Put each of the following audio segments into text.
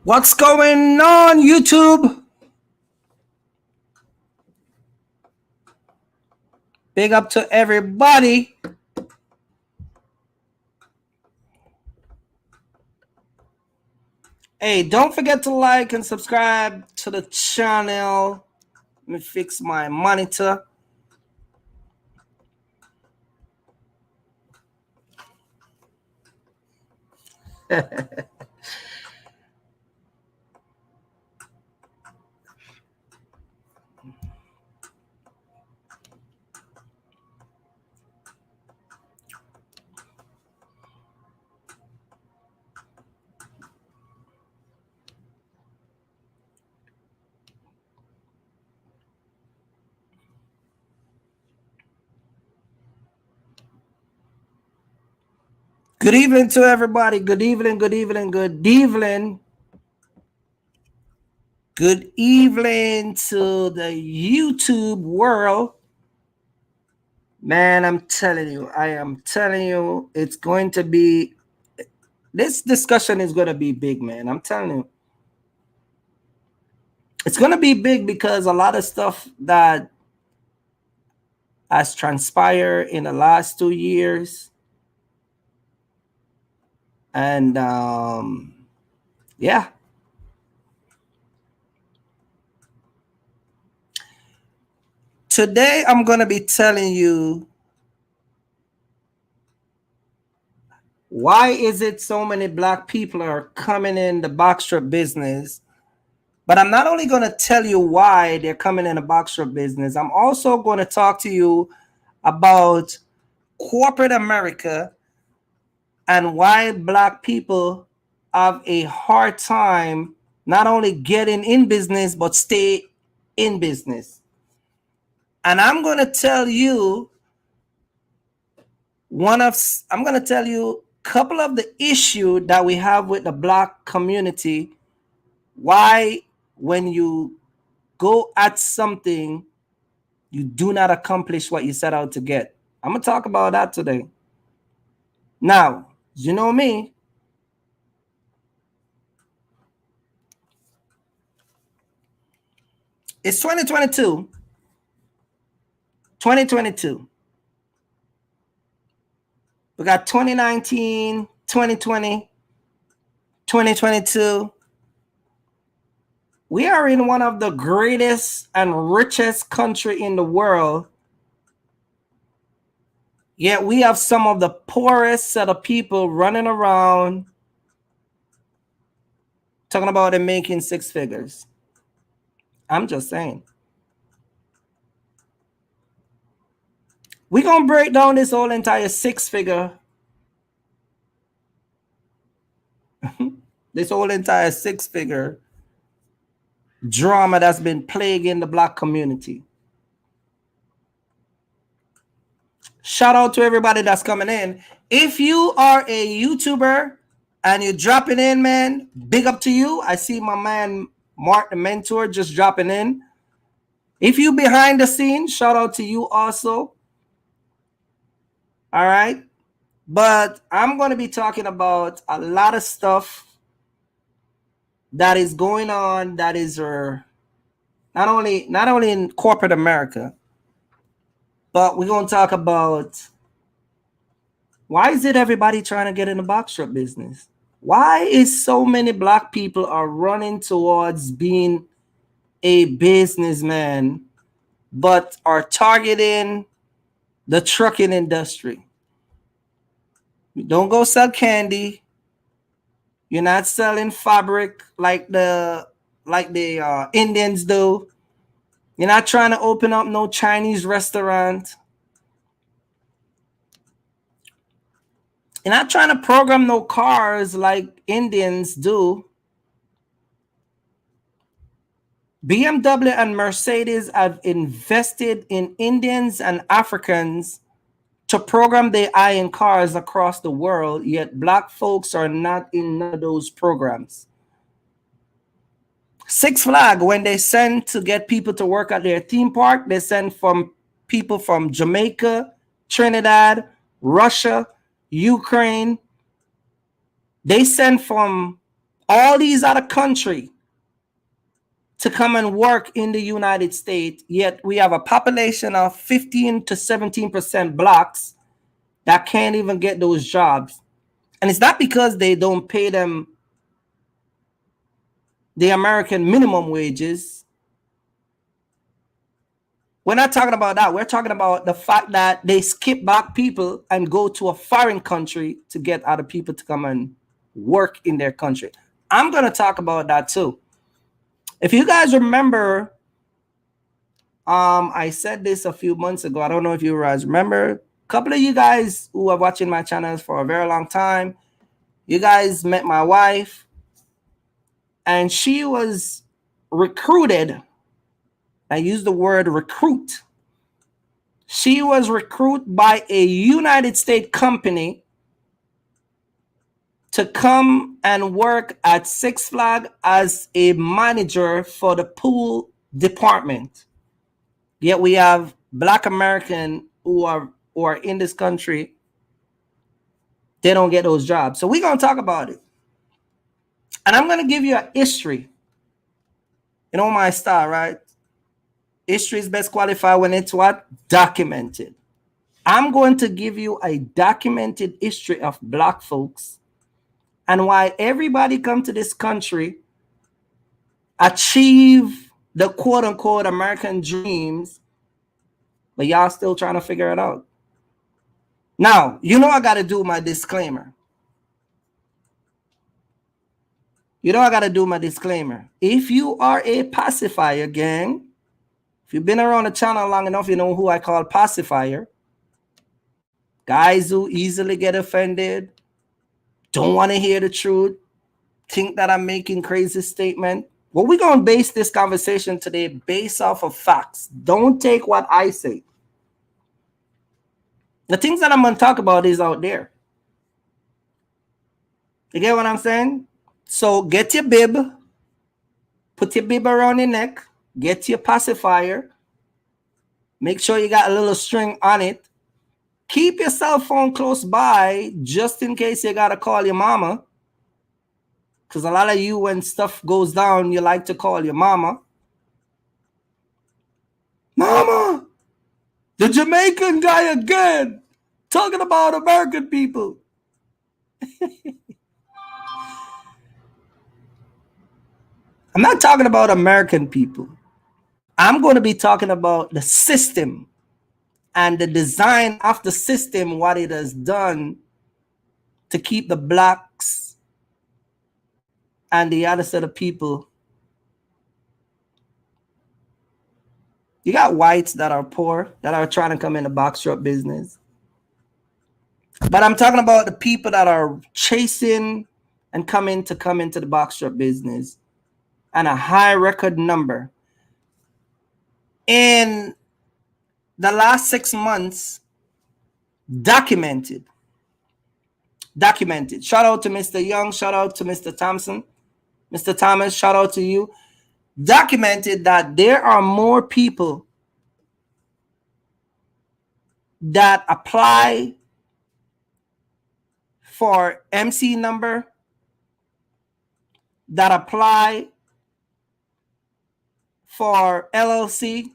What's going on, YouTube? Big up to everybody. Hey, don't forget to like and subscribe to the channel. Let me fix my monitor. Good evening to everybody. Good evening, good evening, good evening. Good evening to the YouTube world. Man, I am telling you, it's going to be, this discussion is going to be big, man. I'm telling you. It's going to be big because a lot of stuff that has transpired in the last 2 years. And yeah. Today, I'm going to be telling you why is it so many black people are coming in the box strip business, But I'm not only going to tell you why they're coming in the box shop business, I'm also going to talk to you about corporate America and why Black people have a hard time not only getting in business, but stay in business. And I'm going to tell you I'm going to tell you a couple of the issue that we have with the Black community. Why, when you go at something, you do not accomplish what you set out to get. I'm going to talk about that today. Now, you know me. It's 2022. 2022. We got 2019, 2020, 2022. We are in one of the greatest and richest country in the world. Yet we have some of the poorest set of people running around talking about them making six figures. I'm just saying. We're going to break down this whole entire six-figure drama that's been plaguing the Black community. Shout out to everybody that's coming in. If you are a YouTuber and you're dropping in, man, big up to you. I see my man Mark the Mentor just dropping in. If you behind the scenes, shout out to you also. All right. But I'm going to be talking about a lot of stuff that is going not only in corporate America, but we're going to talk about why is it everybody trying to get in the box shop business? Why is so many Black people are running towards being a businessman, but are targeting the trucking industry? You don't go sell candy. You're not selling fabric like the Indians do. You're not trying to open up no Chinese restaurant. You're not trying to program no cars like Indians do. BMW and Mercedes have invested in Indians and Africans to program their AI in cars across the world, yet Black folks are not in none of those programs. Six Flags, when they send to get people to work at their theme park, they send from people from Jamaica, Trinidad, Russia, Ukraine. They send from all these other countries to come and work in the United States, yet we have a population of 15 to 17% Blacks that can't even get those jobs. And it's not because they don't pay them the American minimum wages. We're not talking about that. We're talking about the fact that they skip Black people and go to a foreign country to get other people to come and work in their country. I'm going to talk about that too. If you guys remember, I said this a few months ago. I don't know if you guys remember. A couple of you guys who are watching my channels for a very long time, you guys met my wife, and she was recruited. I use the word recruit. She was recruited by a United States company to come and work at Six Flags as a manager for the pool department. Yet we have Black Americans who are in this country. They don't get those jobs. So we're going to talk about it. And I'm going to give you a history. You know my style, right? History is best qualified when it's what? Documented. I'm going to give you a documented history of Black folks and why everybody come to this country, achieve the quote-unquote American dreams, but y'all still trying to figure it out. Now, you know I got to do my disclaimer. You know I gotta do my disclaimer. If you are a pacifier, gang, if you've been around the channel long enough, you know who I call pacifier. Guys who easily get offended, don't want to hear the truth, think that I'm making crazy statement. Well, we're going to base this conversation today based off of facts. Don't take what I say. The things that I'm going to talk about is out there. You get what I'm saying? So get your bib, put your bib around your neck, get your pacifier, make sure you got a little string on it. Keep your cell phone close by just in case you got to call your mama. Because a lot of you, when stuff goes down, you like to call your mama. Mama, the Jamaican guy again, talking about American people. I'm not talking about American people. I'm going to be talking about the system and the design of the system, what it has done to keep the blacks and the other set of people. You got whites that are poor, that are trying to come in the box truck business. But I'm talking about the people that are chasing and come into the box truck business, and a high record number. In the last 6 months, documented. Shout out to Mr. Young. Shout out to Mr. Thompson. Mr. Thomas, shout out to you. Documented that there are more people that apply for MC number, that apply for LLC.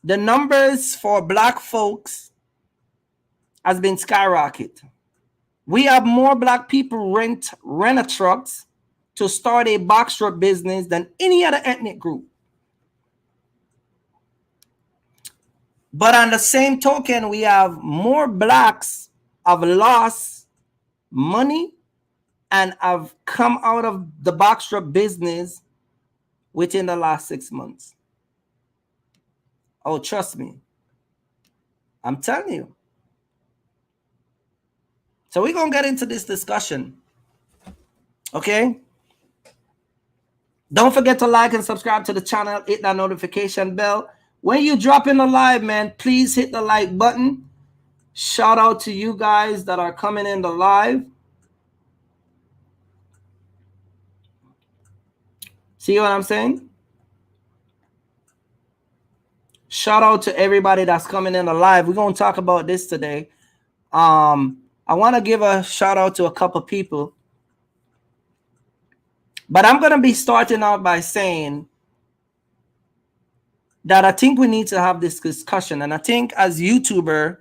The numbers for black folks has been skyrocketed. We have more black people rent trucks to start a box truck business than any other ethnic group. But on the same token, we have more blacks have lost money and have come out of the box truck business within the last 6 months. Oh, trust me. I'm telling you. So we're going to get into this discussion. Okay? Don't forget to like and subscribe to the channel. Hit that notification bell. When you drop in the live, man, please hit the like button. Shout out to you guys that are coming in the live. See what I'm saying? Shout out to everybody that's coming in the live. We're going to talk about this today. I want to give a shout out to a couple people. But I'm going to be starting out by saying that I think we need to have this discussion. And I think as YouTuber,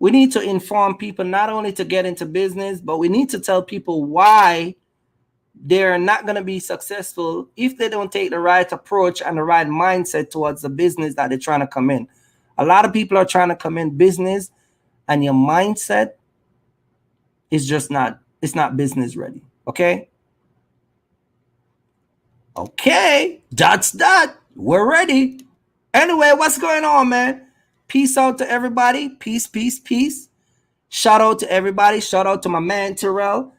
we need to inform people not only to get into business, but we need to tell people why they're not going to be successful if they don't take the right approach and the right mindset towards the business that they're trying to come in. A lot of people are trying to come in business, and your mindset is just not, it's not business ready. Okay? Okay, that's that. We're ready. Anyway, what's going on, man? Peace out to everybody. Peace, peace, peace. Shout out to everybody. Shout out to my man, Terrell.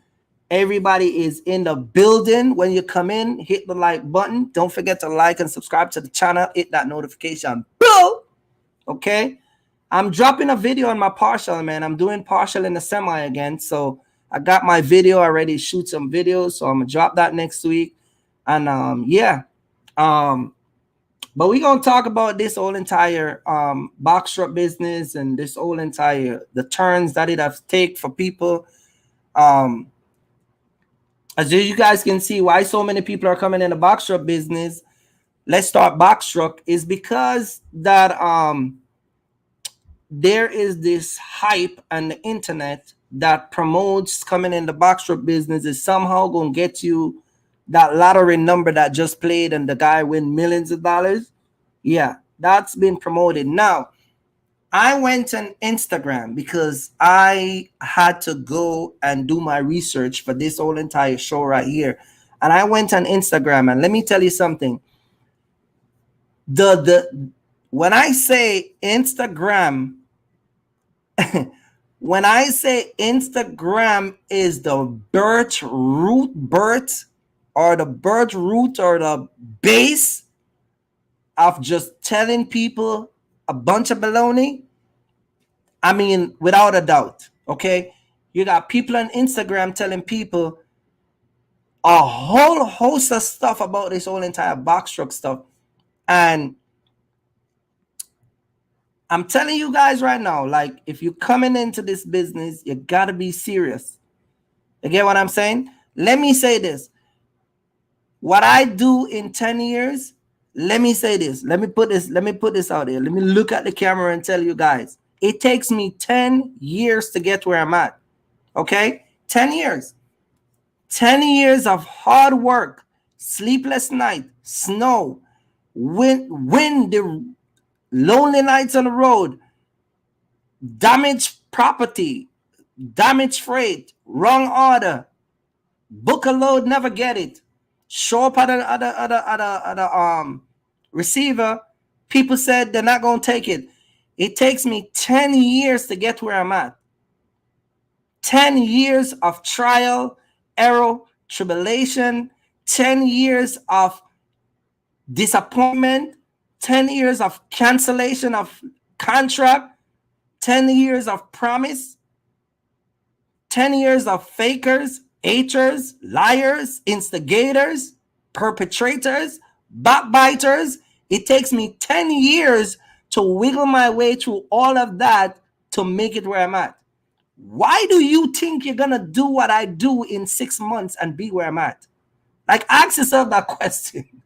Everybody is in the building. When you come in, hit the like button. Don't forget to like and subscribe to the channel. Hit that notification bell. Okay? I'm dropping a video on my partial, man. I'm doing partial in the semi again. So I got my video already. Shoot some videos. So I'm going to drop that next week. And yeah. But we're going to talk about this whole entire box truck business and this whole entire, the turns that it has taken for people. As you guys can see, why so many people are coming in the box truck business. Let's start box truck is because that there is this hype on the internet that promotes coming in the box truck business is somehow going to get you that lottery number that just played and the guy win millions of dollars. Yeah, that's been promoted. Now, I went on Instagram because I had to go and do my research for this whole entire show right here. And I went on Instagram, and let me tell you something. The when I say Instagram, when I say Instagram is the birth or the base of just telling people a bunch of baloney, I mean, without a doubt, okay? You got people on Instagram telling people a whole host of stuff about this whole entire box truck stuff. And I'm telling you guys right now, like, if you're coming into this business, you got to be serious. You get what I'm saying? Let me say this. What I do in 10 years, let me say this. Let me put this out there. Let me look at the camera and tell you guys. It takes me 10 years to get where I'm at. Okay? 10 years. 10 years of hard work, sleepless night, snow, wind, the lonely nights on the road, damaged property, damaged freight, wrong order, book a load, never get it, show up at a receiver, people said they're not going to take it. It takes me 10 years to get where I'm at. 10 years of trial, error, tribulation, 10 years of disappointment, 10 years of cancellation of contract, 10 years of promise, 10 years of fakers, haters, liars, instigators, perpetrators, backbiters. It takes me 10 years to wiggle my way through all of that to make it where I'm at. Why do you think you're going to do what I do in 6 months and be where I'm at? Like, ask yourself that question.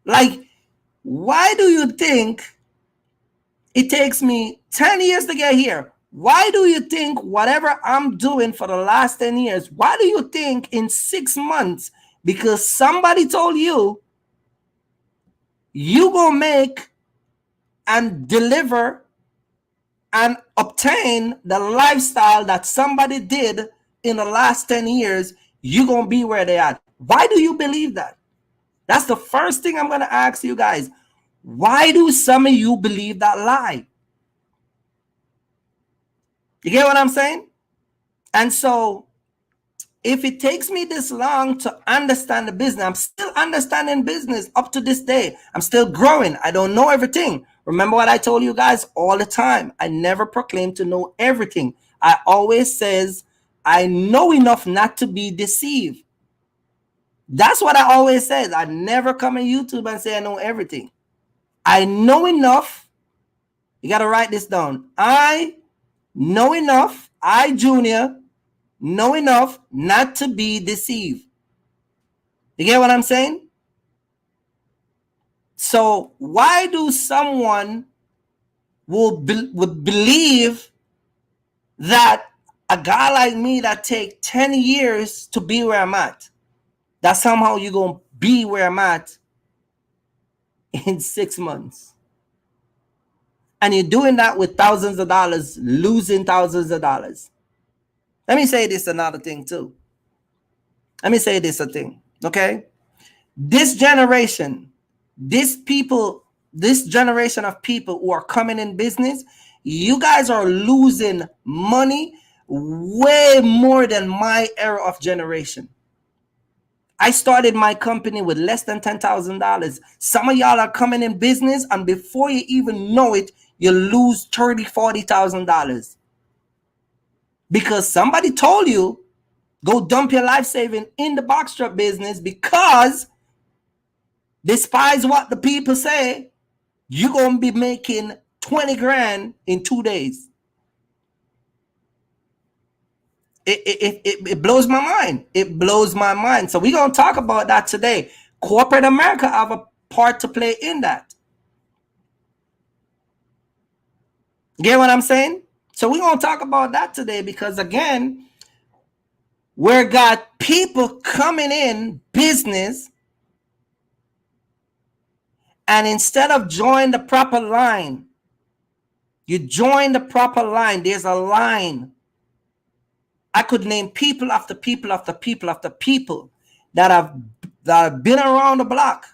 Like, why do you think it takes me 10 years to get here? Why do you think whatever I'm doing for the last 10 years, why do you think in 6 months, because somebody told you, you gonna make and deliver and obtain the lifestyle that somebody did in the last 10 years, you're gonna be where they are? Why do you believe that? That's the first thing I'm gonna ask you guys. Why do some of you believe that lie? You get what I'm saying? And so if it takes me this long to understand the business, I'm still understanding business up to this day. I'm still growing. I don't know everything. Remember what I told you guys all the time. I never proclaim to know everything. I always says, I know enough not to be deceived. That's what I always says. I never come on YouTube and say I know everything. I know enough. You got to write this down. I know enough. I, Junior, know enough not to be deceived. You get what I'm saying? So why do someone would believe that a guy like me that take 10 years to be where I'm at, that somehow you're going to be where I'm at in 6 months? And you're doing that with thousands of dollars, losing thousands of dollars. Let me say this another thing too. Let me say this a thing, okay? This generation, this generation of people who are coming in business, you guys are losing money way more than my era of generation. I started my company with less than $10,000. Some of y'all are coming in business, and before you even know it, you lose $30,000, $40,000 because somebody told you go dump your life saving in the box truck business, because despite what the people say, you're gonna be making 20 grand in 2 days. It blows my mind. It blows my mind. So we're gonna talk about that today. Corporate America have a part to play in that. Get what I'm saying? So we're gonna talk about that today, because again, we've got people coming in business, and instead of joining the proper line You join the proper line. There's a line. I could name people after people after people after people that have been around the block.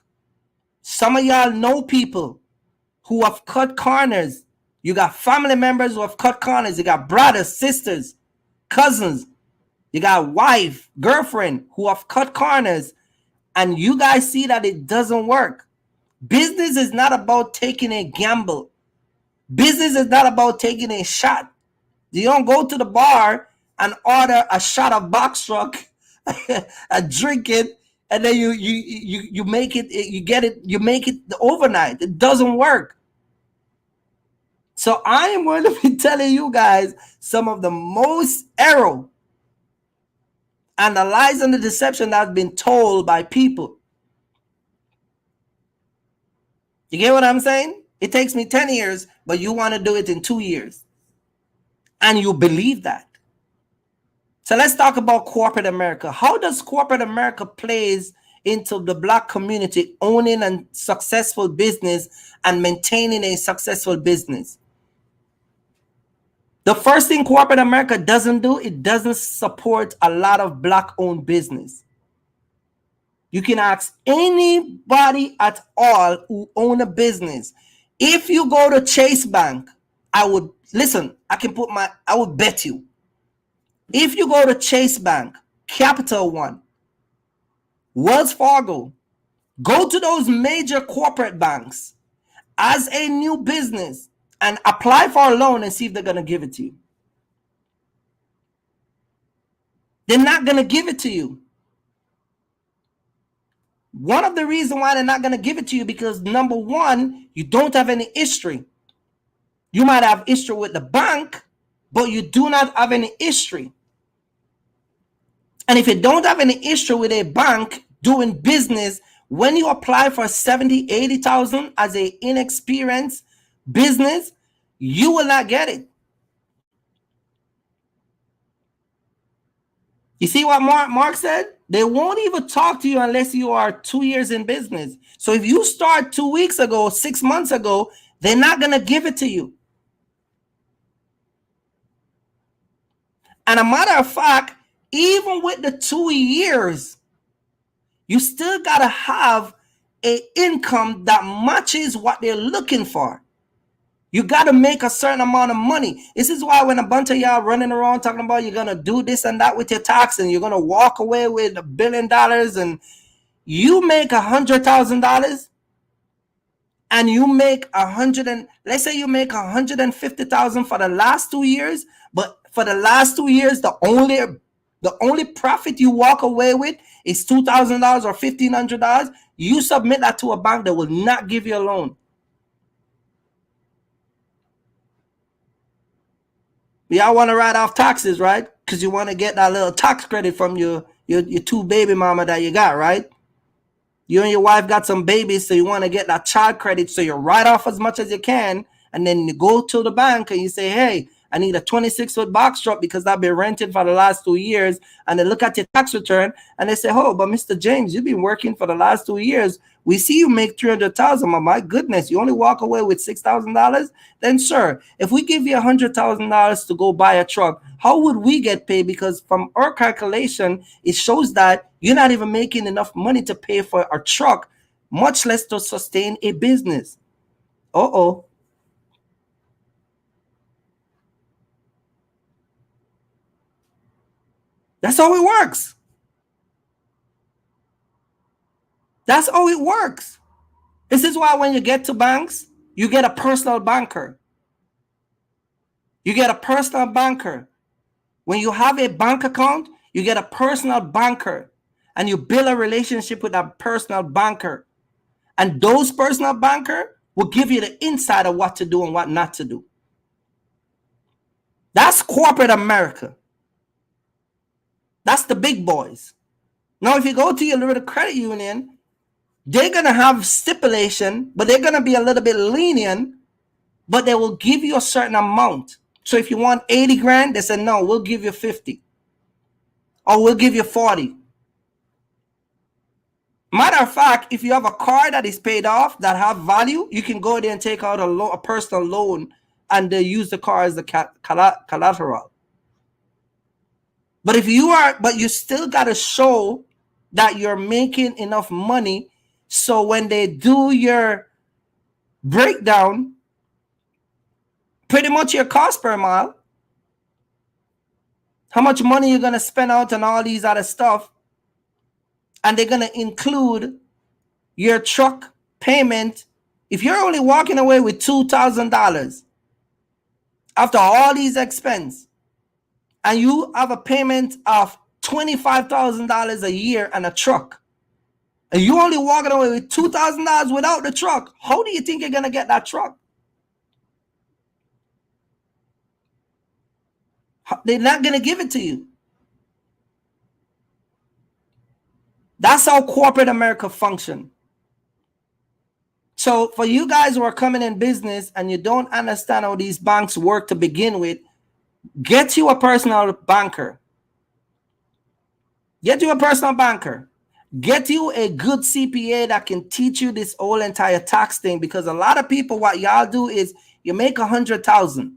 Some of y'all know people who have cut corners. You got family members who have cut corners. You got brothers, sisters, cousins. You got wife, girlfriend who have cut corners. And you guys see that it doesn't work. Business is not about taking a gamble. Business is not about taking a shot. You don't go to the bar and order a shot of box truck, and drink it, and then you make it, you make it overnight. It doesn't work. So I am going to be telling you guys some of the most error and the lies and the deception that's been told by people. You get what I'm saying? It takes me 10 years, but you want to do it in 2 years. And you believe that. So let's talk about corporate America. How does corporate America plays into the black community owning a successful business and maintaining a successful business? The first thing corporate America doesn't do, it doesn't support a lot of black-owned business. You can ask anybody at all who own a business. If you go to Chase Bank, I would bet you. If you go to Chase Bank, Capital One, Wells Fargo, go to those major corporate banks as a new business and apply for a loan and see if they're going to give it to you. They're not going to give it to you. One of the reasons why they're not going to give it to you because, number one, you don't have any history. You might have history with the bank, but you do not have any history. And if you don't have any history with a bank doing business, when you apply for 70, 80,000 as an inexperienced business, you will not get it. You see what Mark said? They won't even talk to you unless you are 2 years in business. So if you start 2 weeks ago, 6 months ago, they're not going to give it to you. And a matter of fact, even with the 2 years, you still got to have an income that matches what they're looking for. You got to make a certain amount of money. This is why when a bunch of y'all running around talking about you're going to do this and that with your tax and you're going to walk away with $1 billion and you make $100,000 and you make let's say you make 150,000 for the last 2 years, but for the last 2 years, the only profit you walk away with is $2,000 or $1,500. You submit that to a bank that will not give you a loan. Y'all want to write off taxes, right? Because you want to get that little tax credit from your 2 baby mama that you got, right? You and your wife got some babies, so you want to get that child credit, so you write off as much as you can, and then you go to the bank and you say, hey, I need a 26-foot box truck because I've been renting for the last 2 years. And they look at your tax return and they say, oh, but Mr. James, you've been working for the last 2 years. We see you make $300,000. My goodness, you only walk away with $6,000. Then, sir, if we give you $100,000 to go buy a truck, how would we get paid? Because from our calculation, it shows that you're not even making enough money to pay for a truck, much less to sustain a business. Uh-oh. That's how it works. That's how it works. This is why when you get to banks, you get a personal banker. You get a personal banker. When you have a bank account, you get a personal banker. And you build a relationship with that personal banker. And those personal banker will give you the insight of what to do and what not to do. That's corporate America. That's the big boys. Now, if you go to your little credit union, they're going to have stipulation, but they're going to be a little bit lenient, but they will give you a certain amount. So if you want 80 grand, they say, no, we'll give you 50. Or we'll give you 40. Matter of fact, if you have a car that is paid off, that have value, you can go there and take out a personal loan and they use the car as the collateral. But if you are, but you still got to show that you're making enough money, so when they do your breakdown, pretty much your cost per mile, how much money you're going to spend out on all these other stuff, and they're going to include your truck payment. If you're only walking away with $2,000 after all these expenses, and you have a payment of $25,000 a year and a truck, and you only walking away with $2,000 without the truck, how do you think you're going to get that truck? They're not going to give it to you. That's how corporate America functions. So for you guys who are coming in business and you don't understand how these banks work to begin with, get you a personal banker. Get you a personal banker. Get you a good CPA that can teach you this whole entire tax thing, because a lot of people, what y'all do is you make $100,000.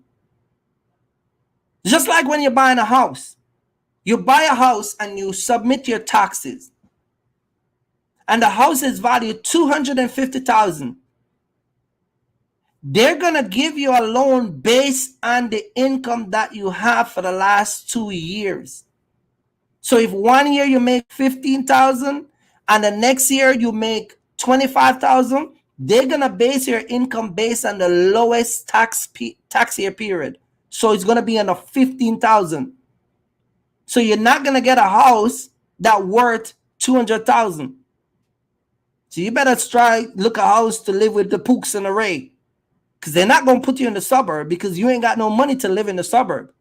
Just like when you're buying a house. You buy a house and you submit your taxes. And the house is valued $250,000. They're going to give you a loan based on the income that you have for the last 2 years. So if 1 year you make $15,000 and the next year you make $25,000, they're going to base your income based on the lowest tax year period. So it's going to be on a $15,000. So you're not going to get a house that's worth $200,000. So you better try look a house to live with the Pooks and the Ray, because they're not going to put you in the suburb, because you ain't got no money to live in the suburb.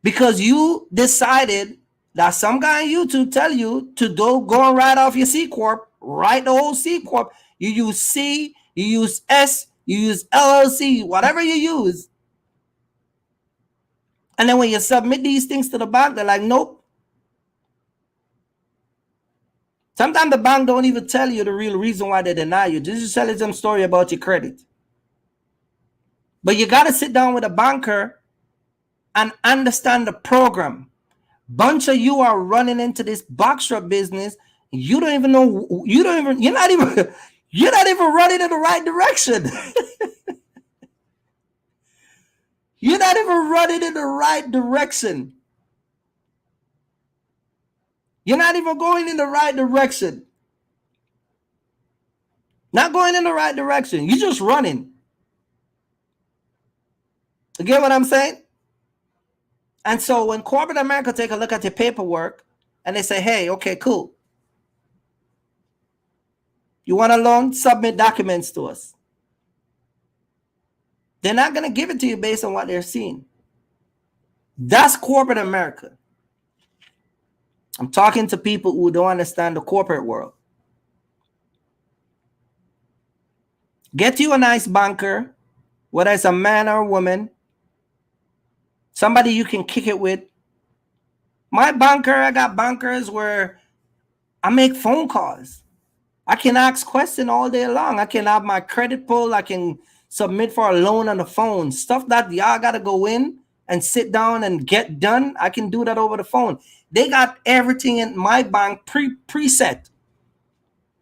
Because you decided that some guy on YouTube tell you to go and write off your C Corp, write the whole C Corp. You use C, you use S, you use LLC, whatever you use. And then when you submit these things to the bank, they're like, nope. Sometimes the bank don't even tell you the real reason why they deny you. Just tell them story about your credit. But you got to sit down with a banker and understand the program. Bunch of you are running into this box truck business. You don't even know. You're not even running in the right direction. You're not even running in the right direction. You're not even going in the right direction. Not going in the right direction. You're just running. You get what I'm saying? And so when corporate America take a look at your paperwork and they say, hey, okay, cool. You want a loan? Submit documents to us. They're not going to give it to you based on what they're seeing. That's corporate America. I'm talking to people who don't understand the corporate world. Get you a nice banker, whether it's a man or a woman, somebody you can kick it with. My banker, I got bankers where I make phone calls. I can ask questions all day long. I can have my credit pull. I can submit for a loan on the phone. Stuff that y'all got to go in and sit down and get done. I can do that over the phone. They got everything in my bank preset.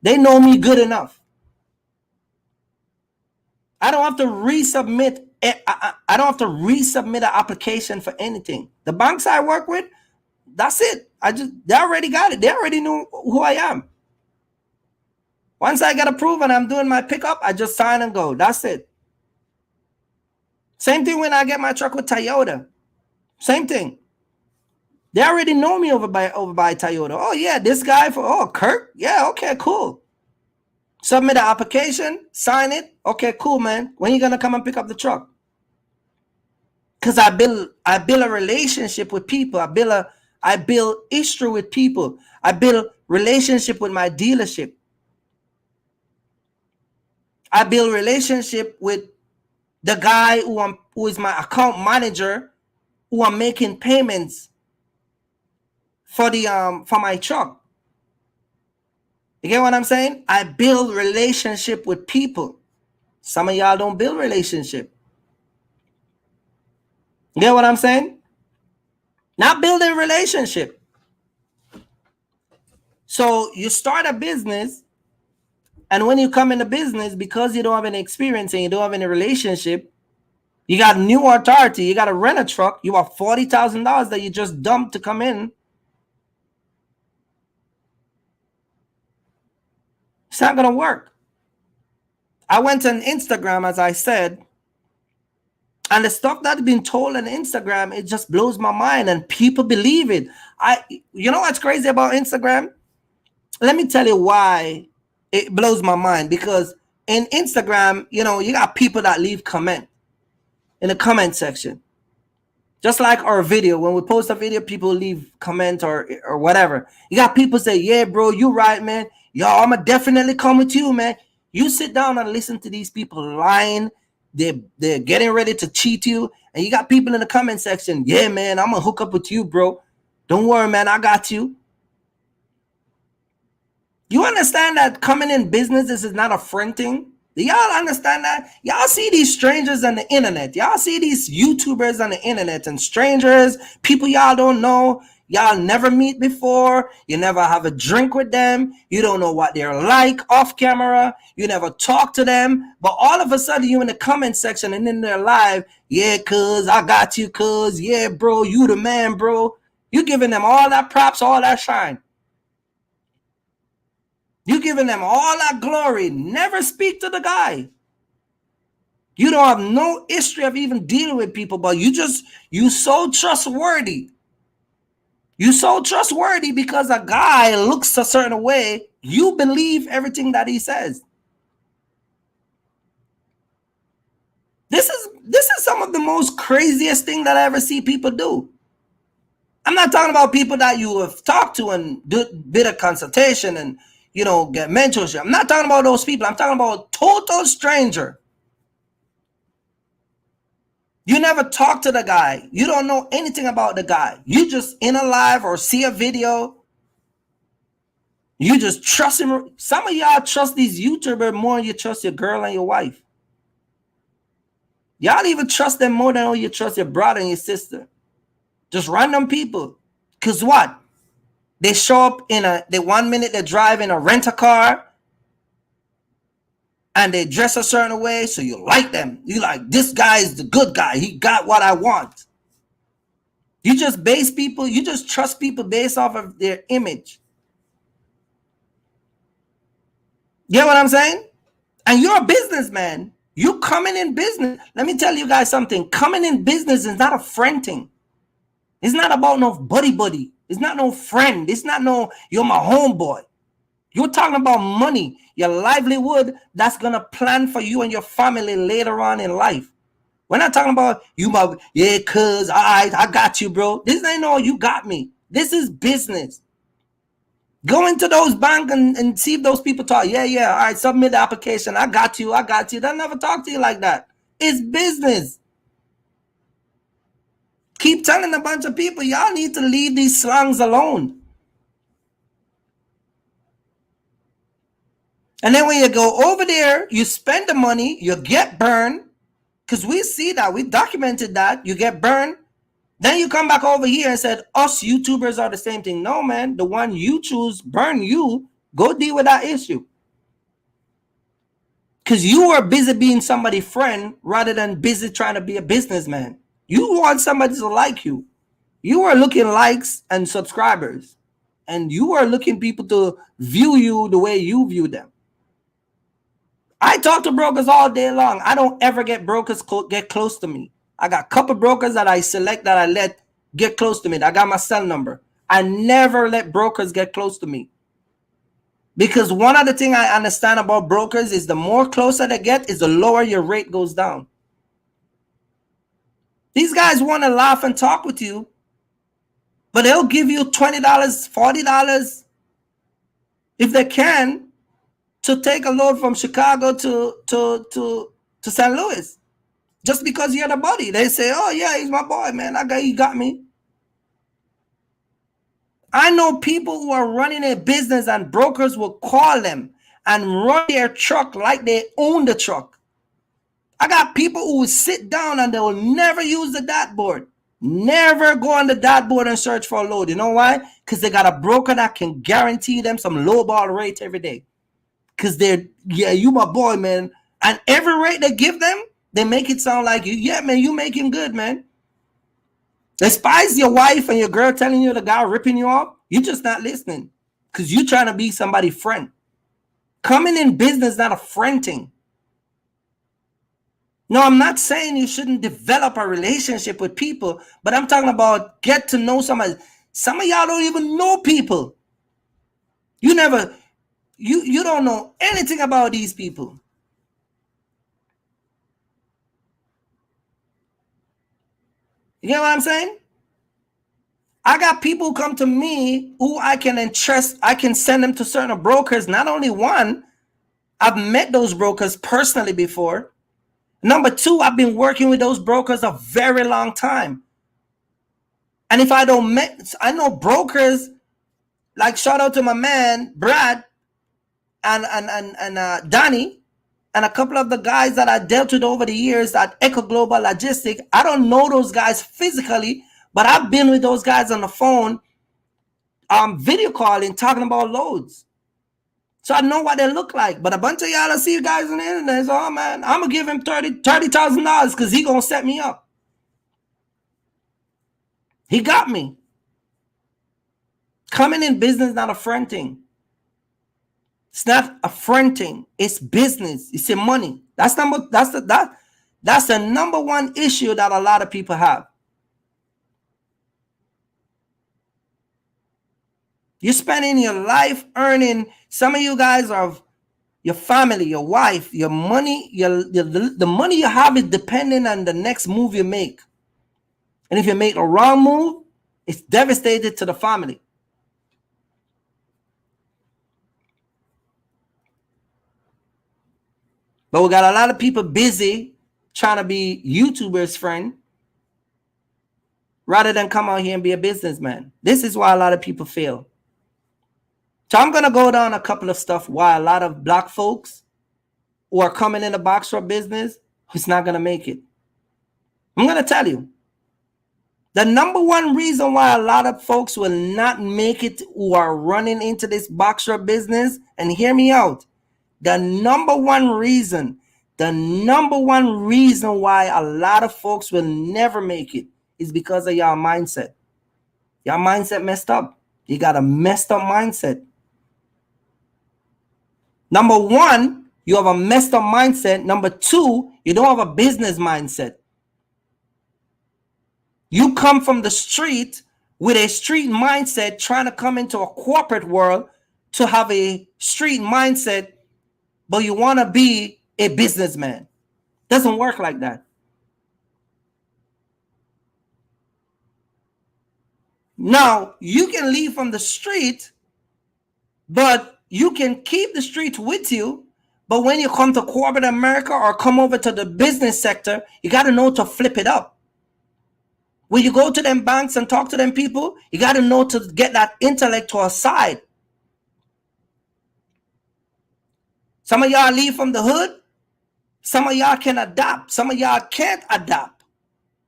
They know me good enough. I don't have to resubmit. I don't have to resubmit an application for anything. The banks I work with, that's it. They already got it. They already knew who I am. Once I get approved and I'm doing my pickup, I just sign and go. That's it. Same thing when I get my truck with Toyota. Same thing. They already know me over by Toyota. Oh yeah, this guy Kirk. Yeah, okay, cool. Submit the application, sign it. Okay, cool, man. When are you gonna come and pick up the truck? Because I build a relationship with people. I build history with people. I build relationship with my dealership. I build relationship with the guy who is my account manager, who I'm making payments for my truck. You get what I'm saying? I build relationship with people. Some of y'all don't build relationship. You get what I'm saying? Not building relationship. So you start a business, and when you come into business, because you don't have any experience and you don't have any relationship, you got new authority, you got to rent a truck, you have $40,000 that you just dumped to come in. It's not going to work. I went on Instagram, as I said, and the stuff that's been told on Instagram, it just blows my mind, and people believe it. You know what's crazy about Instagram? Let me tell you why it blows my mind. Because in Instagram, you know, you got people that leave comment in the comment section. Just like our video, when we post a video, people leave comment or whatever. You got people say, yeah, bro, you right, man. Yo, I'ma definitely come with you, man. You sit down and listen to these people lying. They're getting ready to cheat you. And you got people in the comment section, yeah, man, I'm gonna hook up with you, bro. Don't worry, man, I got you. You understand that coming in business, this is not a friend thing? Do y'all understand that? Y'all see these strangers on the internet. Y'all see these YouTubers on the internet and strangers, people y'all don't know. Y'all never meet before. You never have a drink with them. You don't know what they're like off camera. You never talk to them. But all of a sudden, you in the comment section and in their live, yeah, cuz, I got you, cuz. Yeah, bro, you the man, bro. You giving them all that props, all that shine. You giving them all that glory. Never speak to the guy. You don't have no history of even dealing with people, but you so trustworthy. You so trustworthy because a guy looks a certain way. You believe everything that he says. This is some of the most craziest thing that I ever see people do. I'm not talking about people that you have talked to and do a bit of consultation and, you know, get mentorship. I'm not talking about those people. I'm talking about a total stranger. You never talk to the guy. You don't know anything about the guy. You just in a live or see a video. You just trust him. Some of y'all trust these YouTubers more than you trust your girl and your wife. Y'all even trust them more than you trust your brother and your sister. Just random people. Because what? They show up in the 1 minute they drive in a rent-a-car and they dress a certain way, so you like them. You like, this guy is the good guy. He got what I want. You just trust people based off of their image. You know what I'm saying? And you're a businessman. You coming in business. Let me tell you guys something. Coming in business is not a friend thing. It's not about no buddy. It's not no friend. It's not no, you're my homeboy. You're talking about money, your livelihood that's going to plan for you and your family later on in life. We're not talking about you, yeah, cuz, all right, I got you, bro. This ain't no, you got me. This is business. Go into those banks and see if those people talk. Yeah, all right, submit the application. I got you. They'll never talk to you like that. It's business. Keep telling a bunch of people, y'all need to leave these slangs alone. And then when you go over there, you spend the money, you get burned. Because we see that, we documented that, you get burned. Then you come back over here and said, us YouTubers are the same thing. No, man, the one you choose, burn you, go deal with that issue. Because you are busy being somebody's friend rather than busy trying to be a businessman. You want somebody to like you. You are looking likes and subscribers. And you are looking people to view you the way you view them. I talk to brokers all day long. I don't ever get brokers get close to me. I got a couple brokers that I select that I let get close to me. I got my cell number. I never let brokers get close to me. Because one of the things I understand about brokers is the more closer they get is the lower your rate goes down. These guys want to laugh and talk with you, but they'll give you $20, $40 if they can to take a load from Chicago to St. Louis. Just because you're the buddy. They say, oh, yeah, he's my boy, man. That guy, he got me. I know people who are running a business and brokers will call them and run their truck like they own the truck. I got people who will sit down and they will never use the dartboard. Never go on the dartboard and search for a load. You know why? Because they got a broker that can guarantee them some low ball rate every day. Because they're, yeah, you my boy, man. And every rate they give them, they make it sound like, yeah, man, you making good, man. Despise your wife and your girl telling you the guy ripping you off, you're just not listening. Because you're trying to be somebody's friend. Coming in business, not a friending. No, I'm not saying you shouldn't develop a relationship with people, but I'm talking about get to know somebody. Some of y'all don't even know people. You don't know anything about these people. You get what I'm saying? I got people who come to me who I can entrust. I can send them to certain brokers. Not only one, I've met those brokers personally before. Number two, I've been working with those brokers a very long time. And if I don't met, I know brokers, like shout out to my man, Brad, and Danny, and a couple of the guys that I dealt with over the years at Echo Global Logistics. I don't know those guys physically, but I've been with those guys on the phone, video calling, talking about loads. So I know what they look like. But a bunch of y'all see you guys on the internet. So, oh man, I'm gonna give him $30,000 because he gonna set me up. He got me. Coming in business, not a fronting. It's not a fronting. It's business. It's your money. That's the number one issue that a lot of people have. You're spending your life earning. Some of you guys are your family, your wife, your money, the money you have is depending on the next move you make. And if you make a wrong move, it's devastated to the family. But we got a lot of people busy trying to be YouTubers' friend rather than come out here and be a businessman. This is why a lot of people fail. So I'm going to go down a couple of stuff why a lot of black folks who are coming in the box shop business is not going to make it. I'm going to tell you. The number one reason why a lot of folks will not make it who are running into this box shop business, and hear me out, the number one reason why a lot of folks will never make it is because of your mindset. Your mindset messed up. You got a messed up mindset. Number one, you have a messed up mindset. Number two, you don't have a business mindset. You come from the street with a street mindset, trying to come into a corporate world to have a street mindset, but you want to be a businessman. Doesn't work like that. Now, you can leave from the street, but you can keep the street with you. But when you come to corporate America or come over to the business sector, you got to know to flip it up. When you go to them banks and talk to them people, you got to know to get that intellectual side. Some of y'all leave from the hood. Some of y'all can adapt. Some of y'all can't adapt.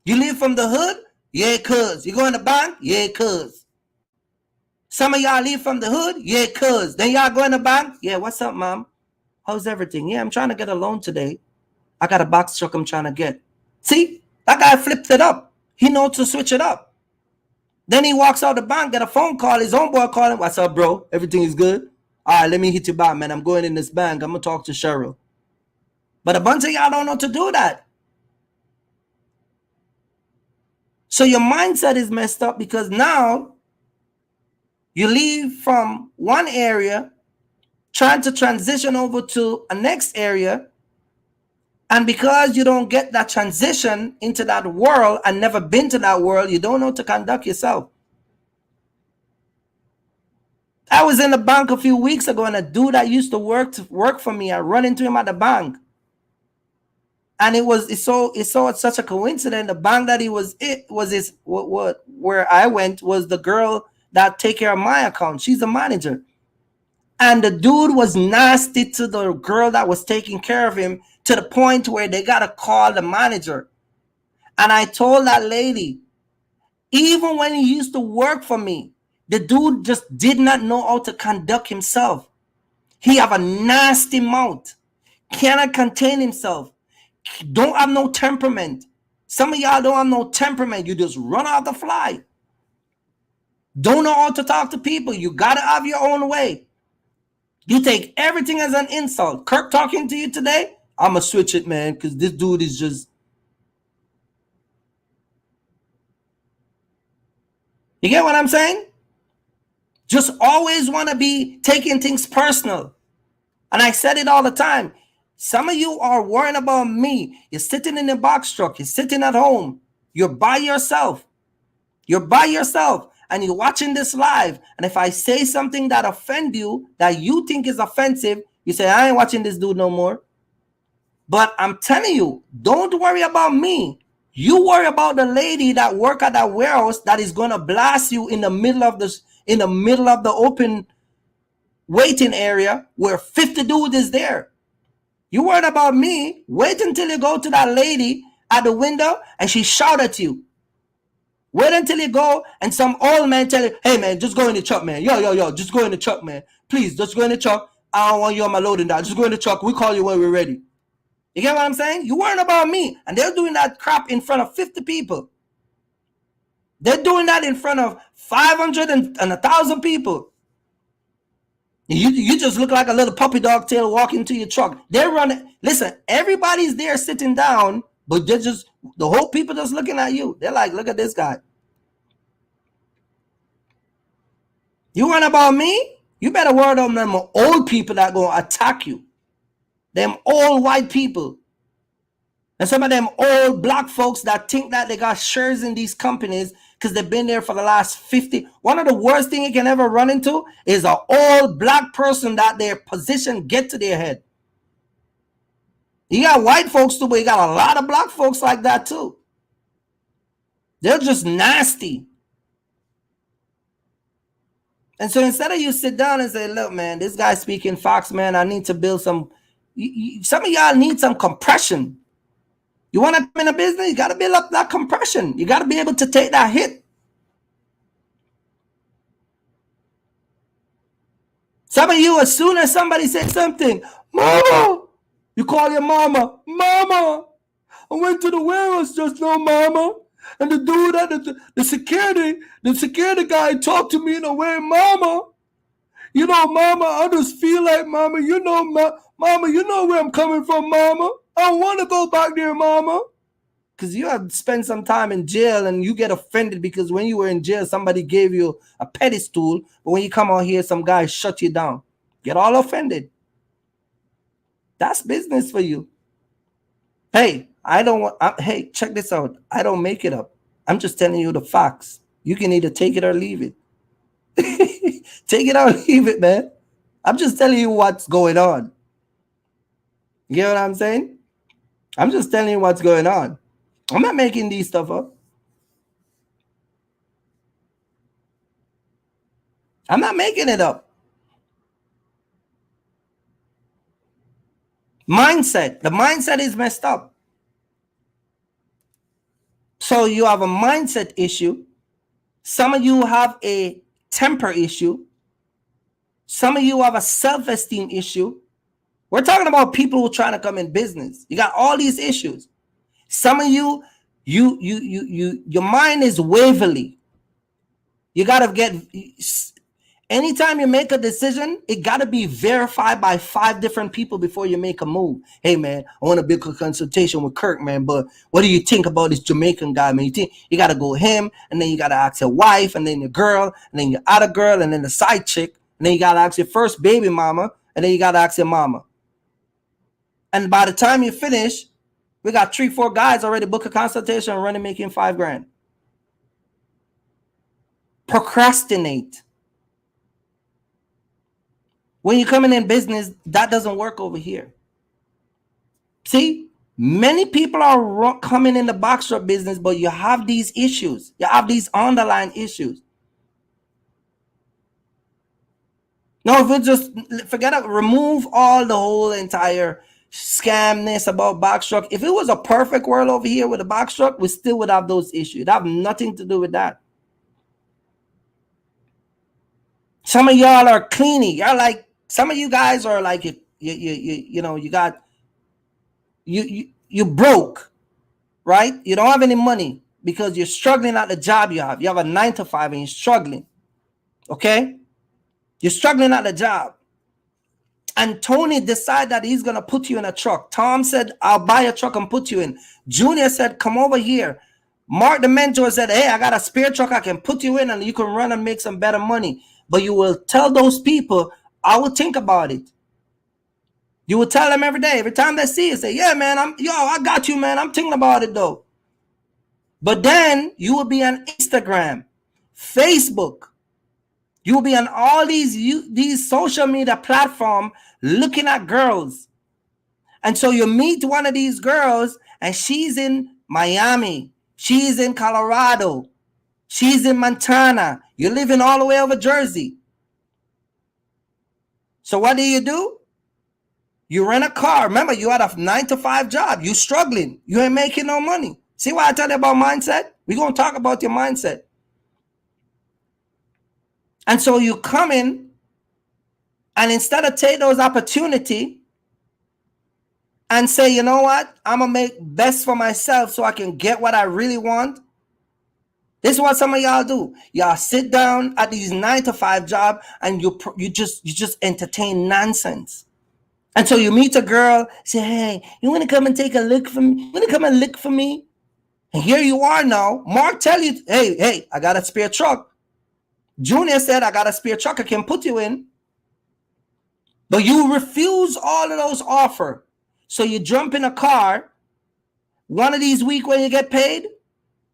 You leave from the hood? Yeah, cuz. You go in the bank? Yeah, cuz. Some of y'all leave from the hood? Yeah, cuz. Then y'all go in the bank? Yeah, what's up, mom? How's everything? Yeah, I'm trying to get a loan today. I got a box truck I'm trying to get. See? That guy flipped it up. He knows to switch it up. Then he walks out the bank, get a phone call. His own boy calling. What's up, bro? Everything is good? All right, let me hit you back, man. I'm going in this bank. I'm going to talk to Cheryl. But a bunch of y'all don't know to do that. So your mindset is messed up because now you leave from one area, trying to transition over to a next area. And because you don't get that transition into that world and never been to that world, you don't know to conduct yourself. I was in the bank a few weeks ago, and a dude that used to work for me, I run into him at the bank. And it's such a coincidence. The bank that he was where I went was the girl that take care of my account. She's a manager. And the dude was nasty to the girl that was taking care of him, to the point where they got to call the manager. And I told that lady, even when he used to work for me, the dude just did not know how to conduct himself. He have a nasty mouth, cannot contain himself, don't have no temperament. Some of y'all don't have no temperament. You just run off the fly. Don't know how to talk to people. You got to have your own way. You take everything as an insult. Kirk talking to you today, I'm going to switch it, man, because this dude is just... You get what I'm saying? Just always want to be taking things personal. And I said it all the time. Some of you are worrying about me. You're sitting in the box truck. You're sitting at home. You're by yourself. You're by yourself. And you're watching this live. And if I say something that offends you, that you think is offensive, you say, I ain't watching this dude no more. But I'm telling you, don't worry about me. You worry about the lady that work at that warehouse that is going to blast you in the middle of the open waiting area where 50 dudes is there. You worried about me? Wait until you go to that lady at the window and she shout at you. Wait until you go and some old man tell you, hey man, just go in the truck, man. Yo, just go in the truck, man. Please, just go in the truck. I don't want you on my loading dock. Just go in the truck. We call you when we're ready. You get what I'm saying? You worrying about me. And they're doing that crap in front of 50 people. They're doing that in front of 500 and 1,000 people. You just look like a little puppy dog tail walking to your truck. They're running. Listen, everybody's there sitting down, but they're just, the whole people just looking at you. They're like, look at this guy. You worrying about me? You better worry about them old people that going to attack you. Them old white people. And some of them old black folks that think that they got shares in these companies because they've been there for the last 50. One of the worst things you can ever run into is an old black person that their position get to their head. You got white folks too, but you got a lot of black folks like that too. They're just nasty. And so instead of you sit down and say, look, man, this guy's speaking facts, man. I need to build some. Some of y'all need some compression. You want to come in a business, you got to build up that compression. You got to be able to take that hit. Some of you, as soon as somebody says something, mama, you call your mama, mama, I went to the warehouse just now, mama. And the dude at the security guy talked to me in a way, mama. You know, mama, I just feel like, mama, you know, mama, you know where I'm coming from, mama. I don't want to go back there, mama. Because you have spent some time in jail and you get offended because when you were in jail, somebody gave you a pedestal. But when you come out here, some guy shut you down. Get all offended. That's business for you. Hey, hey, check this out. I don't make it up. I'm just telling you the facts. You can either take it or leave it. Take it or leave it, man. I'm just telling you what's going on. You get what I'm saying? I'm just telling you what's going on. I'm not making these stuff up. I'm not making it up. Mindset. The mindset is messed up. So you have a mindset issue. Some of you have a temper issue. Some of you have a self-esteem issue. We're talking about people who are trying to come in business. You got all these issues. Some of you, your mind is waverly. You got to get, anytime you make a decision, it got to be verified by 5 different people before you make a move. Hey, man, I want to book a consultation with Kirk, man, but what do you think about this Jamaican guy, man? You think you got to go him, and then you got to ask your wife, and then your girl, and then your other girl, and then the side chick, and then you got to ask your first baby mama, and then you got to ask your mama. And by the time you finish, we got 3-4 guys already book a consultation and running making $5,000. Procrastinate. When you're coming in business, that doesn't work over here. See, many people are coming in the box shop business, but you have these issues. You have these underlying issues. No, if we just forget it, remove all the whole entire scamness about box truck. If it was a perfect world over here with a box truck, we still would have those issues. It have nothing to do with that. Some of y'all are cleaning. You're like, some of you guys are like, you know, you broke, right? You don't have any money because you're struggling at the job you have. You have a 9 to 5 and you're struggling. Okay? You're struggling at the job. And Tony decided that he's going to put you in a truck. Tom said, I'll buy a truck and put you in. Junior said, come over here. Mark, the mentor, said, hey, I got a spare truck I can put you in and you can run and make some better money. But you will tell those people, I will think about it. You will tell them every day. Every time they see you, say, yeah, man, I got you, man. I'm thinking about it, though. But then you will be on Instagram, Facebook. You will be on all these social media platforms looking at girls. And so you meet one of these girls and she's in Miami. She's in Colorado. She's in Montana. You're living all the way over Jersey. So what do? You rent a car. Remember, you had a 9 to 5 job. You're struggling. You ain't making no money. See why I tell you about mindset? We're going to talk about your mindset. And so you come in, and instead of take those opportunity and say, you know what, I'm going to make best for myself so I can get what I really want. This is what some of y'all do. Y'all sit down at these 9 to 5 job and you just entertain nonsense. And so you meet a girl, say, hey, you want to come and take a look for me? You want to come and look for me? And here you are now. Mark tell you, hey, I got a spare truck. Junior said, I got a spare truck I can put you in. But you refuse all of those offers. So you jump in a car. One of these weeks when you get paid,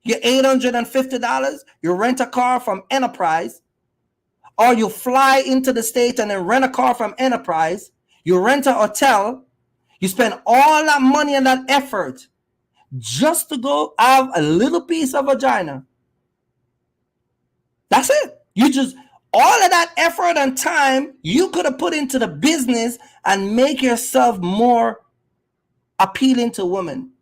you're $850. You rent a car from Enterprise. Or you fly into the States and then rent a car from Enterprise. You rent a hotel. You spend all that money and that effort just to go have a little piece of vagina. That's it. You just, all of that effort and time you could have put into the business and make yourself more appealing to women.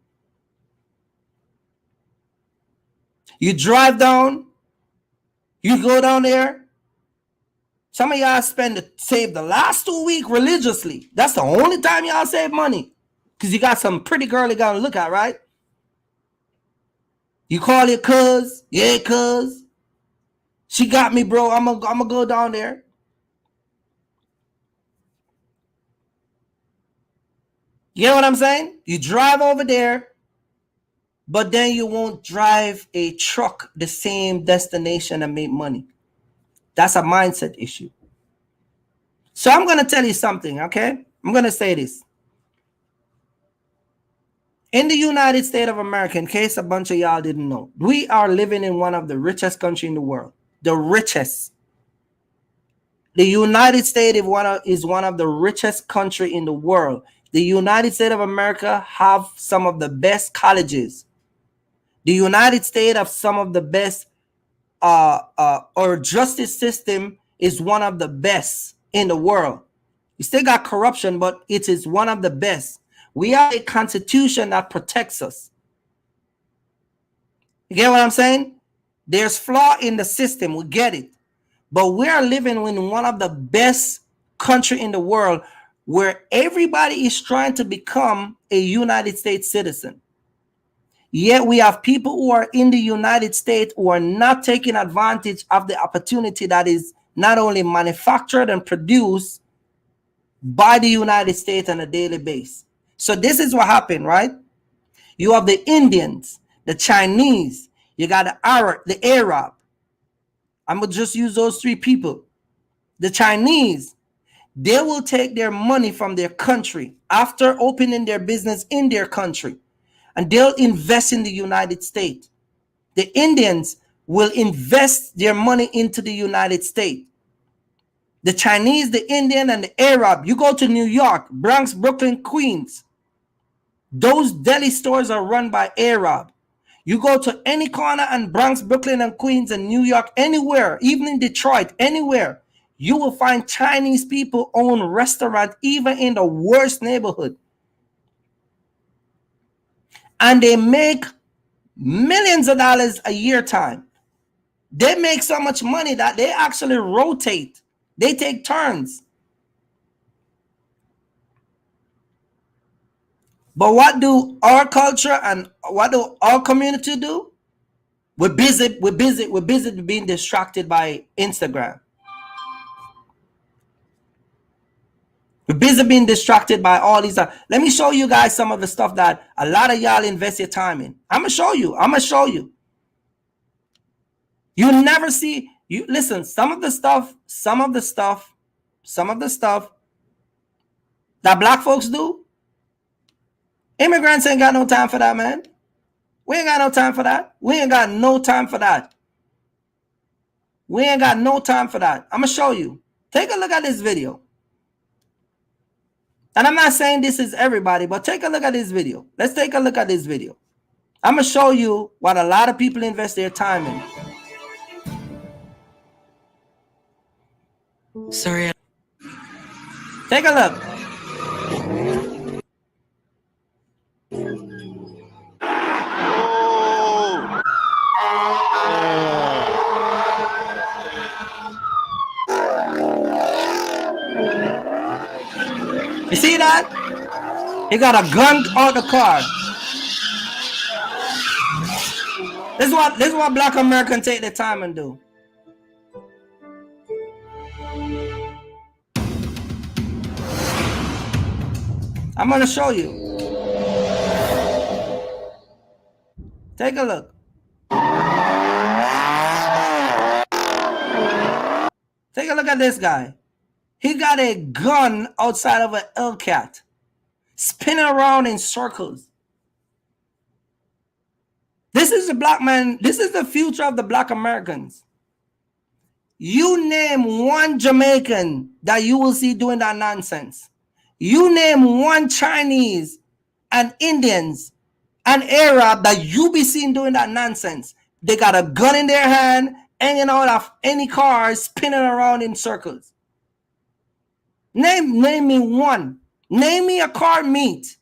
You drive down, you go down there. Some of y'all save the last 2 weeks religiously. That's the only time y'all save money. Because you got some pretty girl you got to look at, right? You call your cuz. Yeah, cuz. She got me, bro. I'm gonna go down there. You know what I'm saying? You drive over there, but then you won't drive a truck the same destination and make money. That's a mindset issue. So I'm going to tell you something, okay? I'm going to say this. In the United States of America, in case a bunch of y'all didn't know, we are living in one of the richest countries in the world. The richest. The United States is one of the richest countries in the world. The United States of America have some of the best colleges. The United States have some of the best, our justice system is one of the best in the world. You still got corruption, but it is one of the best. We have a constitution that protects us. You get what I'm saying? There's flaw in the system. We get it. But we are living in one of the best countries in the world where everybody is trying to become a United States citizen. Yet we have people who are in the United States who are not taking advantage of the opportunity that is not only manufactured and produced by the United States on a daily basis. So this is what happened, right? You have the Indians, the Chinese, you got the Arab. I'm going to just use those three people. The Chinese, they will take their money from their country after opening their business in their country, and they'll invest in the United States. The Indians will invest their money into the United States. The Chinese, the Indian, and the Arab, you go to New York, Bronx, Brooklyn, Queens. Those deli stores are run by Arab. You go to any corner in Bronx, Brooklyn, and Queens, and New York, anywhere, even in Detroit, anywhere, you will find Chinese people own restaurants, even in the worst neighborhood. and they make millions of dollars a year time. They make so much money that they actually rotate. They take turns. But what do our culture and what do our community do? We're busy being distracted by Instagram. We're busy being distracted by all these. Let me show you guys some of the stuff that a lot of y'all invest your time in. I'm gonna show you. You never see. You listen. Some of the stuff that black folks do. Immigrants ain't got no time for that, man. We ain't got no time for that. We ain't got no time for that. We ain't got no time for that. I'm gonna show you. Take a look at this video. And I'm not saying this is everybody, but take a look at this video. Let's take a look at this video. I'm going to show you what a lot of people invest their time in. Sorry. Take a look. You see that? He got a gun out the car. This is what black Americans take their time and do. I'm gonna show you. Take a look. Take a look at this guy. He got a gun outside of an Hellcat, spinning around in circles. This is the black man. This is the future of the black Americans. You name one Jamaican that you will see doing that nonsense. You name one Chinese and Indians and Arab that you be seen doing that nonsense. They got a gun in their hand, hanging out of any car, spinning around in circles. Name me one. Name me a car meet.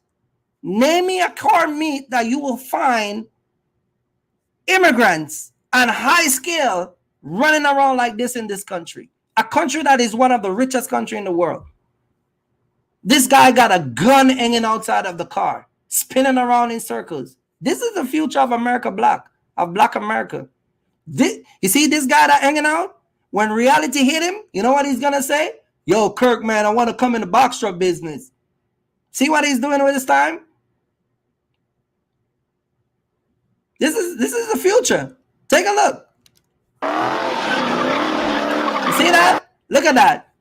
Name me a car meet that you will find immigrants on high scale running around like this in this country. A country that is one of the richest countries in the world. This guy got a gun hanging outside of the car, spinning around in circles. This is the future of America of black America. You see this guy that hanging out? When reality hit him, you know what he's going to say? Yo, Kirk, man, I want to come in the box truck business. See what he's doing with his time? This is the future. Take a look. You see that? Look at that.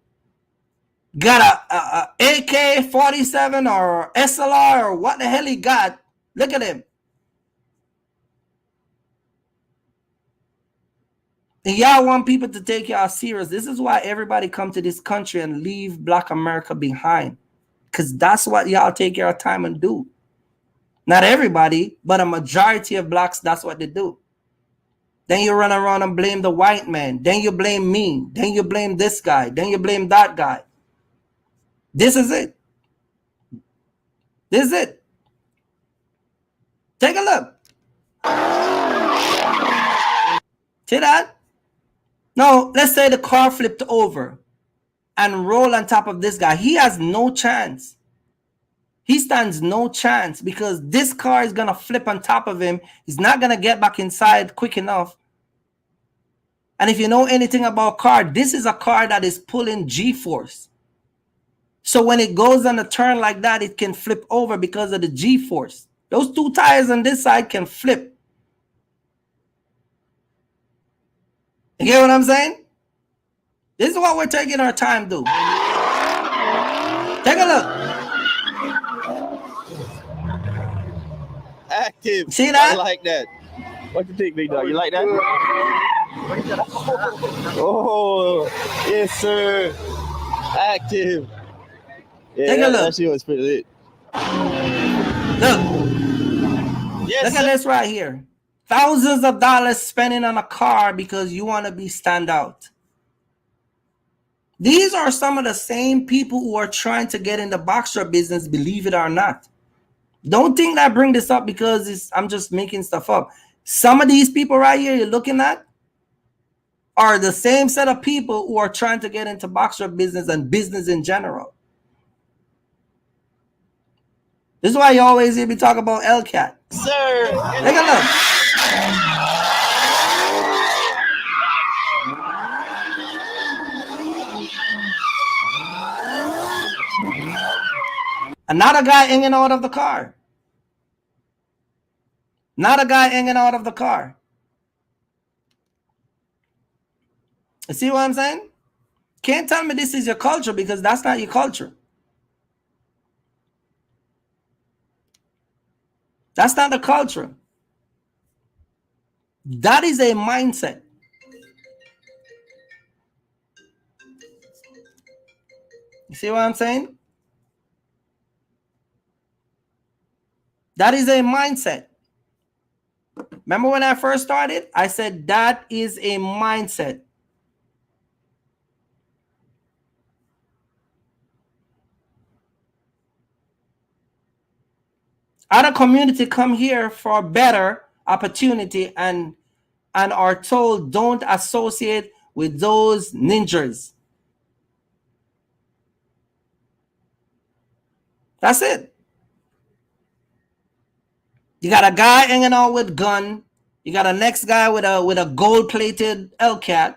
Got a AK-47 or SLR or what the hell he got. Look at him. And y'all want people to take y'all serious. This is why everybody come to this country and leave black America behind. Because that's what y'all take your time and do. Not everybody, but a majority of blacks, that's what they do. Then you run around and blame the white man. Then you blame me. Then you blame this guy. Then you blame that guy. This is it. This is it. Take a look. See that? Now, let's say the car flipped over and roll on top of this guy. He has no chance. He stands no chance because this car is going to flip on top of him. He's not going to get back inside quick enough. And if you know anything about car, this is a car that is pulling G-force. So when it goes on a turn like that, it can flip over because of the G-force. Those two tires on this side can flip. You get what I'm saying? This is what we're taking our time to do. Take a look. Active. See that? I like that. What you think, big dog? You like that? Oh, yes, sir. Active. Yeah, Take a look. That shit was pretty lit. Look. Yes, look at this right here. Thousands of dollars spending on a car because you want to be stand out. These are some of the same people who are trying to get in the box truck business, believe it or not. Don't think that I bring this up because I'm just making stuff up. Some of these people right here you're looking at are the same set of people who are trying to get into boxer business and business in general. This is why you always hear me talk about LCAT. Sir. Take a look. Another guy hanging out of the car. Not a guy hanging out of the car. You see what I'm saying? Can't tell me this is your culture because that's not your culture. That's not the culture. That is a mindset. You see what I'm saying? That is a mindset. Remember when I first started? I said that is a mindset. Other community come here for better opportunity and are told don't associate with those ninjas. That's it. You got a guy hanging out with gun. You got a next guy with a gold-plated LCAT.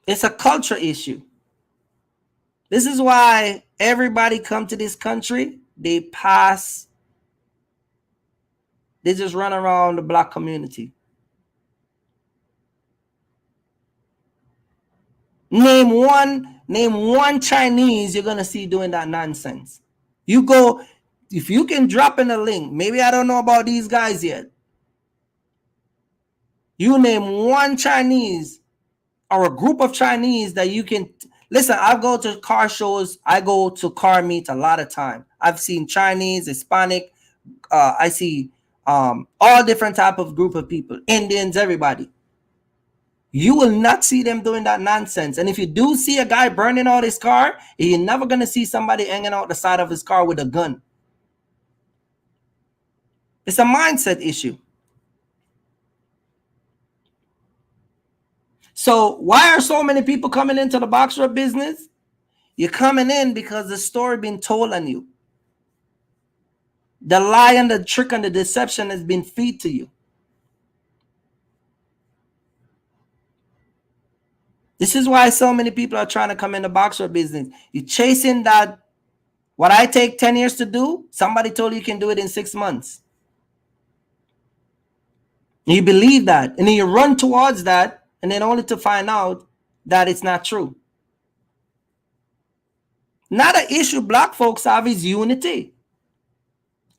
It's a culture issue. This is why everybody come to this country. They pass. They just run around the black community. Name one Chinese you're gonna see doing that nonsense. You go, if you can drop in a link. Maybe I don't know about these guys yet. You name one Chinese or a group of Chinese that you can listen. I go to car shows. I go to car meets a lot of time. I've seen Chinese, Hispanic. I see all different type of group of people, Indians, everybody. You will not see them doing that nonsense. And if you do see a guy burning out his car, you're never going to see somebody hanging out the side of his car with a gun. It's a mindset issue. So why are so many people coming into the boxer business? You're coming in because the story been told on you. The lie and the trick and the deception has been fed to you. This is why so many people are trying to come in the boxer business. You're chasing that. What I take 10 years to do, somebody told you can do it in 6 months. You believe that. And then you run towards that, and then only to find out that it's not true. Not an issue black folks have is unity.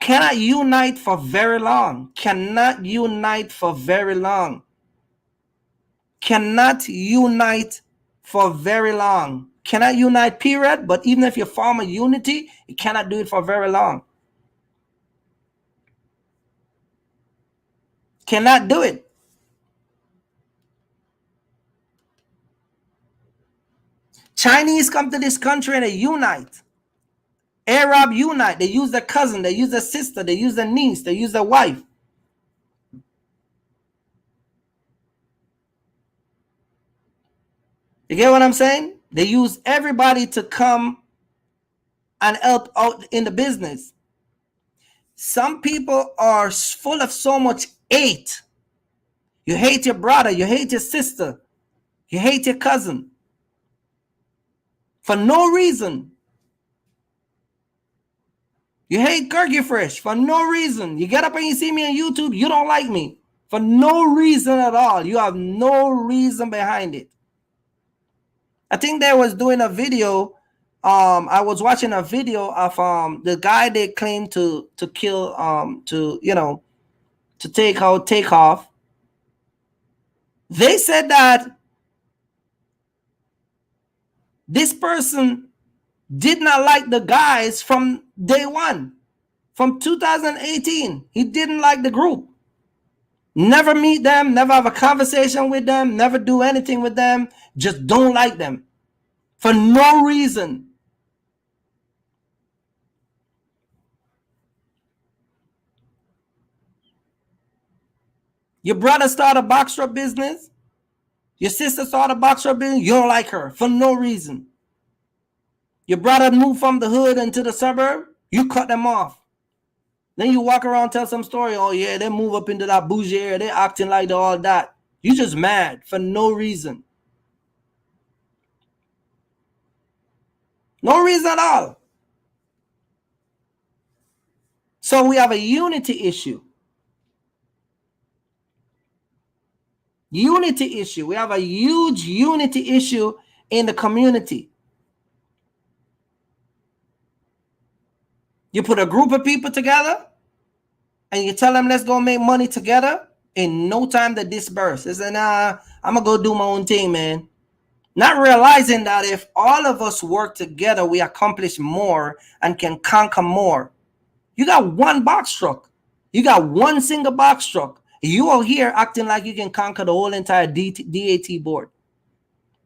Cannot unite for very long. Cannot unite for very long. Cannot unite for very long. Cannot unite, period. But even if you form a unity, you cannot do it for very long. Cannot do it. Chinese come to this country and they unite. Arab unite. They use their cousin. They use their sister. They use their niece. They use their wife. You get what I'm saying? They use everybody to come and help out in the business. Some people are full of so much hate. You hate your brother. You hate your sister. You hate your cousin. For no reason. You hate Kirky Fresh for no reason. You get up and you see me on YouTube, you don't like me. For no reason at all. You have no reason behind it. I think they was doing a video. I was watching a video of the guy they claimed to kill, to take out Takeoff. They said that this person did not like the guys from day one, from 2018. He didn't like the group. Never meet them, never have a conversation with them, never do anything with them, just don't like them for no reason. Your brother start a box shop business. Your sister start a box shop business. You don't like her for no reason. Your brother moved from the hood into the suburb. You cut them off. Then you walk around, tell some story. Oh yeah, they move up into that bougie area. They acting like they're all that. You just mad for no reason. No reason at all. So we have a unity issue. Unity issue. We have a huge unity issue in the community. You put a group of people together and you tell them, let's go make money together. In no time they disperse. They say, nah, I'm going to go do my own thing, man. Not realizing that if all of us work together, we accomplish more and can conquer more. You got one box truck. You got one single box truck. You are here acting like you can conquer the whole entire DAT board.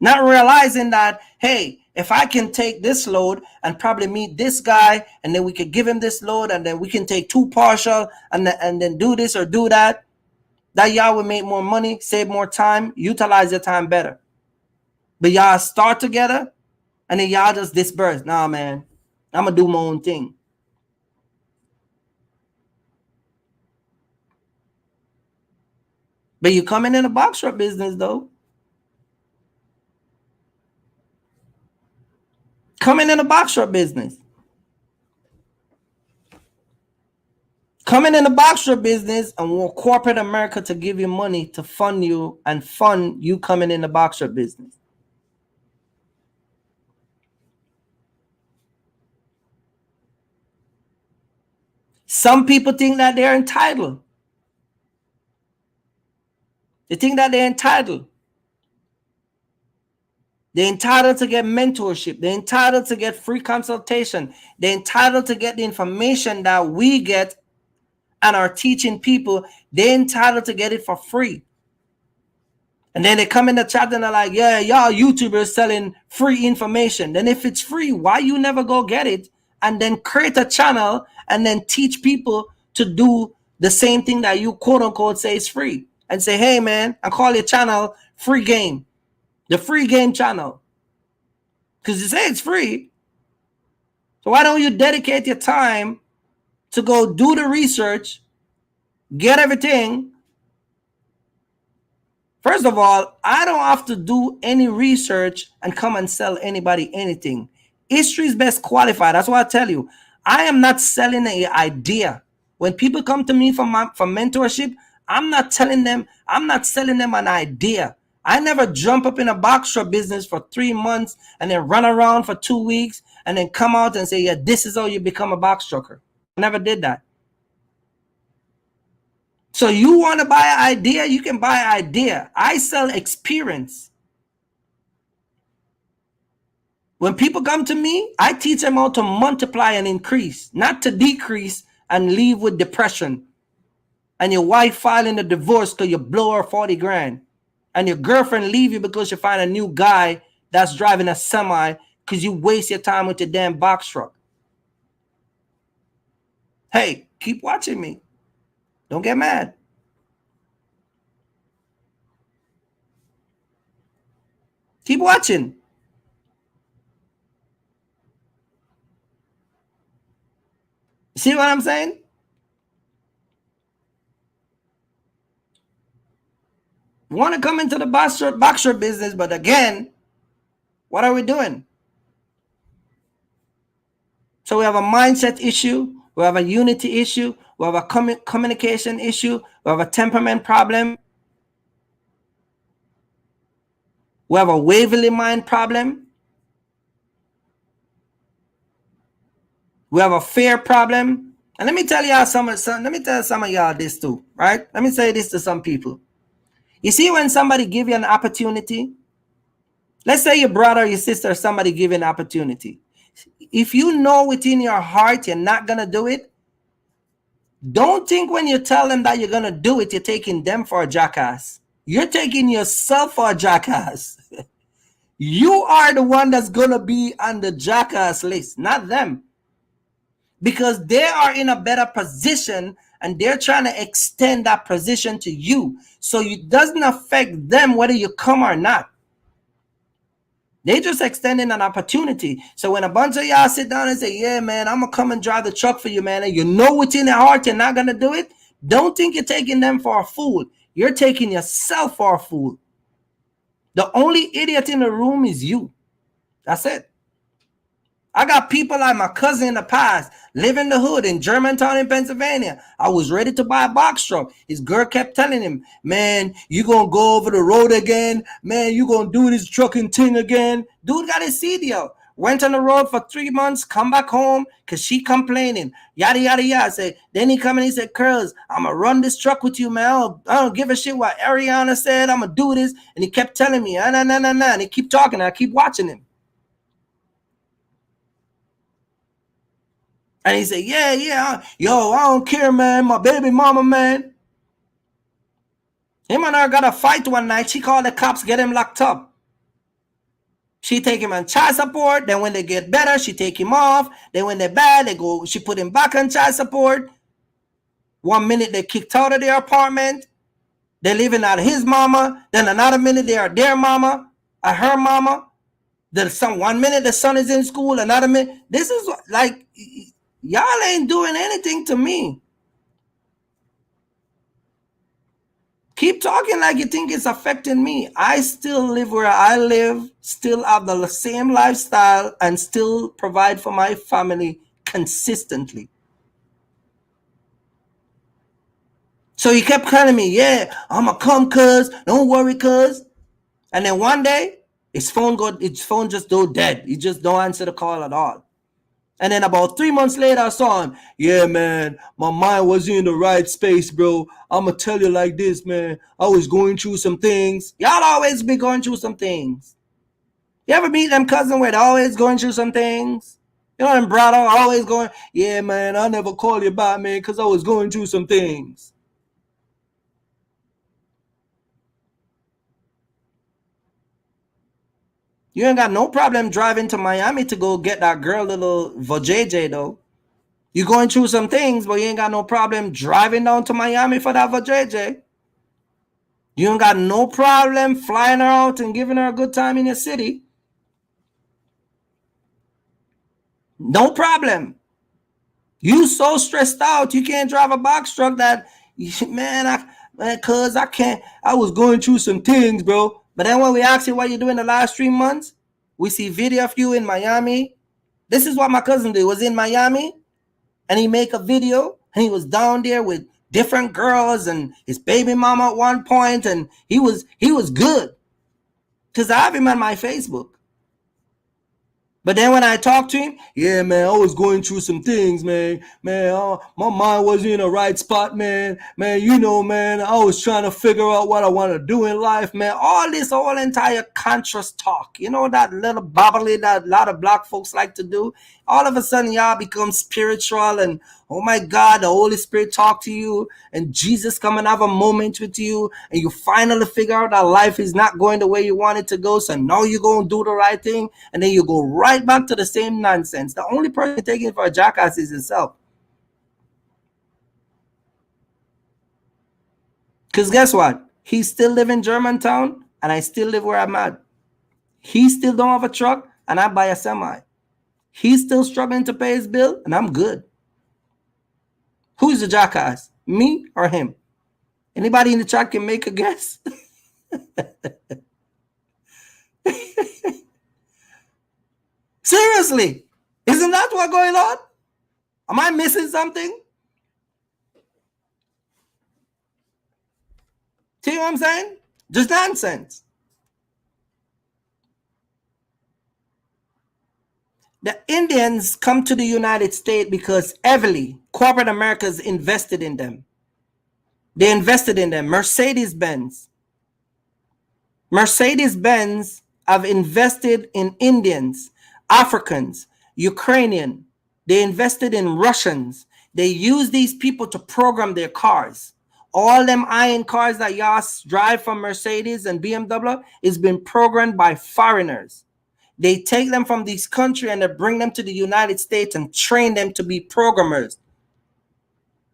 Not realizing that, hey, if I can take this load and probably meet this guy, and then we could give him this load, and then we can take two partial and then do this or do that, that y'all will make more money, save more time, utilize your time better. But y'all start together and then y'all just disperse. Nah, man, I'm going to do my own thing. But you coming in a box shop business, though. Coming in a box shop business. Coming in the box shop business and want corporate America to give you money to fund you and fund you coming in the box shop business. Some people think that they're entitled. They think that they're entitled. They're entitled to get mentorship. They're entitled to get free consultation. They're entitled to get the information that we get and are teaching people. They're entitled to get it for free. And then they come in the chat and they're like, yeah, y'all YouTubers selling free information. Then if it's free, why you never go get it and then create a channel and then teach people to do the same thing that you quote unquote say is free, and say, hey man, I call your channel Free Game, the Free Game channel, because you say it's free. So why don't you dedicate your time to go do the research, get everything? First of all, I don't have to do any research and come and sell anybody anything. History is best qualified. That's why I tell you, I am not selling an idea. When people come to me for mentorship, I'm not selling them an idea. I never jump up in a box shop business for 3 months and then run around for 2 weeks and then come out and say, yeah, this is how you become a box trucker. I never did that. So you want to buy an idea, you can buy an idea. I sell experience. When people come to me, I teach them how to multiply and increase, not to decrease and leave with depression. And your wife filing a divorce because you blow her 40 grand. And your girlfriend leave you because you find a new guy that's driving a semi because you waste your time with your damn box truck. Hey, keep watching me. Don't get mad. Keep watching. See what I'm saying? Want to come into the box shop business, but again, what are we doing? So we have a mindset issue. We have a unity issue. We have a communication issue. We have a temperament problem. We have a waverly mind problem. We have a fear problem. And let me tell y'all some of y'all this too, right? Let me say this to some people. You see, when somebody give you an opportunity, let's say your brother or your sister, somebody give you an opportunity. If you know within your heart you're not going to do it, don't think when you tell them that you're going to do it, you're taking them for a jackass. You're taking yourself for a jackass. You are the one that's going to be on the jackass list, not them. Because they are in a better position and they're trying to extend that position to you. So it doesn't affect them whether you come or not. They just extending an opportunity. So when a bunch of y'all sit down and say, yeah, man, I'm going to come and drive the truck for you, man, and you know within your heart you're not going to do it, don't think you're taking them for a fool. You're taking yourself for a fool. The only idiot in the room is you. That's it. I got people like my cousin in the past, live in the hood in Germantown in Pennsylvania. I was ready to buy a box truck. His girl kept telling him, man, you going to go over the road again? Man, you going to do this trucking thing again? Dude got his CDL. Went on the road for 3 months, come back home because she complaining. Yada, yada, yada. Then he come and he said, Curls, I'm going to run this truck with you, man. I don't give a shit what Ariana said. I'm going to do this. And he kept telling me, nah. And he keep talking. I keep watching him. And he said, yeah, yo, I don't care, man. My baby mama, man. Him and her got a fight one night. She called the cops, get him locked up. She take him on child support. Then when they get better, she take him off. Then when they're bad, she put him back on child support. 1 minute they kicked out of their apartment. They're living out of his mama. Then another minute they are their mama, or her mama. 1 minute the son is in school. Another minute. This is like... Y'all ain't doing anything to me. Keep talking like you think it's affecting me. I still live where I live, still have the same lifestyle, and still provide for my family consistently. So he kept telling me, yeah, I'm going to come, cuz. Don't worry, cuz. And then one day, his phone just go dead. He just don't answer the call at all. And then about 3 months later, I saw him. Yeah, man, my mind wasn't in the right space, bro. I'm going to tell you like this, man. I was going through some things. Y'all always be going through some things. You ever meet them cousin where they're always going through some things? You know them brother always going, yeah, man, I never call you back, man, because I was going through some things. You ain't got no problem driving to Miami to go get that girl little vajayjay, though. You're going through some things, but you ain't got no problem driving down to Miami for that vajayjay. You ain't got no problem flying her out and giving her a good time in your city. No problem. You so stressed out, you can't drive a box truck that, man, cuz I can't. I was going through some things, bro. But then when we ask you what you do in the last 3 months, we see video of you in Miami. This is what my cousin did. He was in Miami, and he make a video, and he was down there with different girls and his baby mama at one point, and he was good. Because I have him on my Facebook. But then when I talked to him, yeah, man, I was going through some things, man. Man, my mind wasn't in the right spot, man. Man, you know, man, I was trying to figure out what I want to do in life, man. All this whole entire conscious talk, you know, that little bubbly that a lot of black folks like to do. All of a sudden, y'all become spiritual and, oh my God, the Holy Spirit talk to you and Jesus come and have a moment with you and you finally figure out that life is not going the way you want it to go. So now you're going to do the right thing and then you go right back to the same nonsense. The only person taking it for a jackass is yourself. Because guess what? He still live in Germantown and I still live where I'm at. He still don't have a truck and I buy a semi. He's still struggling to pay his bill and I'm good. Who's the jackass? Me or him? Anybody in the chat can make a guess? Seriously, isn't that what's going on? Am I missing something? See what I'm saying? Just nonsense. The Indians come to the United States because heavily corporate America's invested in them. They invested in them. Mercedes-Benz have invested in Indians, Africans, Ukrainian. They invested in Russians. They use these people to program their cars. All them iron cars that y'all drive from Mercedes and BMW is been programmed by foreigners. They take them from this country and they bring them to the United States and train them to be programmers.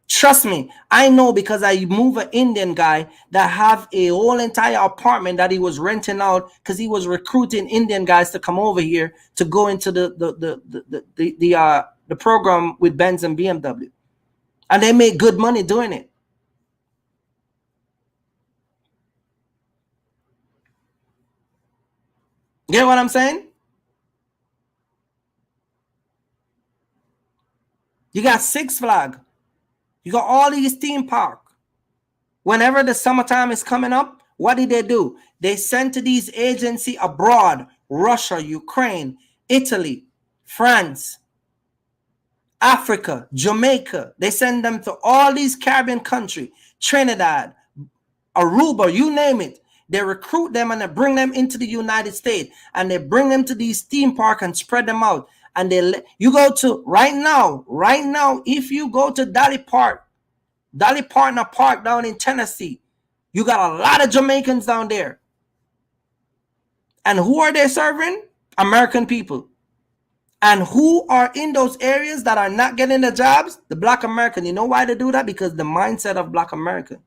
Trust me, I know, because I move an Indian guy that have a whole entire apartment that he was renting out because he was recruiting Indian guys to come over here to go into the program with Benz and BMW, and they make good money doing it. You get what I'm saying? You got Six Flags. You got all these theme parks. Whenever the summertime is coming up, what did they do? They sent to these agencies abroad, Russia, Ukraine, Italy, France, Africa, Jamaica. They send them to all these Caribbean countries, Trinidad, Aruba, you name it. They recruit them and they bring them into the United States, and they bring them to these theme parks and spread them out. And you go to right now, if you go to Dolly Partner Park down in Tennessee, you got a lot of Jamaicans down there. And who are they serving? American people. And who are in those areas that are not getting the jobs? The Black American. You know why they do that? Because the mindset of Black American.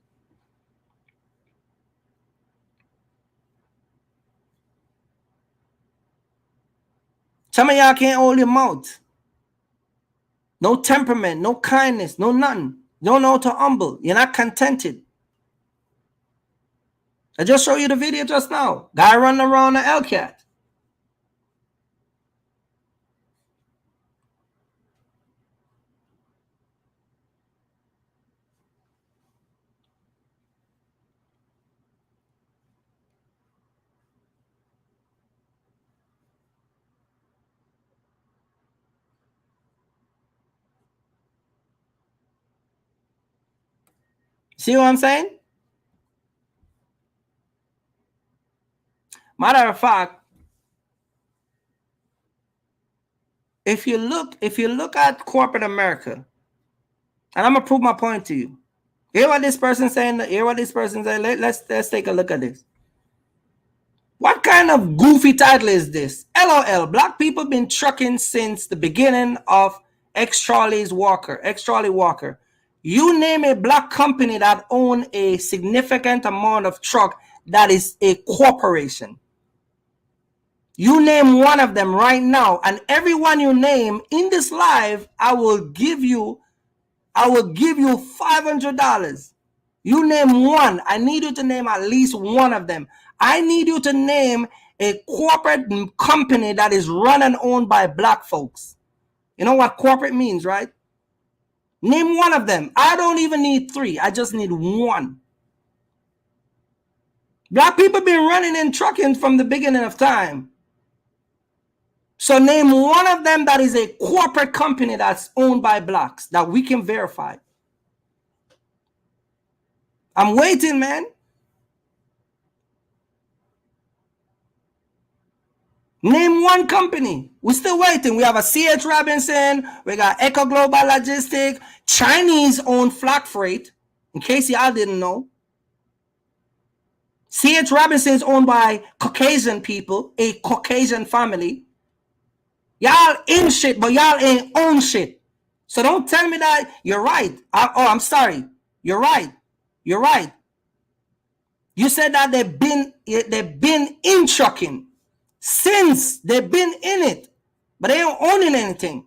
Some of y'all can't hold your mouth. No temperament, no kindness, no nothing. You don't know how to humble. You're not contented. I just showed you the video just now. Guy running around the Hellcat. See what I'm saying? Matter of fact, if you look at corporate America, and I'm gonna prove my point to you. Hear what this person's saying. Hear what this person's saying. Let's take a look at this. What kind of goofy title is this? LOL. Black people been trucking since the beginning of X-Trolley Walker. You name a black company that own a significant amount of truck that is a corporation. You name one of them right now, and everyone you name in this live, I will give you $500. You name one. I need you to name at least one of them. I need you to name a corporate company that is run and owned by black folks. You know what corporate means, right? Name one of them. I don't even need three. I just need one. Black people been running and trucking from the beginning of time. So name one of them that is a corporate company that's owned by blacks that we can verify. I'm waiting, man. Name one company. We're still waiting. We have a C.H. Robinson. We got Echo Global Logistic. Chinese owned Flag Freight. In case y'all didn't know. C.H. Robinson is owned by Caucasian people. A Caucasian family. Y'all in shit, but y'all ain't own shit. So don't tell me that you're right. I'm sorry. You're right. You're right. You said that they've been in trucking. Since they've been in it, but they ain't owning anything.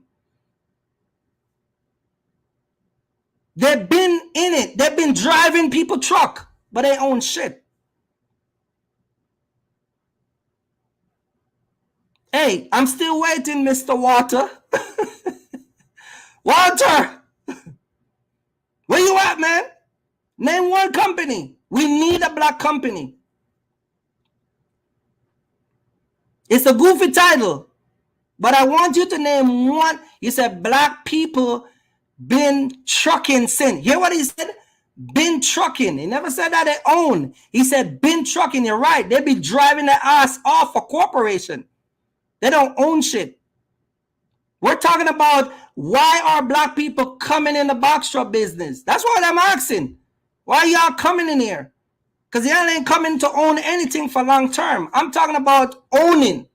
They've been in it. They've been driving people truck, but they own shit. Hey, I'm still waiting, Mr. Water. Walter, where you at, man? Name one company. We need a black company. It's a goofy title, but I want you to name one. You said black people been trucking since. Hear what he said? Been trucking. He never said that they own. He said been trucking. You're right. They be driving their ass off a corporation. They don't own shit. We're talking about why are black people coming in the box truck business? That's what I'm asking. Why y'all coming in here? Because y'all ain't coming to own anything for long term. I'm talking about owning.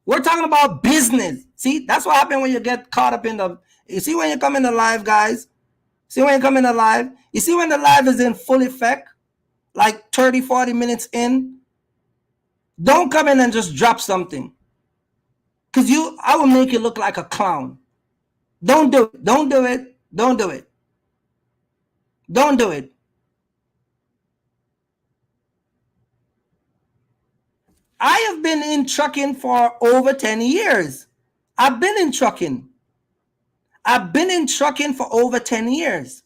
We're talking about business. See, that's what happens when you get caught up in the... You see when you come in the live, guys? See when you come in the live? You see when the live is in full effect? Like 30, 40 minutes in? Don't come in and just drop something. Because I will make you look like a clown. Don't do it. Don't do it. Don't do it. Don't do it. I have been in trucking for over 10 years. I've been in trucking. I've been in trucking for over 10 years.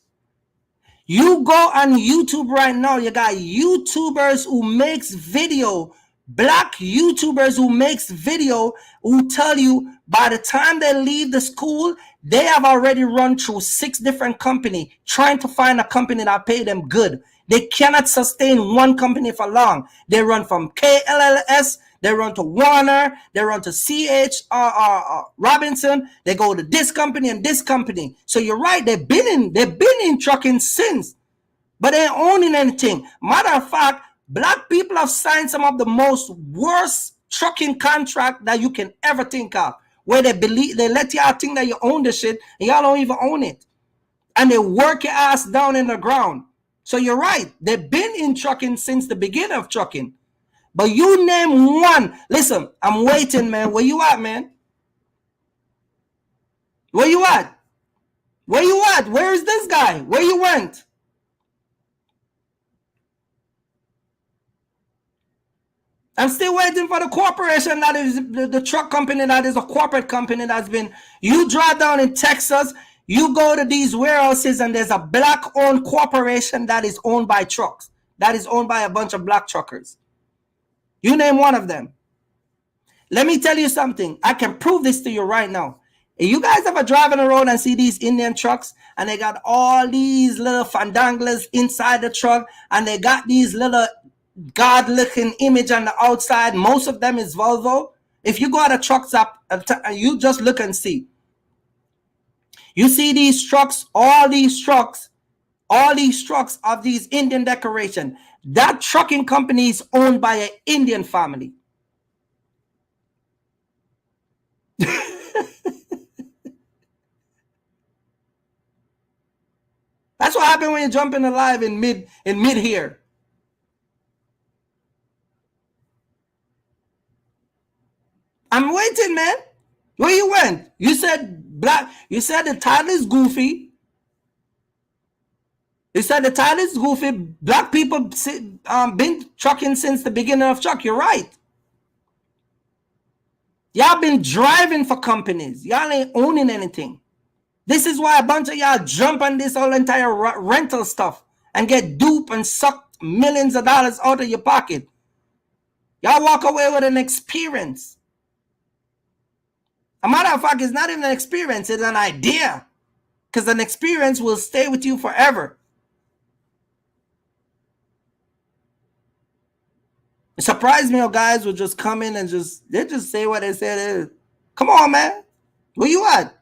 You go on YouTube right now, you got YouTubers who makes video, black YouTubers who makes video, who tell you by the time they leave the school, they have already run through 6 different companies trying to find a company that pay them good. They cannot sustain one company for long. They run from KLLS, they run to Warner, they run to CH Robinson, they go to this company and this company. So you're right, they've been in trucking since, but they ain't owning anything. Matter of fact, black people have signed some of the most worst trucking contract that you can ever think of, where they let y'all think that you own the shit and y'all don't even own it, and they work your ass down in the ground. So you're right, they've been in trucking since the beginning of trucking. But you name one. Listen, I'm waiting, man. Where you at, man? Where you at? Where you at? Where is this guy? Where you went? I'm still waiting for the corporation that is the truck company that is a corporate company that's been. You drive down in Texas, you go to these warehouses, and there's a black-owned corporation that is owned by trucks, that is owned by a bunch of black truckers. You name one of them. Let me tell you something. I can prove this to you right now. If you guys ever driving around and see these Indian trucks and they got all these little fandanglers inside the truck and they got these little God-looking image on the outside, most of them is Volvo. If you go to truck stop, you just look and see. You see these trucks, all these trucks of these Indian decoration. That trucking company is owned by an Indian family. That's what happened when you jump in the live in mid here. I'm waiting, man. Where you went? You said black. You said the title is goofy. You said the title is goofy. Black people been trucking since the beginning of truck. You're right. Y'all been driving for companies. Y'all ain't owning anything. This is why a bunch of y'all jump on this whole entire rental stuff and get duped and suck millions of dollars out of your pocket. Y'all walk away with an experience. A matter of fact, it's not even an experience, it's an idea. Because an experience will stay with you forever. It surprised me how guys would just come in and they just say what they said. Come on, man. Where you at?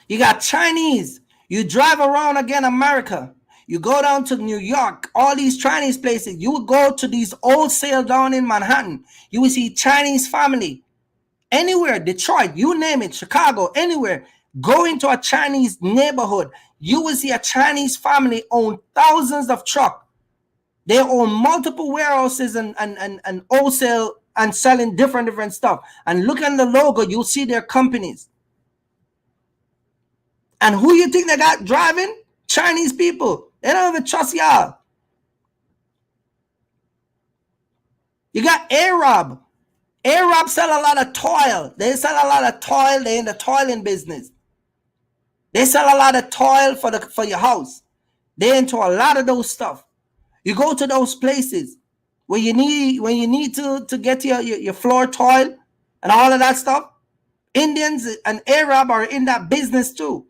You got Chinese. You drive around again America. You go down to New York, all these Chinese places. You would go to these wholesale down in Manhattan. You will see Chinese family. Anywhere, Detroit, you name it, Chicago, anywhere. Go into a Chinese neighborhood. You will see a Chinese family own thousands of trucks. They own multiple warehouses and wholesale and selling different stuff. And look at the logo, you'll see their companies. And who you think they got driving? Chinese people. They don't even trust y'all. You got Arab. Arab sell a lot of toil. They sell a lot of toil. They're in the toiling business. They sell a lot of toil for your house. They're into a lot of those stuff. You go to those places where you need to get your floor toil and all of that stuff. Indians and Arab are in that business too.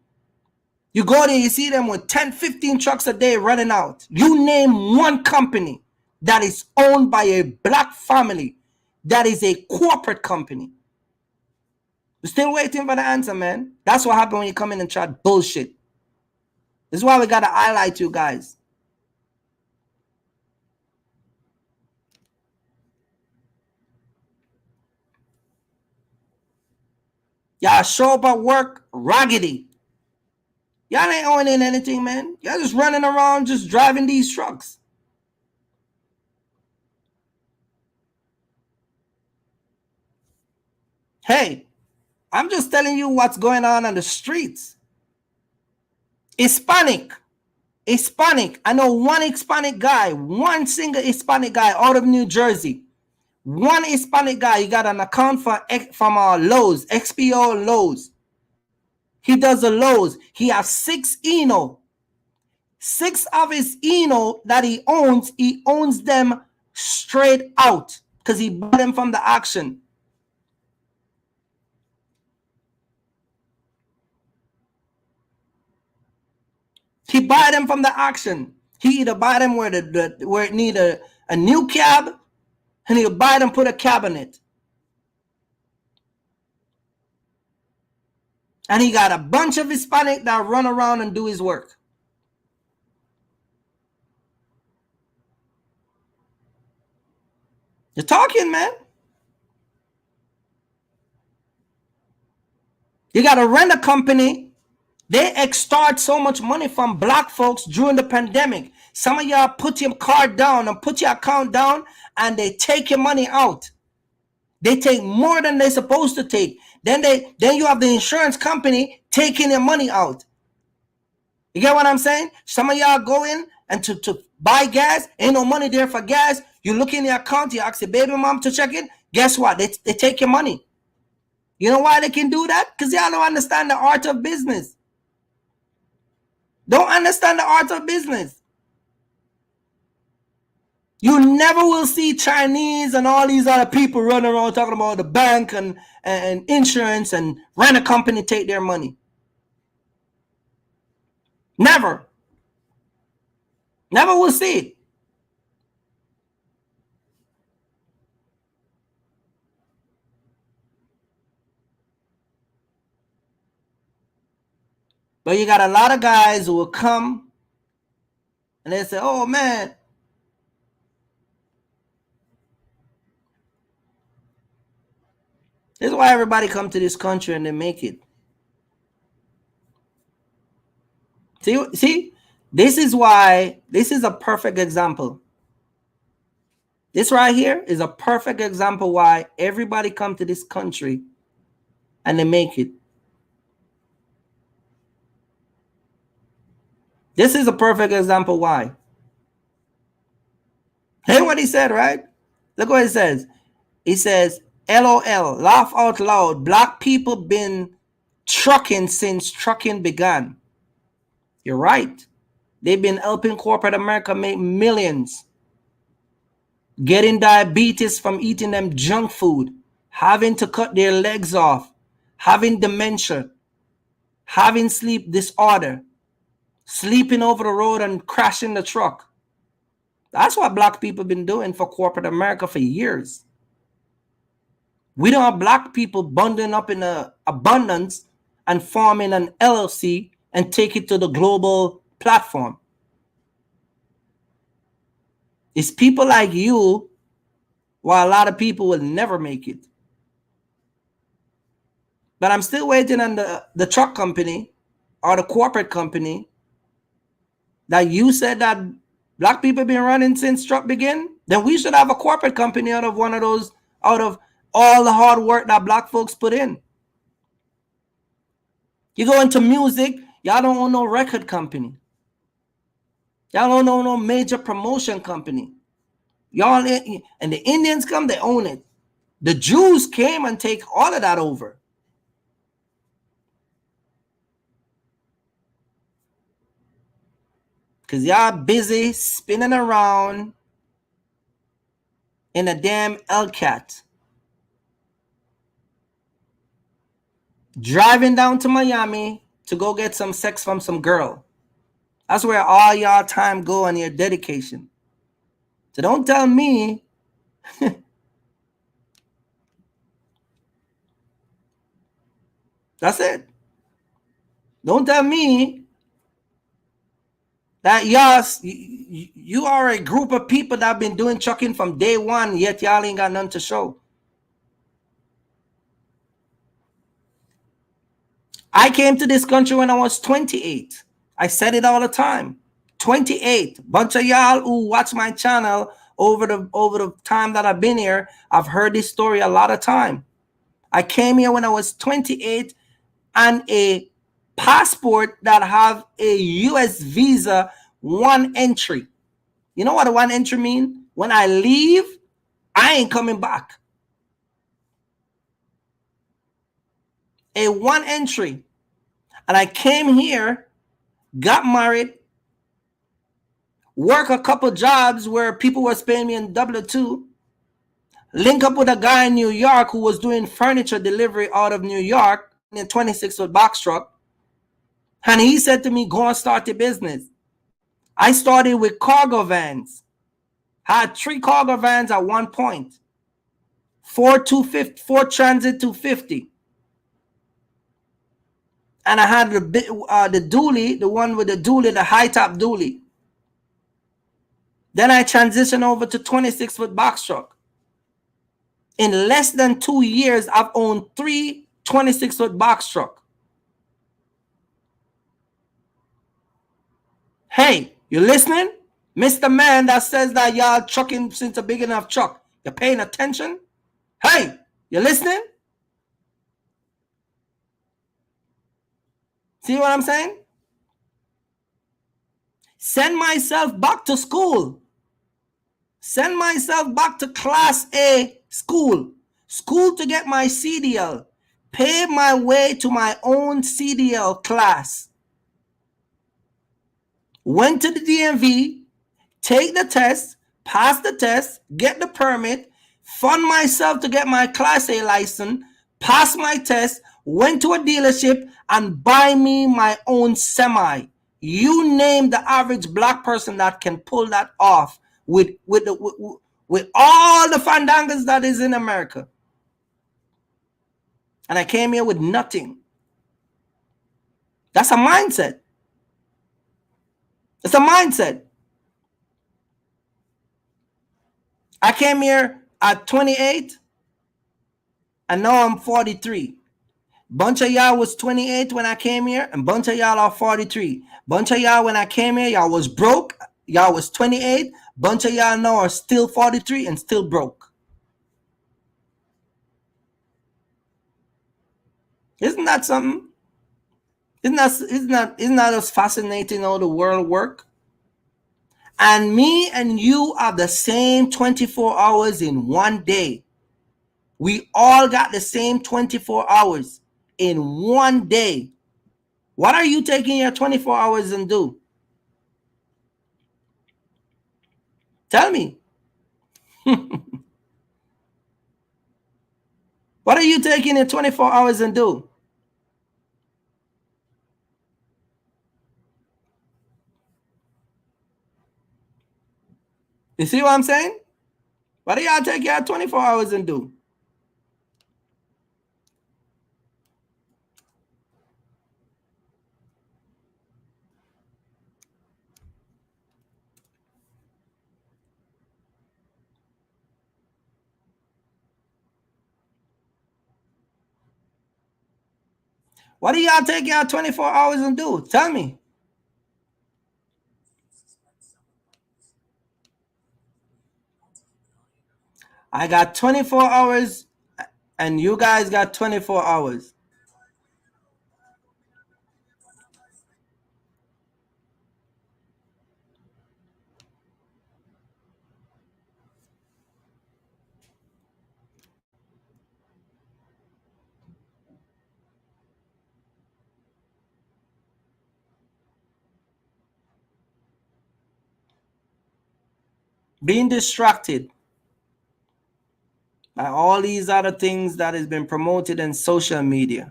You go there, you see them with 10, 15 trucks a day running out. You name one company that is owned by a black family, that is a corporate company. We're still waiting for the answer, man. That's what happens when you come in and try bullshit. This is why we got to highlight you guys. Y'all show up at work raggedy. Y'all ain't owning anything, man. Y'all just running around, just driving these trucks. Hey, I'm just telling you what's going on the streets. Hispanic. I know one Hispanic guy, one single Hispanic guy out of New Jersey. One Hispanic guy, he got an account from Lowe's, XPO Lowe's. He does the Lowe's. He has 6 Eno. 6 of his Eno that he owns them straight out because he bought them from the auction. He buy them from the auction. He either buy them where it need a new cab, and he'll buy them, put a cab in it. And he got a bunch of Hispanic that run around and do his work. You're talking, man. You got to rent a company. They extort so much money from black folks during the pandemic. Some of y'all put your card down and put your account down, and they take your money out. They take more than they're supposed to take. Then you have the insurance company taking your money out. You get what I'm saying? Some of y'all go in and to buy gas, ain't no money there for gas. You look in your account, you ask your baby mom to check it. Guess what? They take your money. You know why they can do that? Because y'all don't understand the art of business. Don't understand the art of business. You never will see Chinese and all these other people running around talking about the bank and insurance and rent a company take their money. Never. Never will see it. But you got a lot of guys who will come and they say, oh man, this is why everybody come to this country and they make it. See, this is why, this is a perfect example. This right here is a perfect example why everybody come to this country and they make it. This is a perfect example why. Hear what he said, right? Look what he says. He says, LOL, laugh out loud. Black people been trucking since trucking began. You're right. They've been helping corporate America make millions. Getting diabetes from eating them junk food. Having to cut their legs off. Having dementia. Having sleep disorder. Sleeping over the road and crashing the truck. That's what black people been doing for corporate America for years. We don't have black people bundling up in abundance and forming an LLC and take it to the global platform. It's people like you, while a lot of people will never make it. But I'm still waiting on the truck company or the corporate company that you said that black people been running since truck began. Then we should have a corporate company out of one of those, out of all the hard work that black folks put in. You go into music, y'all don't own no record company. Y'all don't own no major promotion company. Y'all, and the Indians come, they own it. The Jews came and take all of that over. Because y'all busy spinning around in a damn Hellcat. Driving down to Miami to go get some sex from some girl. That's where all y'all time go and your dedication. So don't tell me that's it. Don't tell me that you are a group of people that have been doing trucking from day one, yet y'all ain't got none to show. I came to this country when I was 28. I said it all the time. 28. Bunch of y'all who watch my channel over the time that I've been here, I've heard this story a lot of time. I came here when I was 28 and a passport that have a US visa, one entry. You know what a one entry mean? When I leave, I ain't coming back. A one entry. And I came here, got married, work a couple jobs where people were paying me in W-2, link up with a guy in New York who was doing furniture delivery out of New York in a 26-foot box truck. And he said to me, go and start a business. I started with cargo vans. I had 3 cargo vans at one point. 4 Transit 250. And I had the dually, the one with the dually, the high top dually. Then I transitioned over to 26-foot box truck. In less than 2 years, I've owned 3 26-foot box truck. Hey, you listening? Mr. Man that says that y'all trucking since a big enough truck. You paying attention? Hey, you listening? See what I'm saying? Send myself back to school. Send myself back to class A school. School to get my CDL. Pay my way to my own CDL class. Went to the DMV, take the test, pass the test, get the permit, fund myself to get my Class A license, pass my test, went to a dealership and buy me my own semi. You name the average black person that can pull that off with all the fandangas that is in America. And I came here with nothing. That's a mindset. It's a mindset. I came here at 28 and now I'm 43. Bunch of y'all was 28 when I came here and bunch of y'all are 43. Bunch of y'all when I came here, y'all was broke. Y'all was 28. Bunch of y'all now are still 43 and still broke. Isn't that something? Isn't that as fascinating how the world works? And me and you have the same 24 hours in one day. We all got the same 24 hours in one day. What are you taking your 24 hours and do? Tell me. What are you taking in 24 hours and do? You see what I'm saying? What do y'all take your 24 hours and do? What do y'all take your 24 hours and do? Tell me. I got 24 hours and you guys got 24 hours. Being distracted by all these other things that has been promoted in social media.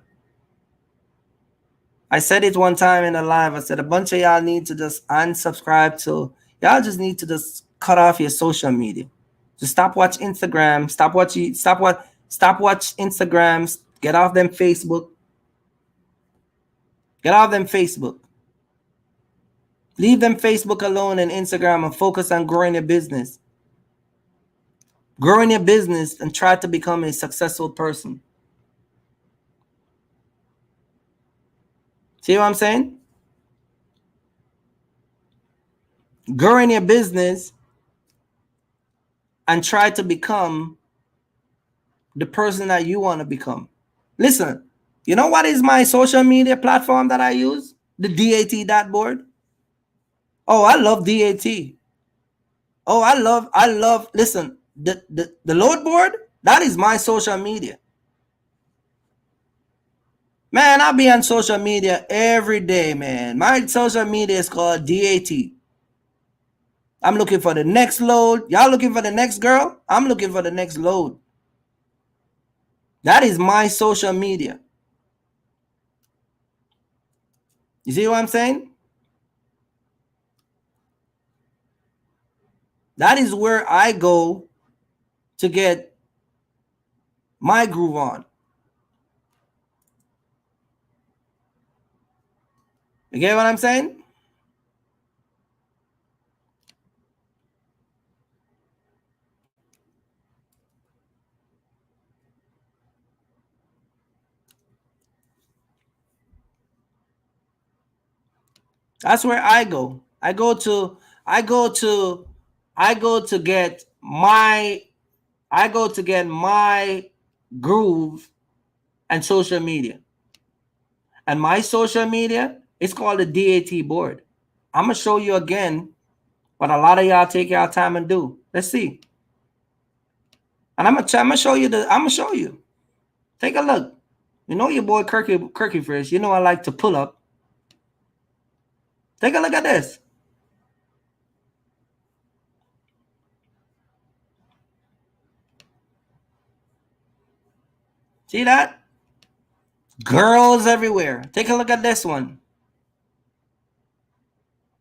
I said it one time in a live. I said a bunch of y'all need to just unsubscribe to. Y'all just need to just cut off your social media. Just stop watch Instagram. Stop watch Instagrams. Get off them Facebook. Get off them Facebook. Leave them Facebook alone and Instagram and focus on growing your business. Growing your business and try to become a successful person. See what I'm saying? Grow in your business and try to become the person that you want to become. Listen, you know what is my social media platform that I use? The DAT board. Oh, I love DAT. Oh, I love, listen, the load board, that is my social media. Man, I be on social media every day, man. My social media is called DAT. I'm looking for the next load. Y'all looking for the next girl? I'm looking for the next load. That is my social media. You see what I'm saying? That is where I go to get my groove on. You get what I'm saying? That's where I go. I go to get my groove and social media. And my social media is called the DAT board. I'm gonna show you again what a lot of y'all take y'all time and do. Let's see. And I'm gonna show you. Take a look. You know your boy Kirky Fresh. You know I like to pull up. Take a look at this. See that? Girls everywhere. Take a look at this one.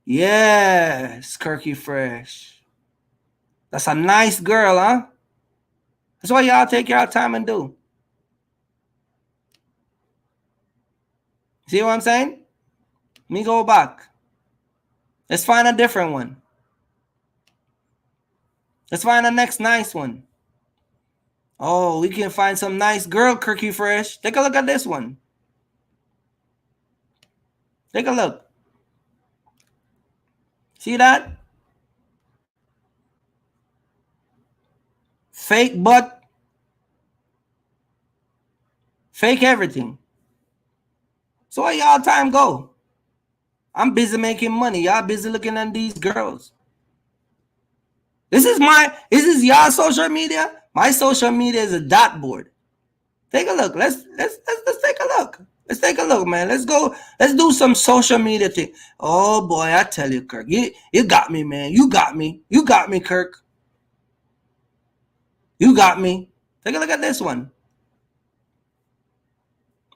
Yes, Kirky Fresh. That's a nice girl, huh? That's what y'all take y'all time and do. See what I'm saying? Let me go back. Let's find a different one. Let's find the next nice one. Oh, we can find some nice girl, Kirky Fresh. Take a look at this one. Take a look. See that? Fake butt. Fake everything. So where y'all time go? I'm busy making money. Y'all busy looking at these girls. This is y'all social media. My social media is a dot board. Take a look. Let's take a look. Let's take a look, man. Let's go. Let's do some social media thing. Oh boy, I tell you, Kirk, you got me, man. You got me. You got me, Kirk. You got me. Take a look at this one.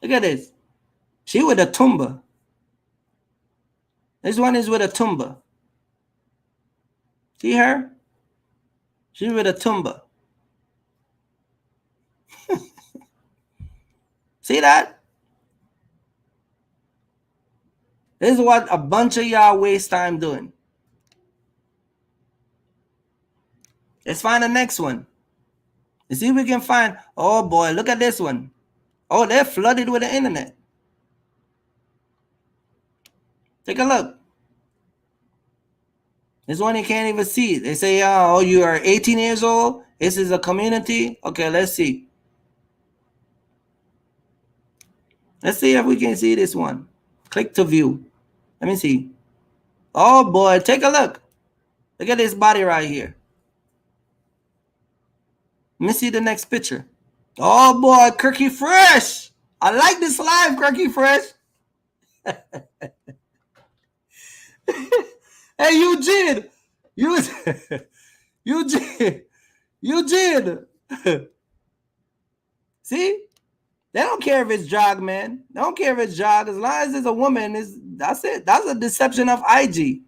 Look at this. She with a tumba. This one is with a tumba. See her? She with a tumba. See that? This is what a bunch of y'all waste time doing. Let's find the next one. Let's see if we can find. Oh boy, look at this one. Oh, they're flooded with the internet. Take a look. This one you can't even see. They say, oh, you are 18 years old. This is a community. Okay, let's see. Let's see if we can see this one. Click to view. Let me see. Oh boy, take a look. Look at this body right here. Let me see the next picture. Oh boy, Kirky Fresh. I like this live, Kirky Fresh. Hey, Eugene. Eugene. See? They don't care if it's jog, man. They don't care if it's jog. As long as it's a woman, that's it. That's a deception of IG.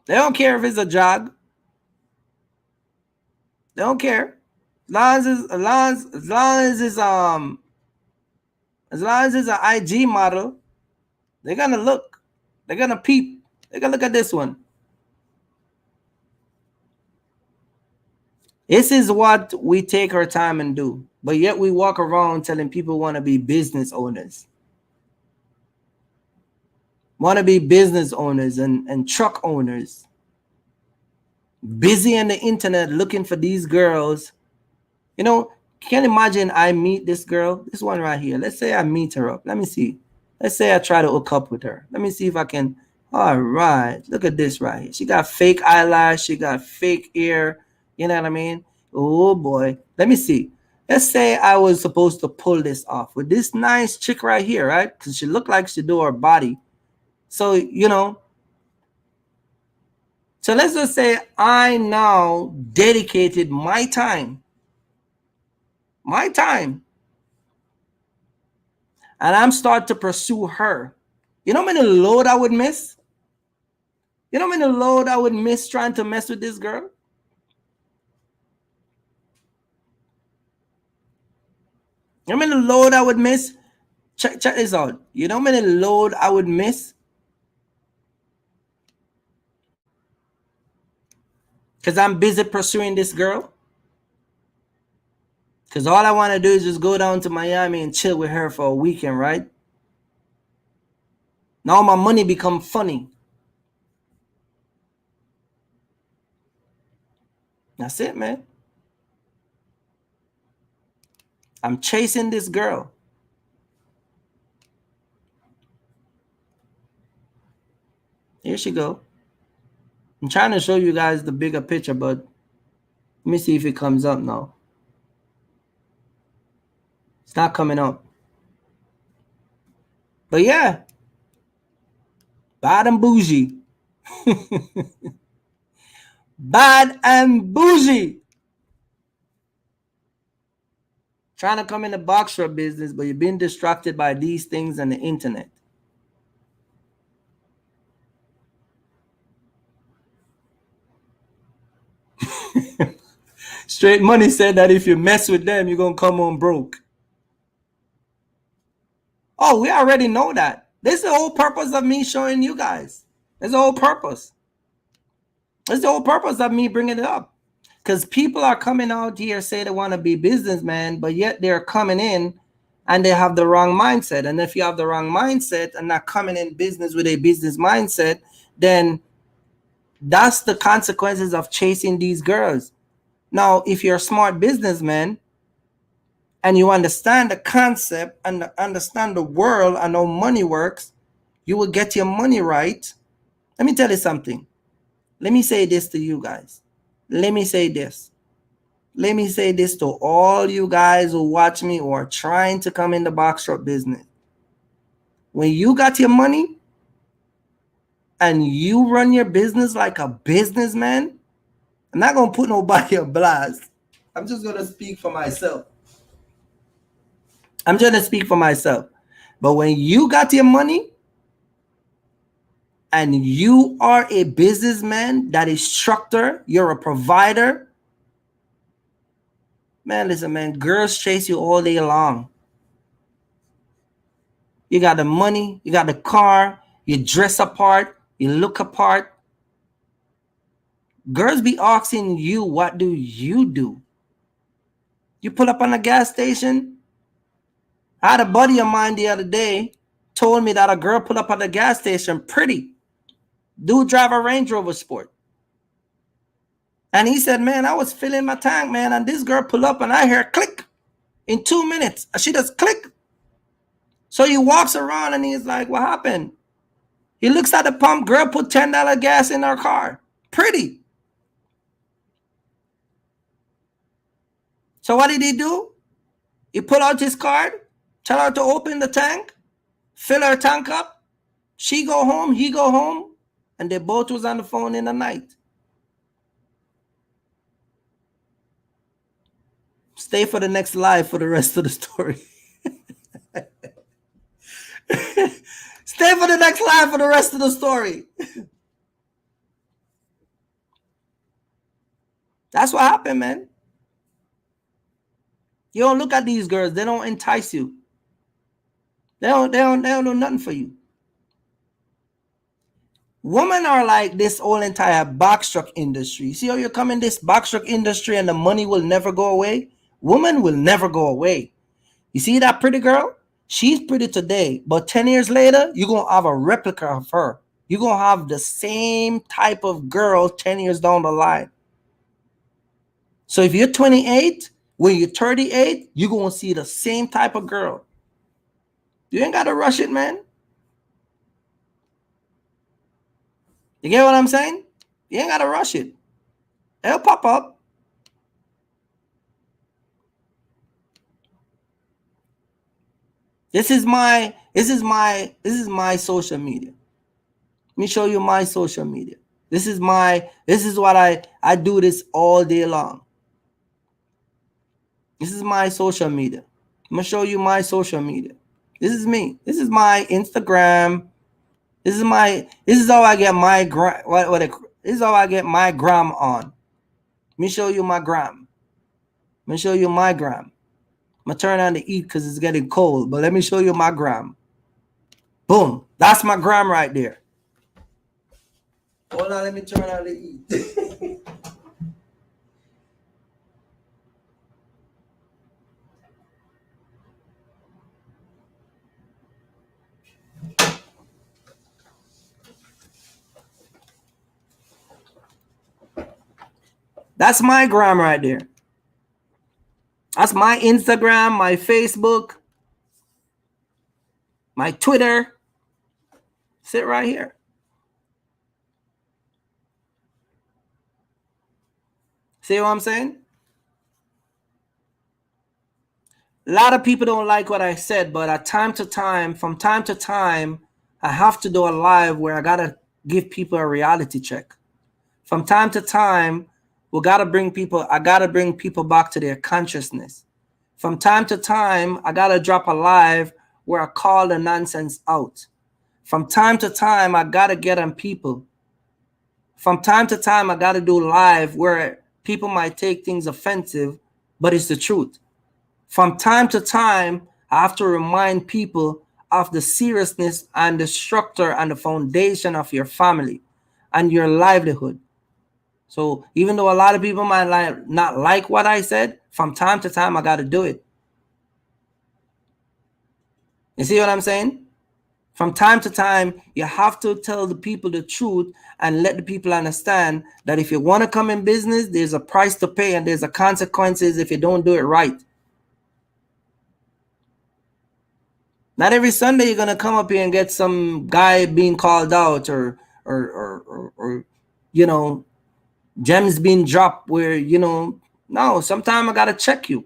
They don't care if it's a jog. They don't care. As long as it's an IG model, they're gonna look. They're gonna peep. They're gonna look at this one. This is what we take our time and do. But yet we walk around telling people want to be business owners. Want to be business owners and truck owners. Busy on the internet looking for these girls. You know, can't imagine I meet this girl, this one right here. Let's say I meet her up. Let me see. Let's say I try to hook up with her. Let me see if I can. All right. Look at this right here. She got fake eyelash. She got fake ear. You know what I mean? Oh, boy. Let me see. Let's say I was supposed to pull this off with this nice chick right here, right? Because she looked like she do her body. So, you know. So let's just say I now dedicated my time. And I'm start to pursue her. You know how many load I would miss? You know how many load I would miss trying to mess with this girl? You know how many load I would miss? Check this out. You know how many load I would miss? Because I'm busy pursuing this girl. Because all I want to do is just go down to Miami and chill with her for a weekend, right? Now my money become funny. That's it, man. I'm chasing this girl. Here she go. I'm trying to show you guys the bigger picture, but let me see if it comes up now. It's not coming up. But yeah, bad and bougie. Bad and bougie. Trying to come in the box shop business, but you've been distracted by these things on the internet. Straight Money said that if you mess with them, you're going to come home broke. Oh, we already know that. This is the whole purpose of me showing you guys. That's the whole purpose. That's the whole purpose of me bringing it up. Because people are coming out here, say they want to be businessmen, but yet they're coming in and they have the wrong mindset. And if you have the wrong mindset and not coming in business with a business mindset, then that's the consequences of chasing these girls. Now, if you're a smart businessman and you understand the concept and understand the world and how money works, you will get your money right. Let me tell you something. Let me say this to you guys. Let me say this to all you guys who watch me or are trying to come in the box shop business. When you got your money and you run your business like a businessman, I'm not going to put nobody on blast. I'm just going to speak for myself. But when you got your money and you are a businessman that is structured, you're a provider, man, listen, man, girls chase you all day long. You got the money, you got the car, you dress apart, you look apart. Girls be asking you, what do? You pull up on a gas station. I had a buddy of mine the other day told me that a girl pulled up at the gas station, pretty. Dude drive a Range Rover Sport. And he said, man, I was filling my tank, man, and this girl pulled up and I hear click in 2 minutes. She just click. So he walks around and he's like, what happened? He looks at the pump, girl put $10 gas in her car. Pretty. So what did he do? He pulled out his card, tell her to open the tank, fill her tank up. She go home, he go home, and they both was on the phone in the night. Stay for the next live for the rest of the story. Stay for the next live for the rest of the story. That's what happened, man. You don't look at these girls. They don't entice you. They don't do nothing for you. Women are like this whole entire box truck industry. See how you come in this box truck industry and the money will never go away? Women will never go away. You see that pretty girl? She's pretty today, but 10 years later, you're going to have a replica of her. You're going to have the same type of girl 10 years down the line. So if you're 28, when you're 38, you're going to see the same type of girl. You ain't got to rush it, man. You get what I'm saying? You ain't got to rush it. It'll pop up. This is my social media. Let me show you my social media. This is what I do this all day long. This is my social media. I'm gonna show you my social media. This is me. This is my Instagram. This is how I get my this is how I get my gram on. Let me show you my gram. Let me show you my gram. I'm gonna turn on to eat because it's getting cold, but let me show you my gram. Boom. That's my gram right there. Hold on, let me turn on to eat. That's my gram right there. That's my Instagram, my Facebook, my Twitter. Sit right here. See what I'm saying? A lot of people don't like what I said, but from time to time, I have to do a live where I gotta give people a reality check. From time to time, I gotta bring people back to their consciousness. From time to time, I gotta drop a live where I call the nonsense out. From time to time, I gotta get on people. From time to time, I gotta do live where people might take things offensive, but it's the truth. From time to time, I have to remind people of the seriousness and the structure and the foundation of your family and your livelihood. So even though a lot of people might not like what I said, from time to time, I got to do it. You see what I'm saying? From time to time, you have to tell the people the truth and let the people understand that if you want to come in business, there's a price to pay and there's a consequences if you don't do it right. Not every Sunday you're gonna come up here and get some guy being called out or you know, gems being dropped where, you know, no, sometimes I gotta check you.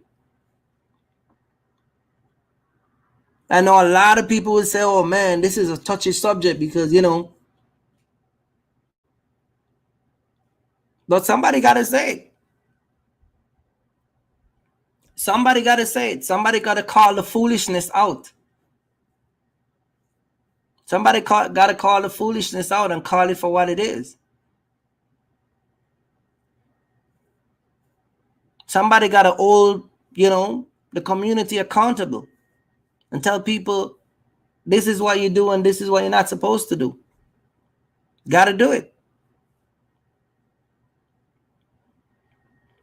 I know a lot of people will say, oh man, this is a touchy subject because, you know, but somebody gotta say it. Somebody gotta say it. Somebody gotta call the foolishness out. Somebody gotta call the foolishness out and call it for what it is. Somebody gotta hold, you know, the community accountable and tell people this is what you do and this is what you're not supposed to do. Gotta do it.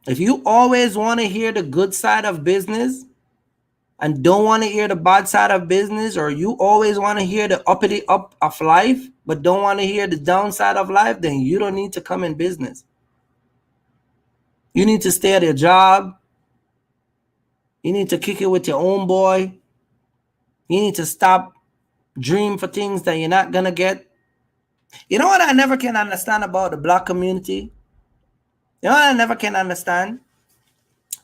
If you always want to hear the good side of business and don't want to hear the bad side of business, or you always want to hear the uppity up of life but don't want to hear the downside of life, then you don't need to come in business. You need to stay at your job. You need to kick it with your own boy. You need to stop dream for things that you're not gonna get. You know what I never can understand about the Black community? You know what I never can understand?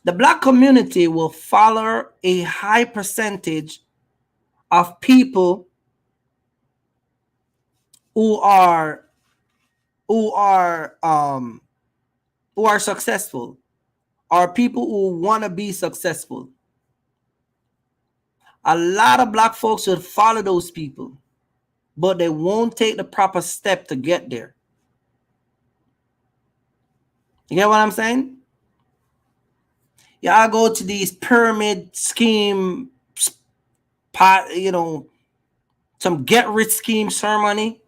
The Black community will follow a high percentage of people who are successful, or people who want to be successful. A lot of Black folks will follow those people, but they won't take the proper step to get there. You get what I'm saying? Y'all go to these pyramid scheme, you know, some get rich scheme ceremony.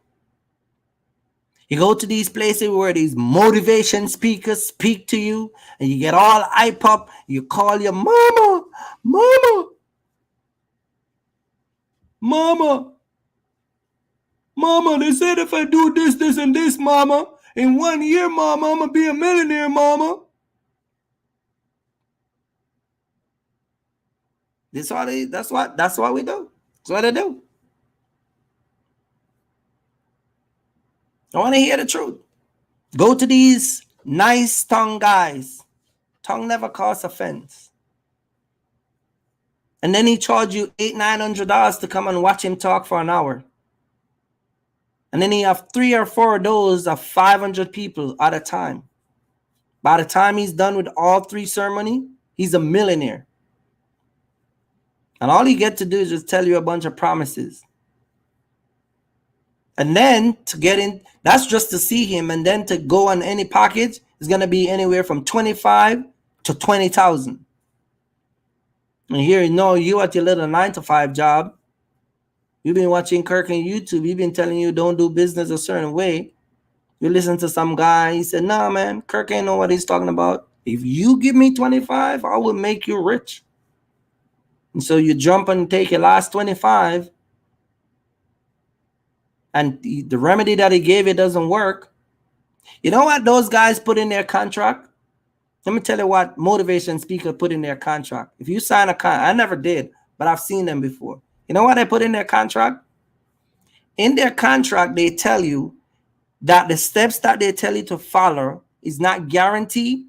You go to these places where these motivation speakers speak to you, and you get all hype up. You call your mama, mama, mama, mama. They said if I do this, this, and this, mama, in 1 year, mama, I'm gonna be a millionaire, mama. That's what we do. That's what they do. I want to hear the truth. Go to these nice tongue guys. Tongue never cause offense. And then he charge you $800-900 to come and watch him talk for an hour. And then he have 3 or 4 of those of 500 people at a time. By the time he's done with all 3 ceremony, he's a millionaire. And all he get to do is just tell you a bunch of promises. And then to get in, that's just to see him. And then to go on any package is going to be anywhere from 25 to 20,000. And here, you at your little 9-to-5 job. You've been watching Kirk on YouTube. He's been telling you don't do business a certain way. You listen to some guy. He said, nah, man, Kirk ain't know what he's talking about. If you give me 25, I will make you rich. And so you jump and take your last 25. And the remedy that he gave you doesn't work. You know what those guys put in their contract? Let me tell you what motivation speaker put in their contract. If you sign a contract, I never did, but I've seen them before. You know what they put in their contract? In their contract, they tell you that the steps that they tell you to follow is not guaranteed,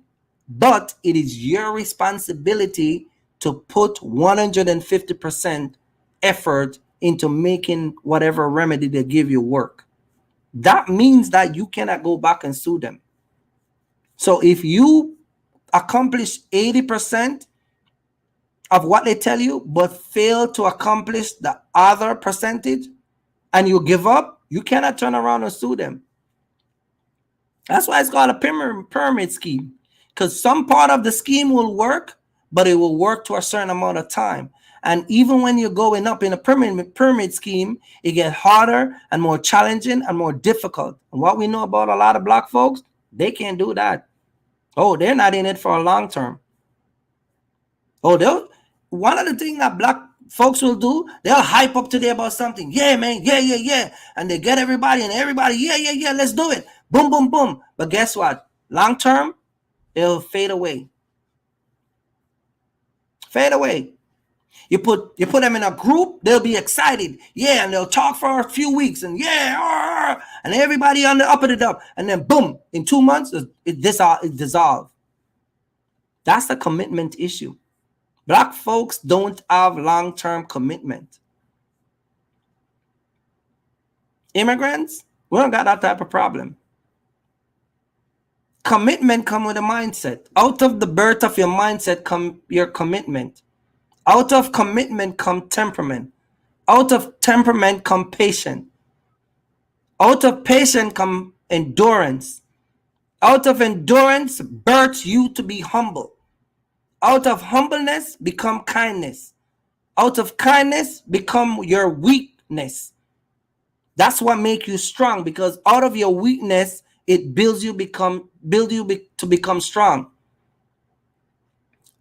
but it is your responsibility to put 150% effort into making whatever remedy they give you work. That means that you cannot go back and sue them. So if you accomplish 80% of what they tell you, but fail to accomplish the other percentage, and you give up, you cannot turn around and sue them. That's why it's called a pyramid scheme, because some part of the scheme will work, but it will work to a certain amount of time. And even when you're going up in a pyramid scheme, it gets harder and more challenging and more difficult. And what we know about a lot of black folks, they can't do that. Oh, they're not in it for a long term. Oh, one of the things that black folks will do, they'll hype up today about something. Yeah, man, yeah. And they get everybody, yeah, let's do it. Boom, boom, boom. But guess what? Long term, it'll fade away. Fade away. You put them in a group, they'll be excited. Yeah, and they'll talk for a few weeks. And yeah, and everybody on the up and up. And then boom, in 2 months, it dissolves. That's the commitment issue. Black folks don't have long-term commitment. Immigrants, we don't got that type of problem. Commitment comes with a mindset. Out of the birth of your mindset come your commitment. Out of commitment come temperament. Out of temperament come patience. Out of patience come endurance. Out of endurance births you to be humble. Out of humbleness become kindness. Out of kindness become your weakness. That's what makes you strong, because out of your weakness it builds you to become strong.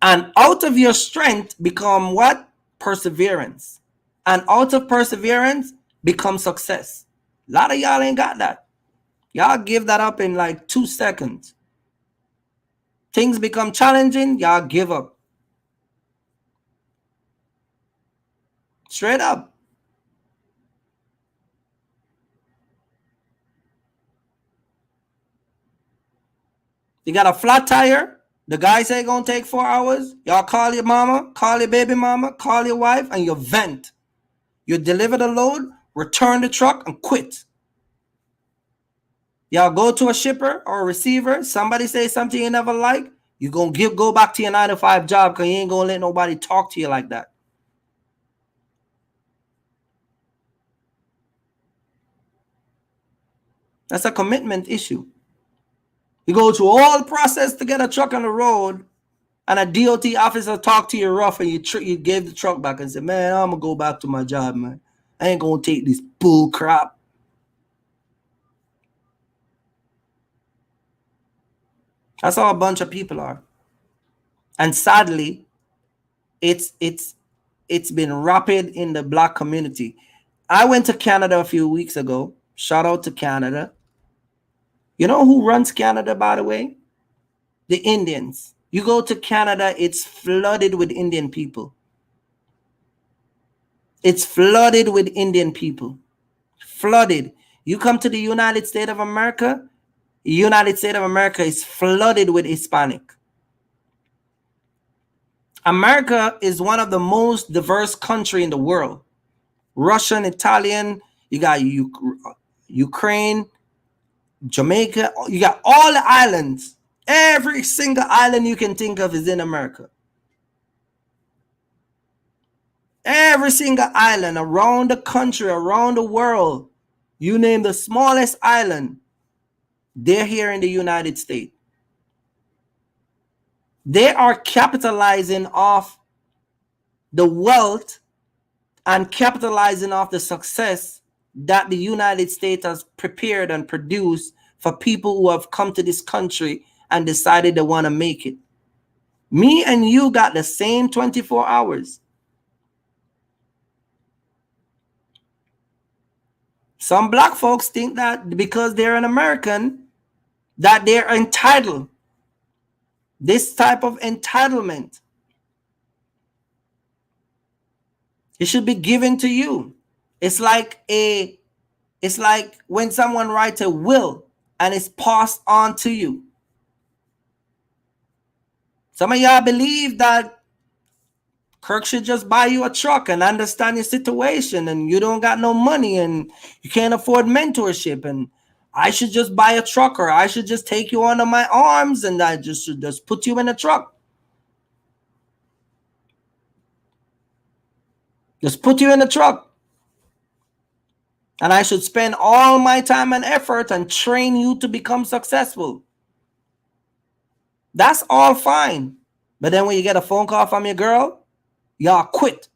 And out of your strength become what? Perseverance. And out of perseverance become success. A lot of y'all ain't got that. Y'all give that up in like 2 seconds. Things become challenging, y'all give up. Straight up. You got a flat tire. The guy say gonna take 4 hours. Y'all call your mama, call your baby mama, call your wife, and you vent. You deliver the load, return the truck, and quit. Y'all go to a shipper or a receiver. Somebody say something you never like. You gonna go back to your 9-to-5 job, because you ain't gonna let nobody talk to you like that. That's a commitment issue. You go through all the process to get a truck on the road, and a DOT officer talk to you rough, and you gave the truck back and said, man, I'm going to go back to my job, man. I ain't going to take this bull crap. That's how a bunch of people are. And sadly, it's been rapid in the black community. I went to Canada a few weeks ago. Shout out to Canada. You know who runs Canada, by the way? The Indians. You go to Canada, it's flooded with Indian people. It's flooded with Indian people. Flooded. You come to the United States of America, the United States of America is flooded with Hispanic. America is one of the most diverse countries in the world. Russian, Italian, you got Ukraine, Jamaica, you got all the islands. Every single island you can think of is in America. Every single island around the country, around the world, you name the smallest island, they're here in the United States. They are capitalizing off the wealth and capitalizing off the success that the United States has prepared and produced for people who have come to this country and decided they want to make it. Me and you got the same 24 hours. Some black folks think that because they're an American, that they're entitled. This type of entitlement, it should be given to you. It's like when someone writes a will and it's passed on to you. Some of y'all believe that Kirk should just buy you a truck and understand your situation, and you don't got no money and you can't afford mentorship, and I should just buy a truck, or I should just take you under my arms and I should just put you in a truck. Just put you in a truck. And I should spend all my time and effort and train you to become successful. That's all fine. But then when you get a phone call from your girl, y'all quit.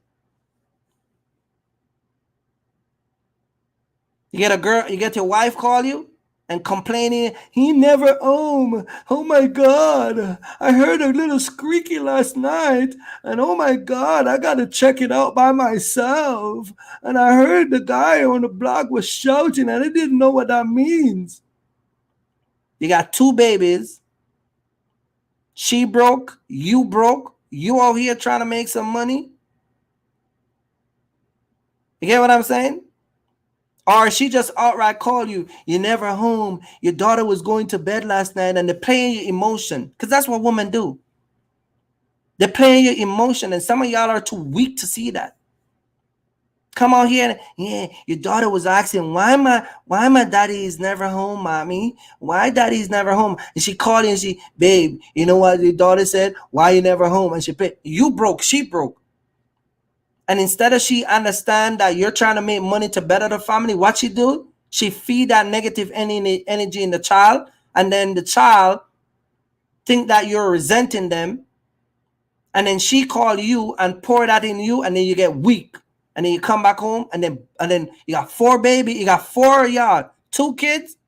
You get your wife call you and complaining, he never home. Oh my God, I heard a little squeaky last night, and oh my God, I got to check it out by myself. And I heard the guy on the block was shouting, and I didn't know what that means. You got 2 babies. She broke, you out here trying to make some money. You get what I'm saying? Or she just outright call you, you're never home, your daughter was going to bed last night, and they're playing your emotion. Because that's what women do. They're playing your emotion, and some of y'all are too weak to see that. Come on here, and, yeah, your daughter was asking, why my daddy is never home, mommy? Why daddy's never home? And she called and she, babe, you know what your daughter said? Why you never home? And she paid, you broke, she broke. And instead of she understand that you're trying to make money to better the family, what she do? She feed that negative energy in the child, and then the child think that you're resenting them, and then she call you and pour that in you, and then you get weak, and then you come back home, and then you got 4 baby, you got 4 y'all, 2 kids.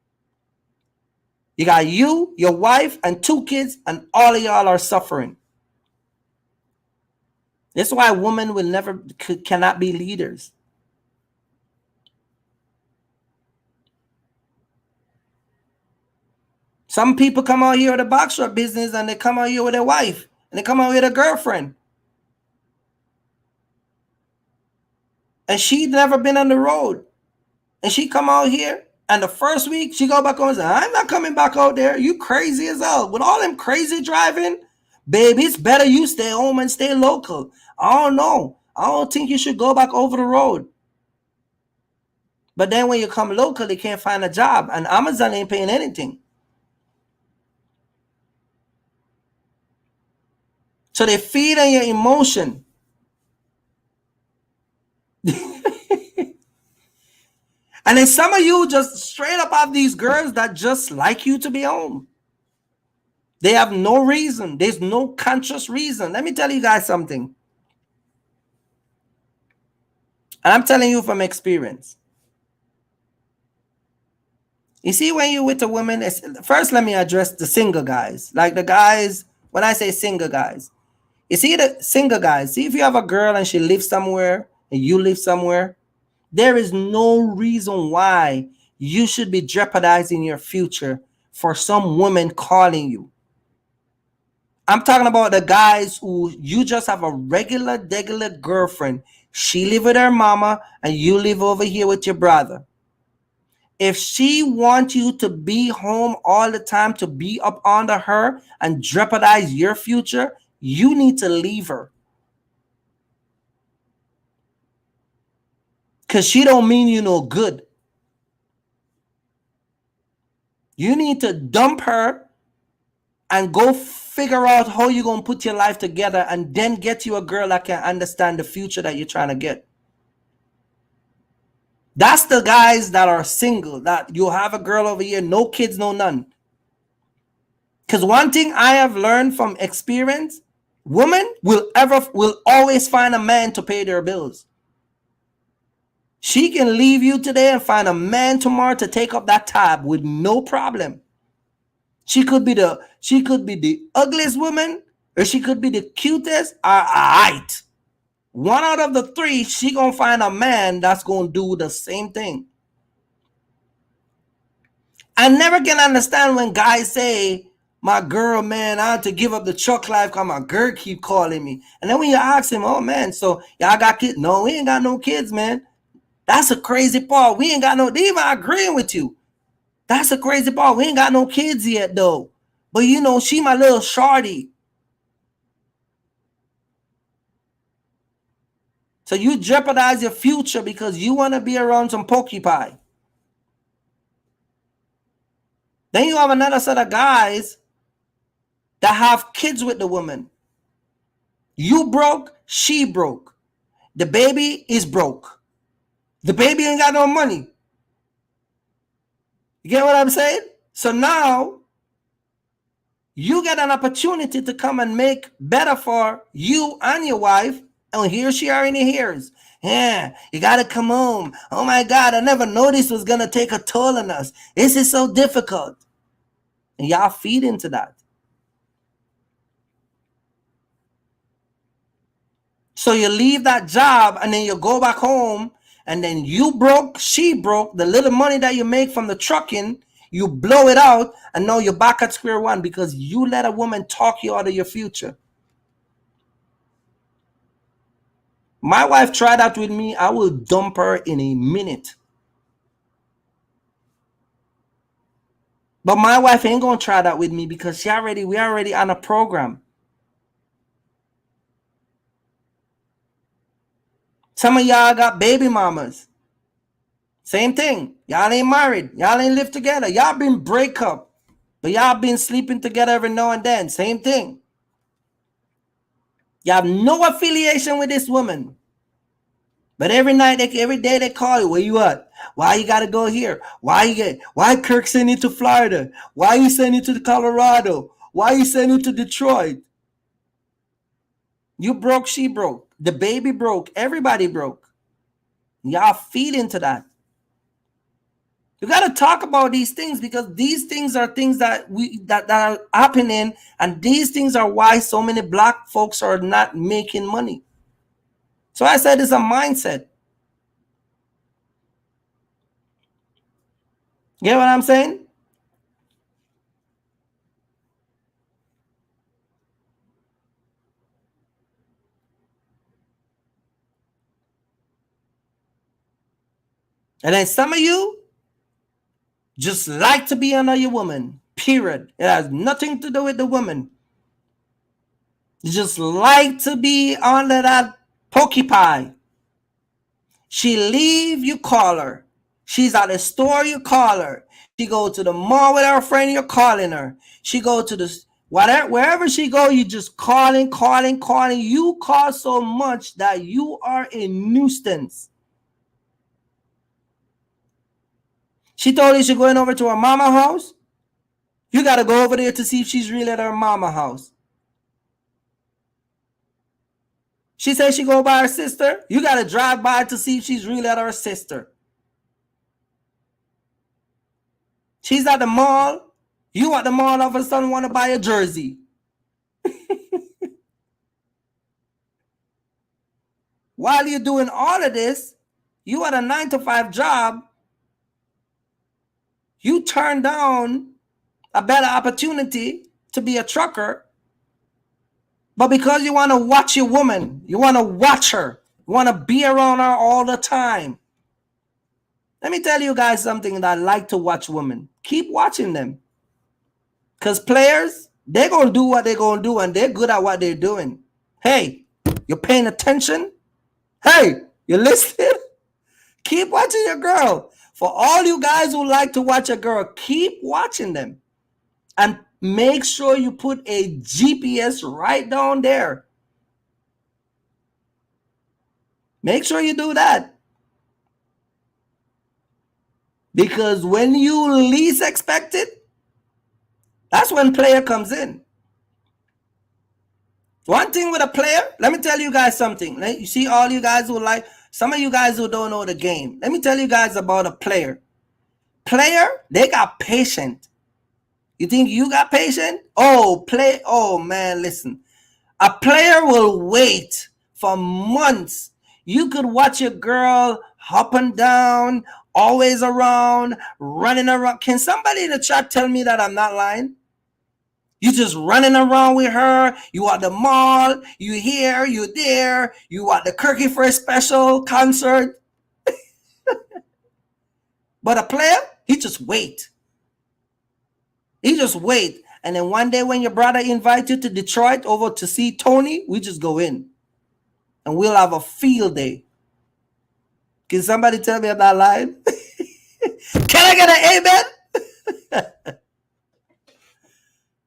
You got you, your wife, and 2 kids, and all of y'all are suffering. That's why women cannot be leaders. Some people come out here with a box shop business, and they come out here with a wife, and they come out with a girlfriend. And she never been on the road. And she come out here, and the first week she go back home and say, I'm not coming back out there. You crazy as hell. With all them crazy driving, baby, it's better you stay home and stay local. I don't know. I don't think you should go back over the road. But then when you come local, you can't find a job, and Amazon ain't paying anything. So they feed on your emotion. And then some of you just straight up have these girls that just like you to be home. They have no reason. There's no conscious reason. Let me tell you guys something. And I'm telling you from experience. You see, when you're with a woman, first let me address the single guys. Like the guys, when I say single guys, you see the single guys. See, if you have a girl and she lives somewhere and you live somewhere, there is no reason why you should be jeopardizing your future for some woman calling you. I'm talking about the guys who you just have a regular girlfriend. She live with her mama and you live over here with your brother. If she wants you to be home all the time, to be up under her and jeopardize your future, you need to leave her. Because she don't mean you no good. You need to dump her and go figure out how you're going to put your life together and then get you a girl that can understand the future that you're trying to get. That's the guys that are single, that you have a girl over here, no kids, no none. Because one thing I have learned from experience, women will always find a man to pay their bills. She can leave you today and find a man tomorrow to take up that tab with no problem. She could be the ugliest woman, or she could be the cutest. All right. One out of the three, she gonna find a man that's gonna do the same thing. I never can understand when guys say, my girl, man, I had to give up the truck life because my girl keep calling me. And then when you ask him, oh man, so y'all got kids? No, we ain't got no kids, man. That's a crazy part. We ain't got no, they even agreeing with you. That's a crazy part. We ain't got no kids yet though. But you know, she my little shorty. So you jeopardize your future because you want to be around some pokey pie. Then you have another set of guys that have kids with the woman. You broke, she broke. The baby is broke. The baby ain't got no money. You get what I'm saying? So now you get an opportunity to come and make better for you and your wife. And here she already hears. Yeah, you got to come home. Oh my God, I never knew this was going to take a toll on us. This is so difficult. And y'all feed into that. So you leave that job and then you go back home and then you broke, she broke. The little money that you make from the trucking, you blow it out and now you're back at square one because you let a woman talk you out of your future. My wife tried that with me. I will dump her in a minute. But my wife ain't gonna try that with me because we already on a program. Some of y'all got baby mamas. Same thing. Y'all ain't married. Y'all ain't lived together. Y'all been break up. But y'all been sleeping together every now and then. Same thing. You have no affiliation with this woman. But every day they call you. Where you at? Why you gotta go here? Why Kirk send you to Florida? Why you send you to Colorado? Why you send you to Detroit? You broke, she broke. The baby broke. Everybody broke. Y'all feed into that. You got to talk about these things because these things are things that are happening, and these things are why so many black folks are not making money. So I said it's a mindset. You get what I'm saying? And then some of you just like to be under your woman, period. It has nothing to do with the woman. You just like to be under that pokey pie. She leave, you call her. She's at the store, you call her. She go to the mall with her friend, you're calling her. She go to the wherever she go, you just calling. You call so much that you are a nuisance. She told you she's going over to her mama house. You got to go over there to see if she's really at her mama house. She says she go by her sister. You got to drive by to see if she's really at her sister. She's at the mall. You at the mall, all of a sudden want to buy a jersey. While you're doing all of this, you at a 9-to-5 job, you turn down a better opportunity to be a trucker, but because you want to watch your woman, you want to watch her, you want to be around her all the time. Let me tell you guys something that I like to watch women. Keep watching them. Because players, they're going to do what they're going to do, and they're good at what they're doing. Hey, you're paying attention? Hey, you're listening? Keep watching your girl. For all you guys who like to watch a girl, keep watching them. And make sure you put a GPS right down there. Make sure you do that. Because when you least expect it, that's when player comes in. One thing with a player, let me tell you guys something. You see all you guys who like, some of you guys who don't know the game. Let me tell you guys about a player. Player, they got patient. You think you got patient? Oh man, listen. A player will wait for months. You could watch a girl up and down, always around, running around. Can somebody in the chat tell me that I'm not lying? You just running around with her. You at the mall. You here, you there. You at the Kirky for a special concert. But a player, he just wait. He just wait. And then one day when your brother invites you to Detroit over to see Tony, we just go in. And we'll have a field day. Can somebody tell me I'm not lying? Can I get an amen?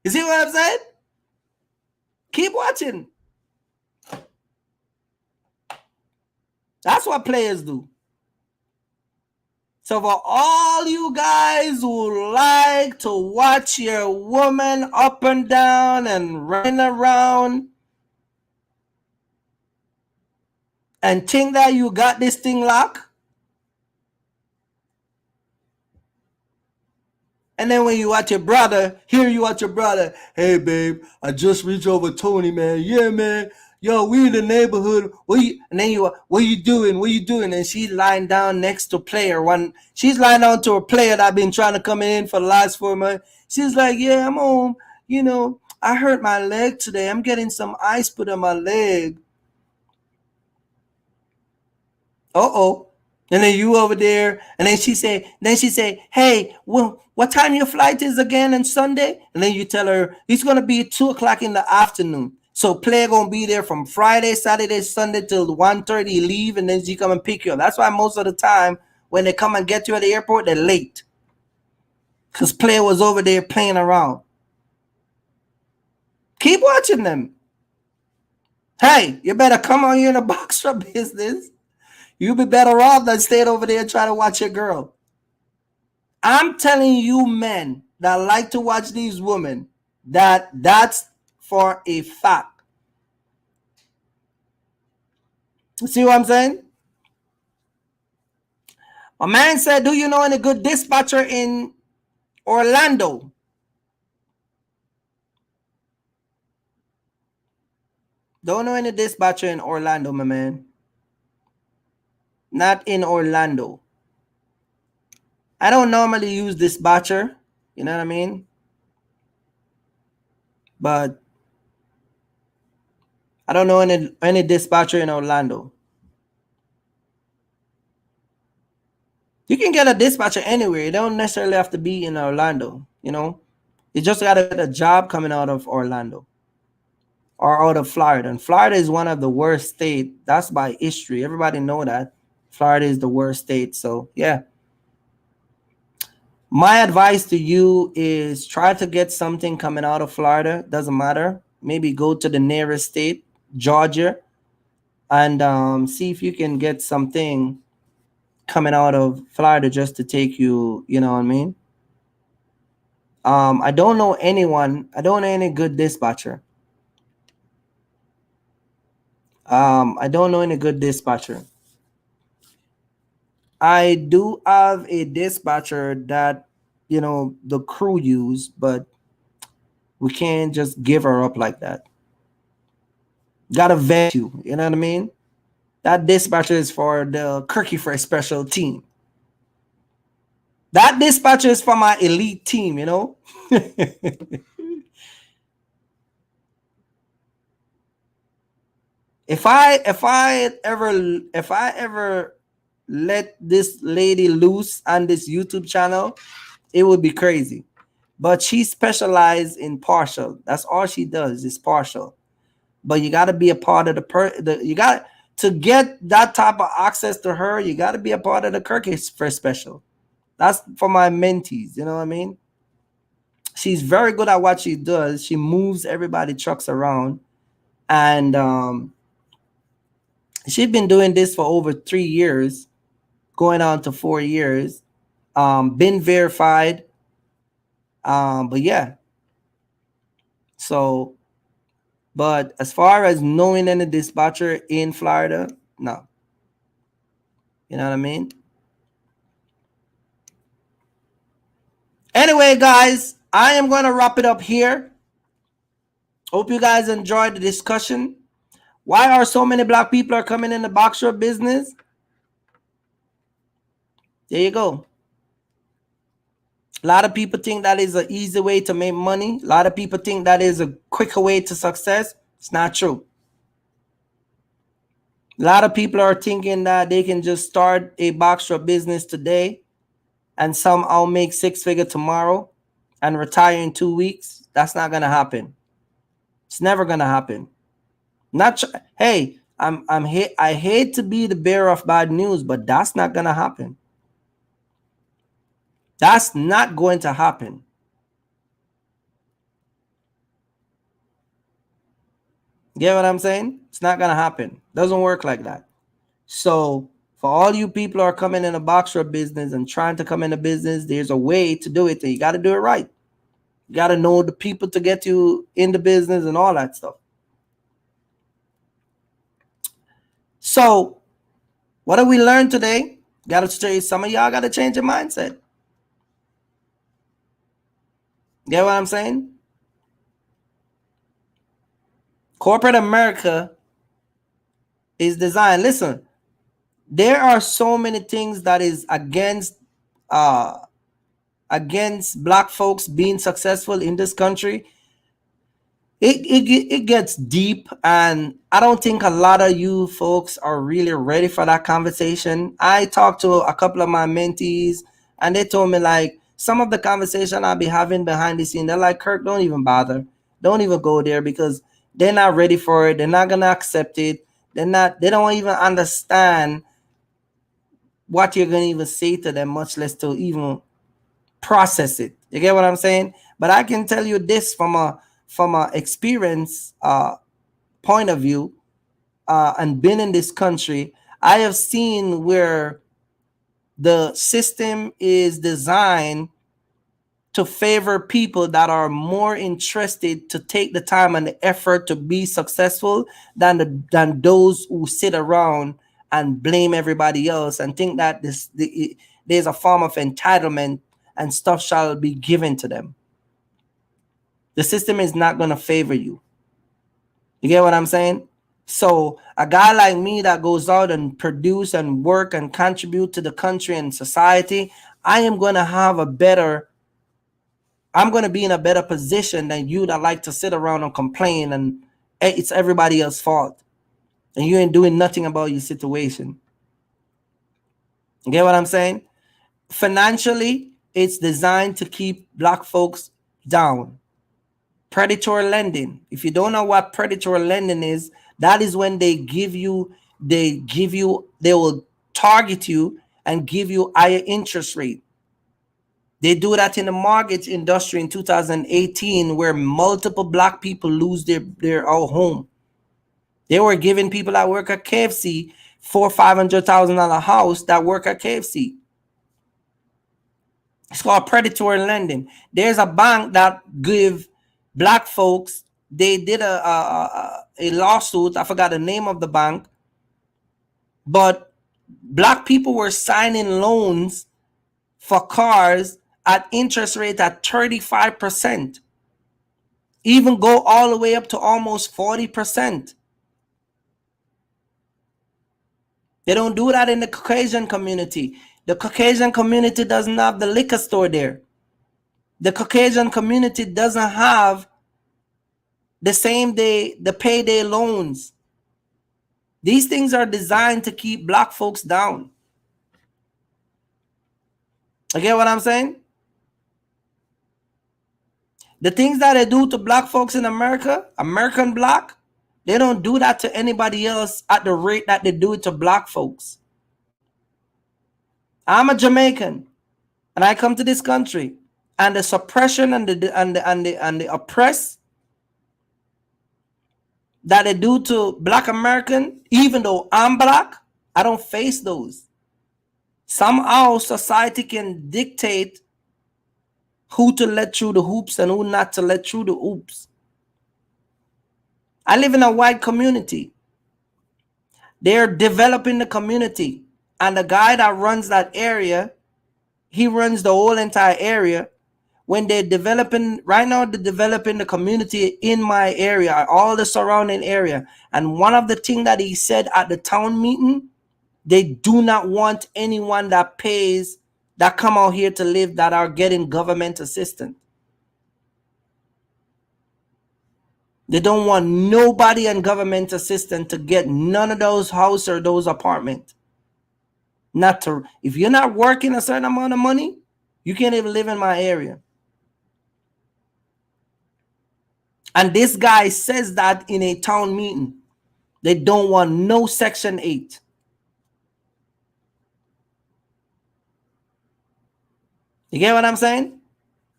You see what I'm saying? Keep watching. That's what players do. So for all you guys who like to watch your woman up and down and run around and think that you got this thing locked, and then when you watch your brother, hey babe, I just reached over Tony, man. Yeah, man. Yo, we in the neighborhood. What you doing? And she's lying down next to player. She's lying down to a player that been trying to come in for the last 4 months. She's like, yeah, I'm home. You know, I hurt my leg today. I'm getting some ice put on my leg. Uh-oh. And then you over there, and then she say, hey, well, what time your flight is again on Sunday? And then you tell her it's gonna be 2:00 in the afternoon. So player gonna be there from Friday, Saturday, Sunday till 1:30 leave, and then she come and pick you up. That's why most of the time when they come and get you at the airport, they're late. Because player was over there playing around. Keep watching them. Hey, you better come on here in the box shop business. You'd be better off than staying over there and trying to watch your girl. I'm telling you men that like to watch these women, that's for a fact. See what I'm saying? A man said, do you know any good dispatcher in Orlando? Don't know any dispatcher in Orlando, my man. Not in Orlando. I don't normally use dispatcher. You know what I mean? But I don't know any dispatcher in Orlando. You can get a dispatcher anywhere. You don't necessarily have to be in Orlando, you know. You just got to get a job coming out of Orlando or out of Florida. And Florida is one of the worst states. That's by history. Everybody know that. Florida is the worst state. So, yeah. My advice to you is try to get something coming out of Florida. Doesn't matter. Maybe go to the nearest state, Georgia, and see if you can get something coming out of Florida just to take you, you know what I mean? I don't know anyone. I don't know any good dispatcher. I don't know any good dispatcher. I do have a dispatcher that, the crew use, but we can't just give her up like that. Gotta vet you. You know what I mean? That dispatcher is for the Kirky Fresh special team. That dispatcher is for my elite team, If I ever let this lady loose on this YouTube channel, it would be crazy. But she specializes in partial. That's all she does is partial. But you got to be a part of you got to get that type of access to her. You got to be a part of the Kirky Fresh special. That's for my mentees. You know what I mean? She's very good at what she does. She moves everybody trucks around, and she's been doing this for over 3 years, going on to 4 years. Been verified. But yeah. So, but as far as knowing any dispatcher in Florida, no. You know what I mean? Anyway, guys, I am going to wrap it up here. Hope you guys enjoyed the discussion. Why are so many black people are coming in the box shop business? There you go. A lot of people think that is an easy way to make money. A lot of people think that is a quicker way to success. It's not true. A lot of people are thinking that they can just start a box shop business today and somehow make 6-figure tomorrow and retire in 2 weeks. That's not gonna happen. It's never gonna happen. Hey, I hate to be the bearer of bad news, but that's not gonna happen. That's not going to happen. Get what I'm saying? It's not gonna happen. Doesn't work like that. So for all you people who are coming in a box shop business and trying to come in a business, there's a way to do it, and you got to do it right. You got to know the people to get you in the business and all that stuff. So what did we learn today? Some of y'all got to change your mindset. Get what I'm saying? Corporate America is designed. Listen, there are so many things that is against black folks being successful in this country. It gets deep, and I don't think a lot of you folks are really ready for that conversation. I talked to a couple of my mentees, and they told me, like, some of the conversation I'll be having behind the scene, they're like, Kirk, don't even bother. Don't even go there, because they're not ready for it. They're not going to accept it. They don't even understand what you're going to even say to them, much less to even process it. You get what I'm saying? But I can tell you this from a experience point of view, and been in this country, I have seen where the system is designed to favor people that are more interested to take the time and the effort to be successful than those who sit around and blame everybody else and think that there's a form of entitlement and stuff shall be given to them. The system is not going to favor you. You get what I'm saying? So a guy like me that goes out and produce and work and contribute to the country and society, I'm going to be in a better position than you that like to sit around and complain and it's everybody else's fault. And you ain't doing nothing about your situation. You get what I'm saying? Financially, it's designed to keep black folks down. Predatory lending. If you don't know what predatory lending is, that is when they will target you and give you higher interest rate. They do that in the mortgage industry in 2018, where multiple black people lose their home. They were giving people that work at KFC $400,000-$500,000 house that work at KFC. It's called predatory lending. There's a bank that give black folks, they did a lawsuit. I forgot the name of the bank, but black people were signing loans for cars at interest rate at 35%, even go all the way up to almost 40%. They don't do that in the Caucasian community. The Caucasian community doesn't have the liquor store there. The Caucasian community doesn't have the payday loans. These things are designed to keep black folks down. You get what I'm saying? The things that they do to black folks in America, American black, they don't do that to anybody else at the rate that they do it to black folks. I'm a Jamaican, and I come to this country, and the suppression and the oppress that they do to black American, even though I'm black, I don't face those. Somehow society can dictate who to let through the hoops and who not to let through the hoops. I live in a white community. They're developing the community, and the guy that runs that area, he runs the whole entire area. When they're developing, right now they're developing the community in my area, all the surrounding area. And one of the things that he said at the town meeting, they do not want anyone that pays, that come out here to live, that are getting government assistance. They don't want nobody in government assistance to get none of those houses or those apartments. Not to, if you're not working a certain amount of money, you can't even live in my area. And this guy says that in a town meeting. They don't want no Section 8. You get what I'm saying?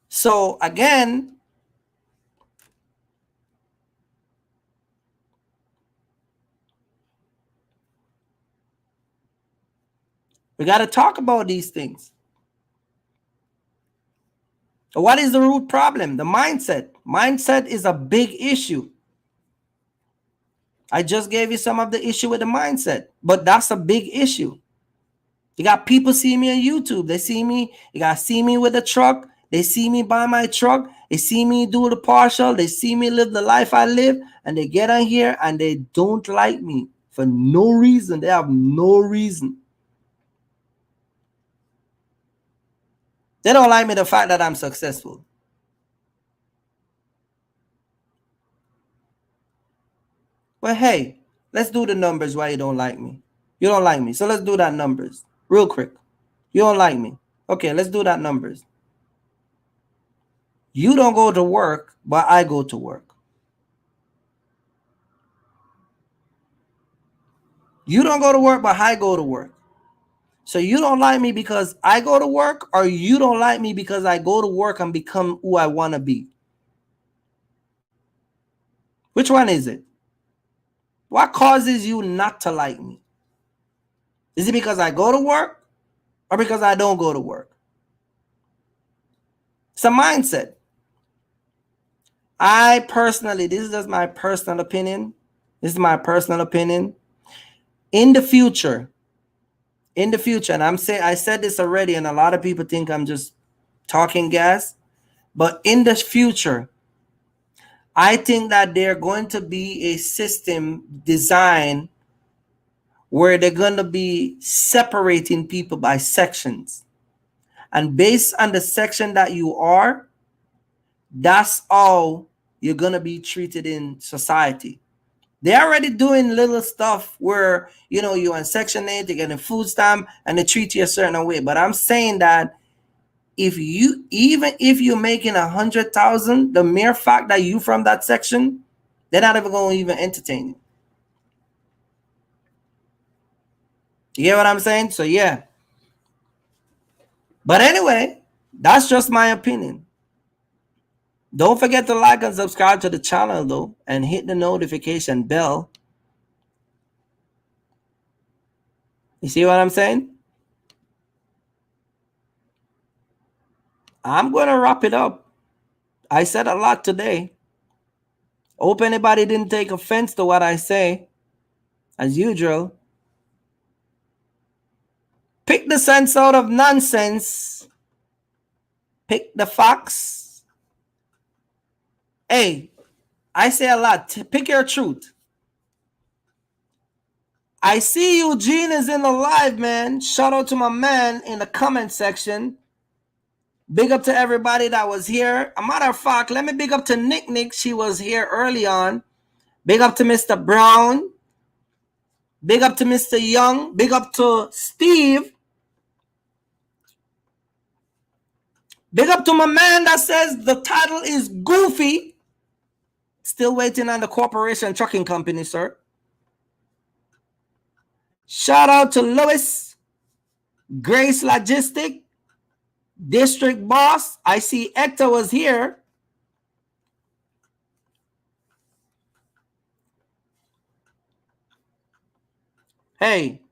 So again, we got to talk about these things. What is the root problem? The mindset. Mindset is a big issue. I just gave you some of the issue with the mindset, but that's a big issue. You got people see me on YouTube. They see me. You got to see me with a truck. They see me buy my truck. They see me do the partial. They see me live the life I live. And they get on here and they don't like me for no reason. They have no reason. They don't like me the fact that I'm successful. But hey, let's do the numbers why you don't like me. You don't like me. So let's do that numbers real quick. You don't like me. Okay, let's do that numbers. You don't go to work, but I go to work. You don't go to work, but I go to work. So you don't like me because I go to work, or you don't like me because I go to work and become who I want to be? Which one is it? What causes you not to like me? Is it because I go to work or because I don't go to work? It's a mindset. I personally, this is just my personal opinion. This is my personal opinion. In the future, and I said this already, and a lot of people think I'm just talking gas, but in the future, I think that they're going to be a system designed where they're going to be separating people by sections. And based on the section that you are, that's how you're going to be treated in society. They're already doing little stuff where, you're in Section 8, you're getting food stamp, and they treat you a certain way. But I'm saying that even if you're making 100,000, the mere fact that you from that section, they're not even going to even entertain you. You get what I'm saying? So yeah. But anyway, that's just my opinion. Don't forget to like and subscribe to the channel though, and hit the notification bell. You see what I'm saying? I'm going to wrap it up. I said a lot today. Hope anybody didn't take offense to what I say. As usual, pick the sense out of nonsense Pick the fox. Hey, I say a lot. Pick your truth. I see Eugene is in the live, man. Shout out to my man in the comment section. Big up to everybody that was here. A matter of fact, let me big up to Nick. She was here early on. Big up to Mr. Brown. Big up to Mr. Young. Big up to Steve. Big up to my man that says the title is Goofy. Still waiting on the corporation trucking company, sir. Shout out to Lewis. Grace Logistic. District Boss. I see Hector was here. Hey,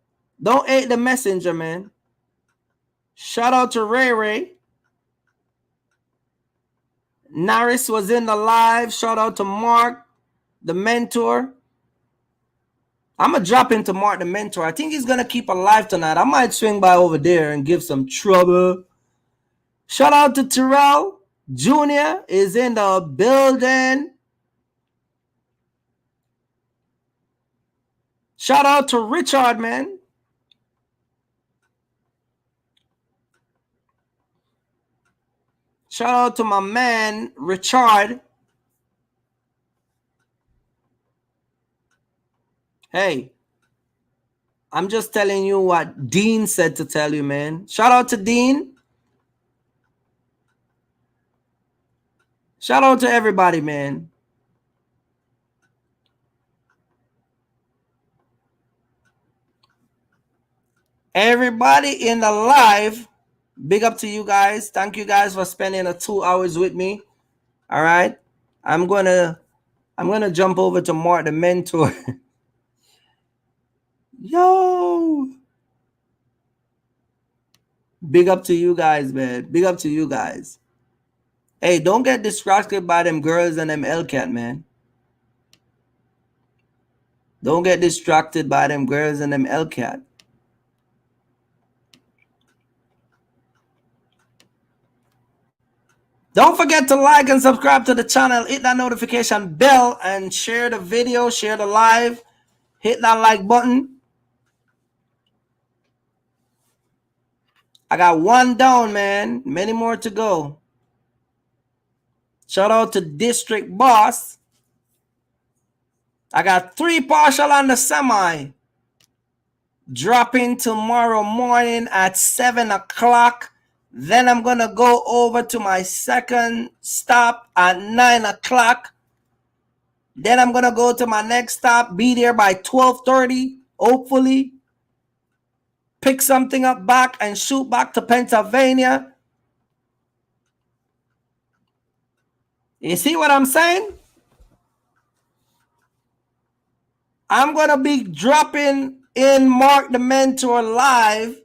don't hate the messenger, man. Shout out to Ray Ray. Naris was in the live. Shout out to Mark, the mentor. I'm going to drop into Mark, the mentor. I think he's going to keep alive tonight. I might swing by over there and give some trouble. Shout out to Terrell. Junior is in the building. Shout out to Richard, man. Shout out to my man, Richard. Hey, I'm just telling you what Dean said to tell you, man. Shout out to Dean. Shout out to everybody, man. Everybody in the live, big up to you guys. Thank you guys for spending the 2 hours with me. All right. I'm gonna jump over to Mark, the mentor. Yo. Big up to you guys, man. Big up to you guys. Hey, don't get distracted by them girls and them LCAT, man. Don't get distracted by them girls and them LCAT. Don't forget to like and subscribe to the channel. Hit that notification bell and share the video, share the live. Hit that like button. I got one down, man. Many more to go. Shout out to District Boss. I got 3 partial on the semi. Dropping tomorrow morning at 7 o'clock. Then I'm going to go over to my second stop at 9 o'clock. Then I'm going to go to my next stop. Be there by 12:30, hopefully. Pick something up back and shoot back to Pennsylvania. You see what I'm saying? I'm going to be dropping in Mark the Mentor live.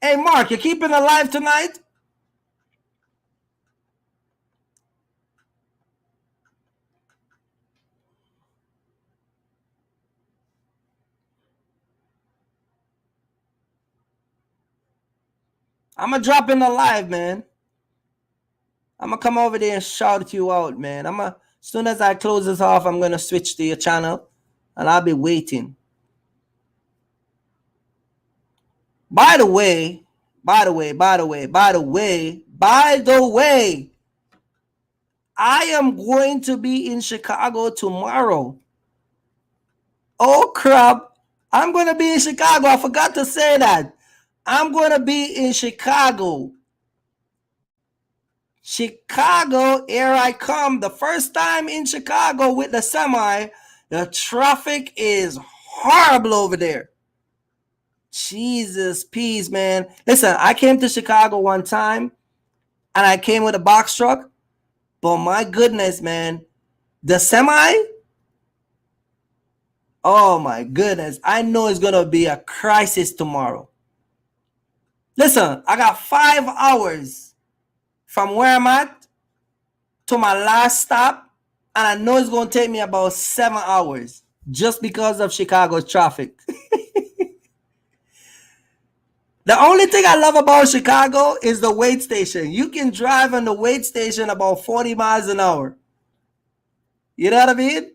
Hey, Mark, you keeping it live tonight? I'm going to drop in the live, man. I'm going to come over there and shout you out, man. As soon as I close this off, I'm going to switch to your channel, and I'll be waiting. By the way, I am going to be in Chicago tomorrow. Oh, crap. I'm going to be in Chicago. I forgot to say that. I'm going to be in Chicago. Chicago, here I come. The first time in Chicago with the semi. The traffic is horrible over there. Jesus, peace, man. Listen, I came to Chicago one time, and I came with a box truck. But my goodness, man, the semi, oh my goodness, I know it's going to be a crisis tomorrow. Listen, I got 5 hours from where I'm at to my last stop, and I know it's going to take me about 7 hours just because of Chicago's traffic. The only thing I love about Chicago is the weight station. You can drive on the weight station about 40 miles an hour. You know what I mean?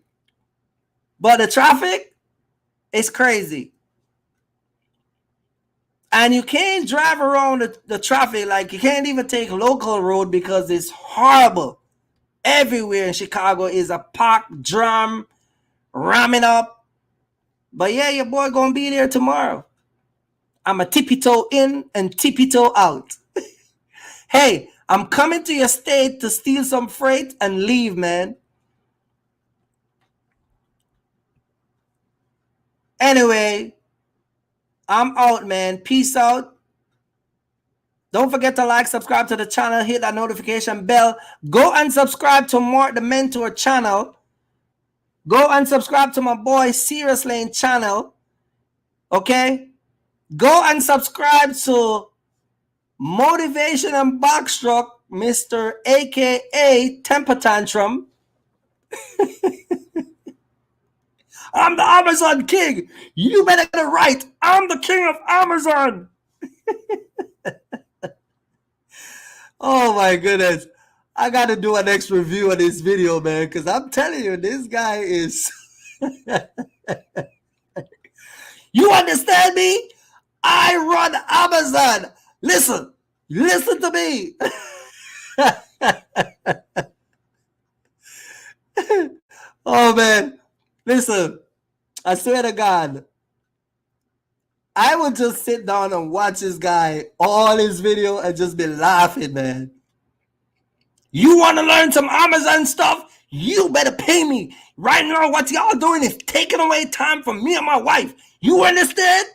But the traffic is crazy. And you can't drive around the traffic. Like, you can't even take local road because it's horrible. Everywhere in Chicago is a parked drum, ramming up. But yeah, your boy gonna be there tomorrow. I'm a tippy-toe in and tippy-toe out. Hey, I'm coming to your state to steal some freight and leave, man. Anyway, I'm out, man. Peace out. Don't forget to like, subscribe to the channel, hit that notification bell. Go and subscribe to Mark the Mentor channel. Go and subscribe to my boy Serious Lane channel. Okay? Go and subscribe to Motivation and Backstruck, Mr. AKA Temper Tantrum. I'm the Amazon King. You better get it right. I'm the king of Amazon. Oh my goodness. I got to do an next review of this video, man, because I'm telling you, this guy is... You understand me? I run Amazon. Listen to me. Oh man, listen, I swear to God, I would just sit down and watch this guy, all his video, and just be laughing, man. You want to learn some Amazon stuff? You better pay me. Right now, what y'all doing is taking away time from me and my wife. You understand?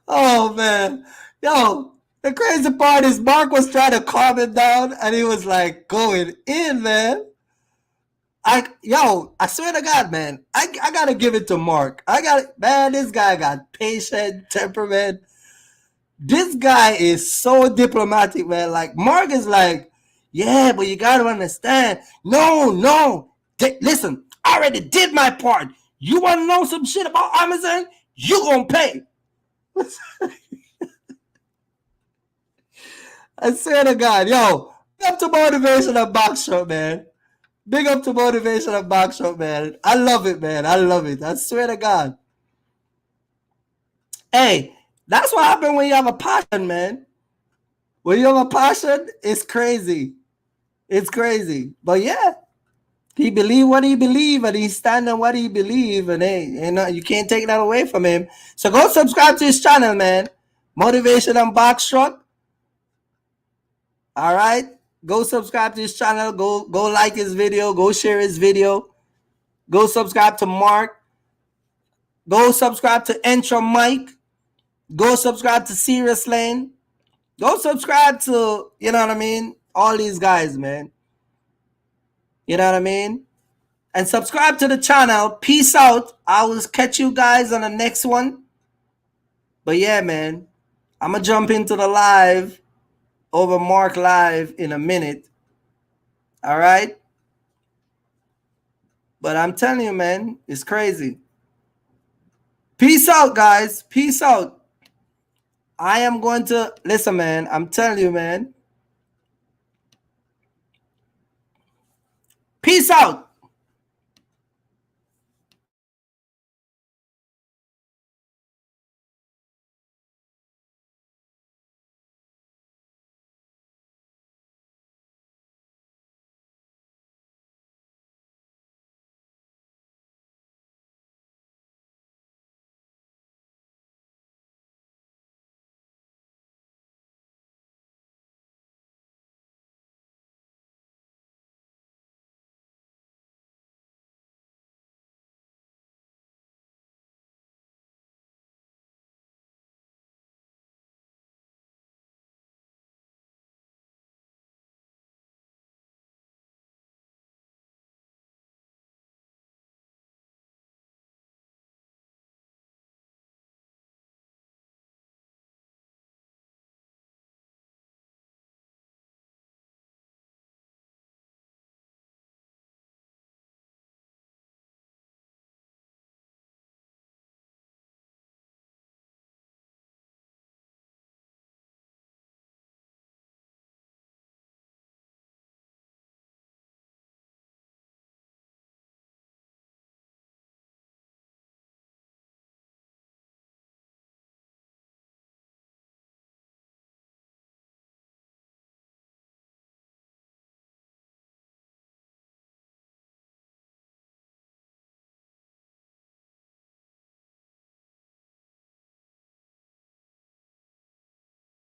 Oh, man. Yo, the crazy part is Mark was trying to calm him down, and he was like going in, man. I swear to God, man, I gotta give it to Mark. Man, this guy got patient temperament. This guy is so diplomatic, man. Like, Mark is like, yeah, but you gotta understand. No. Listen, I already did my part. You wanna know some shit about Amazon? You gonna pay. I swear to God, yo, big up to Motivation and Backshot, man. Big up to Motivation and Backshot, man. I love it, man. I love it. I swear to God. Hey, that's what happens when you have a passion, man. When you have a passion, it's crazy. It's crazy. But yeah, he believe what he believe, and he stand on what he believe, and hey, you can't take that away from him. So go subscribe to his channel, man. Motivation and Backshot. All right, go subscribe to his channel. Go like his video. Go share his video. Go subscribe to Mark. Go subscribe to Entra Mike. Go subscribe to Serious Lane. Go subscribe to, you know what I mean, all these guys, man. You know what I mean? And subscribe to the channel. Peace out. I will catch you guys on the next one. But yeah, man, I'm going to jump into the live over Mark Live in a minute. All right? But I'm telling you, man, it's crazy. Peace out, guys. Peace out. I am going to... Listen, man, I'm telling you, man. Peace out.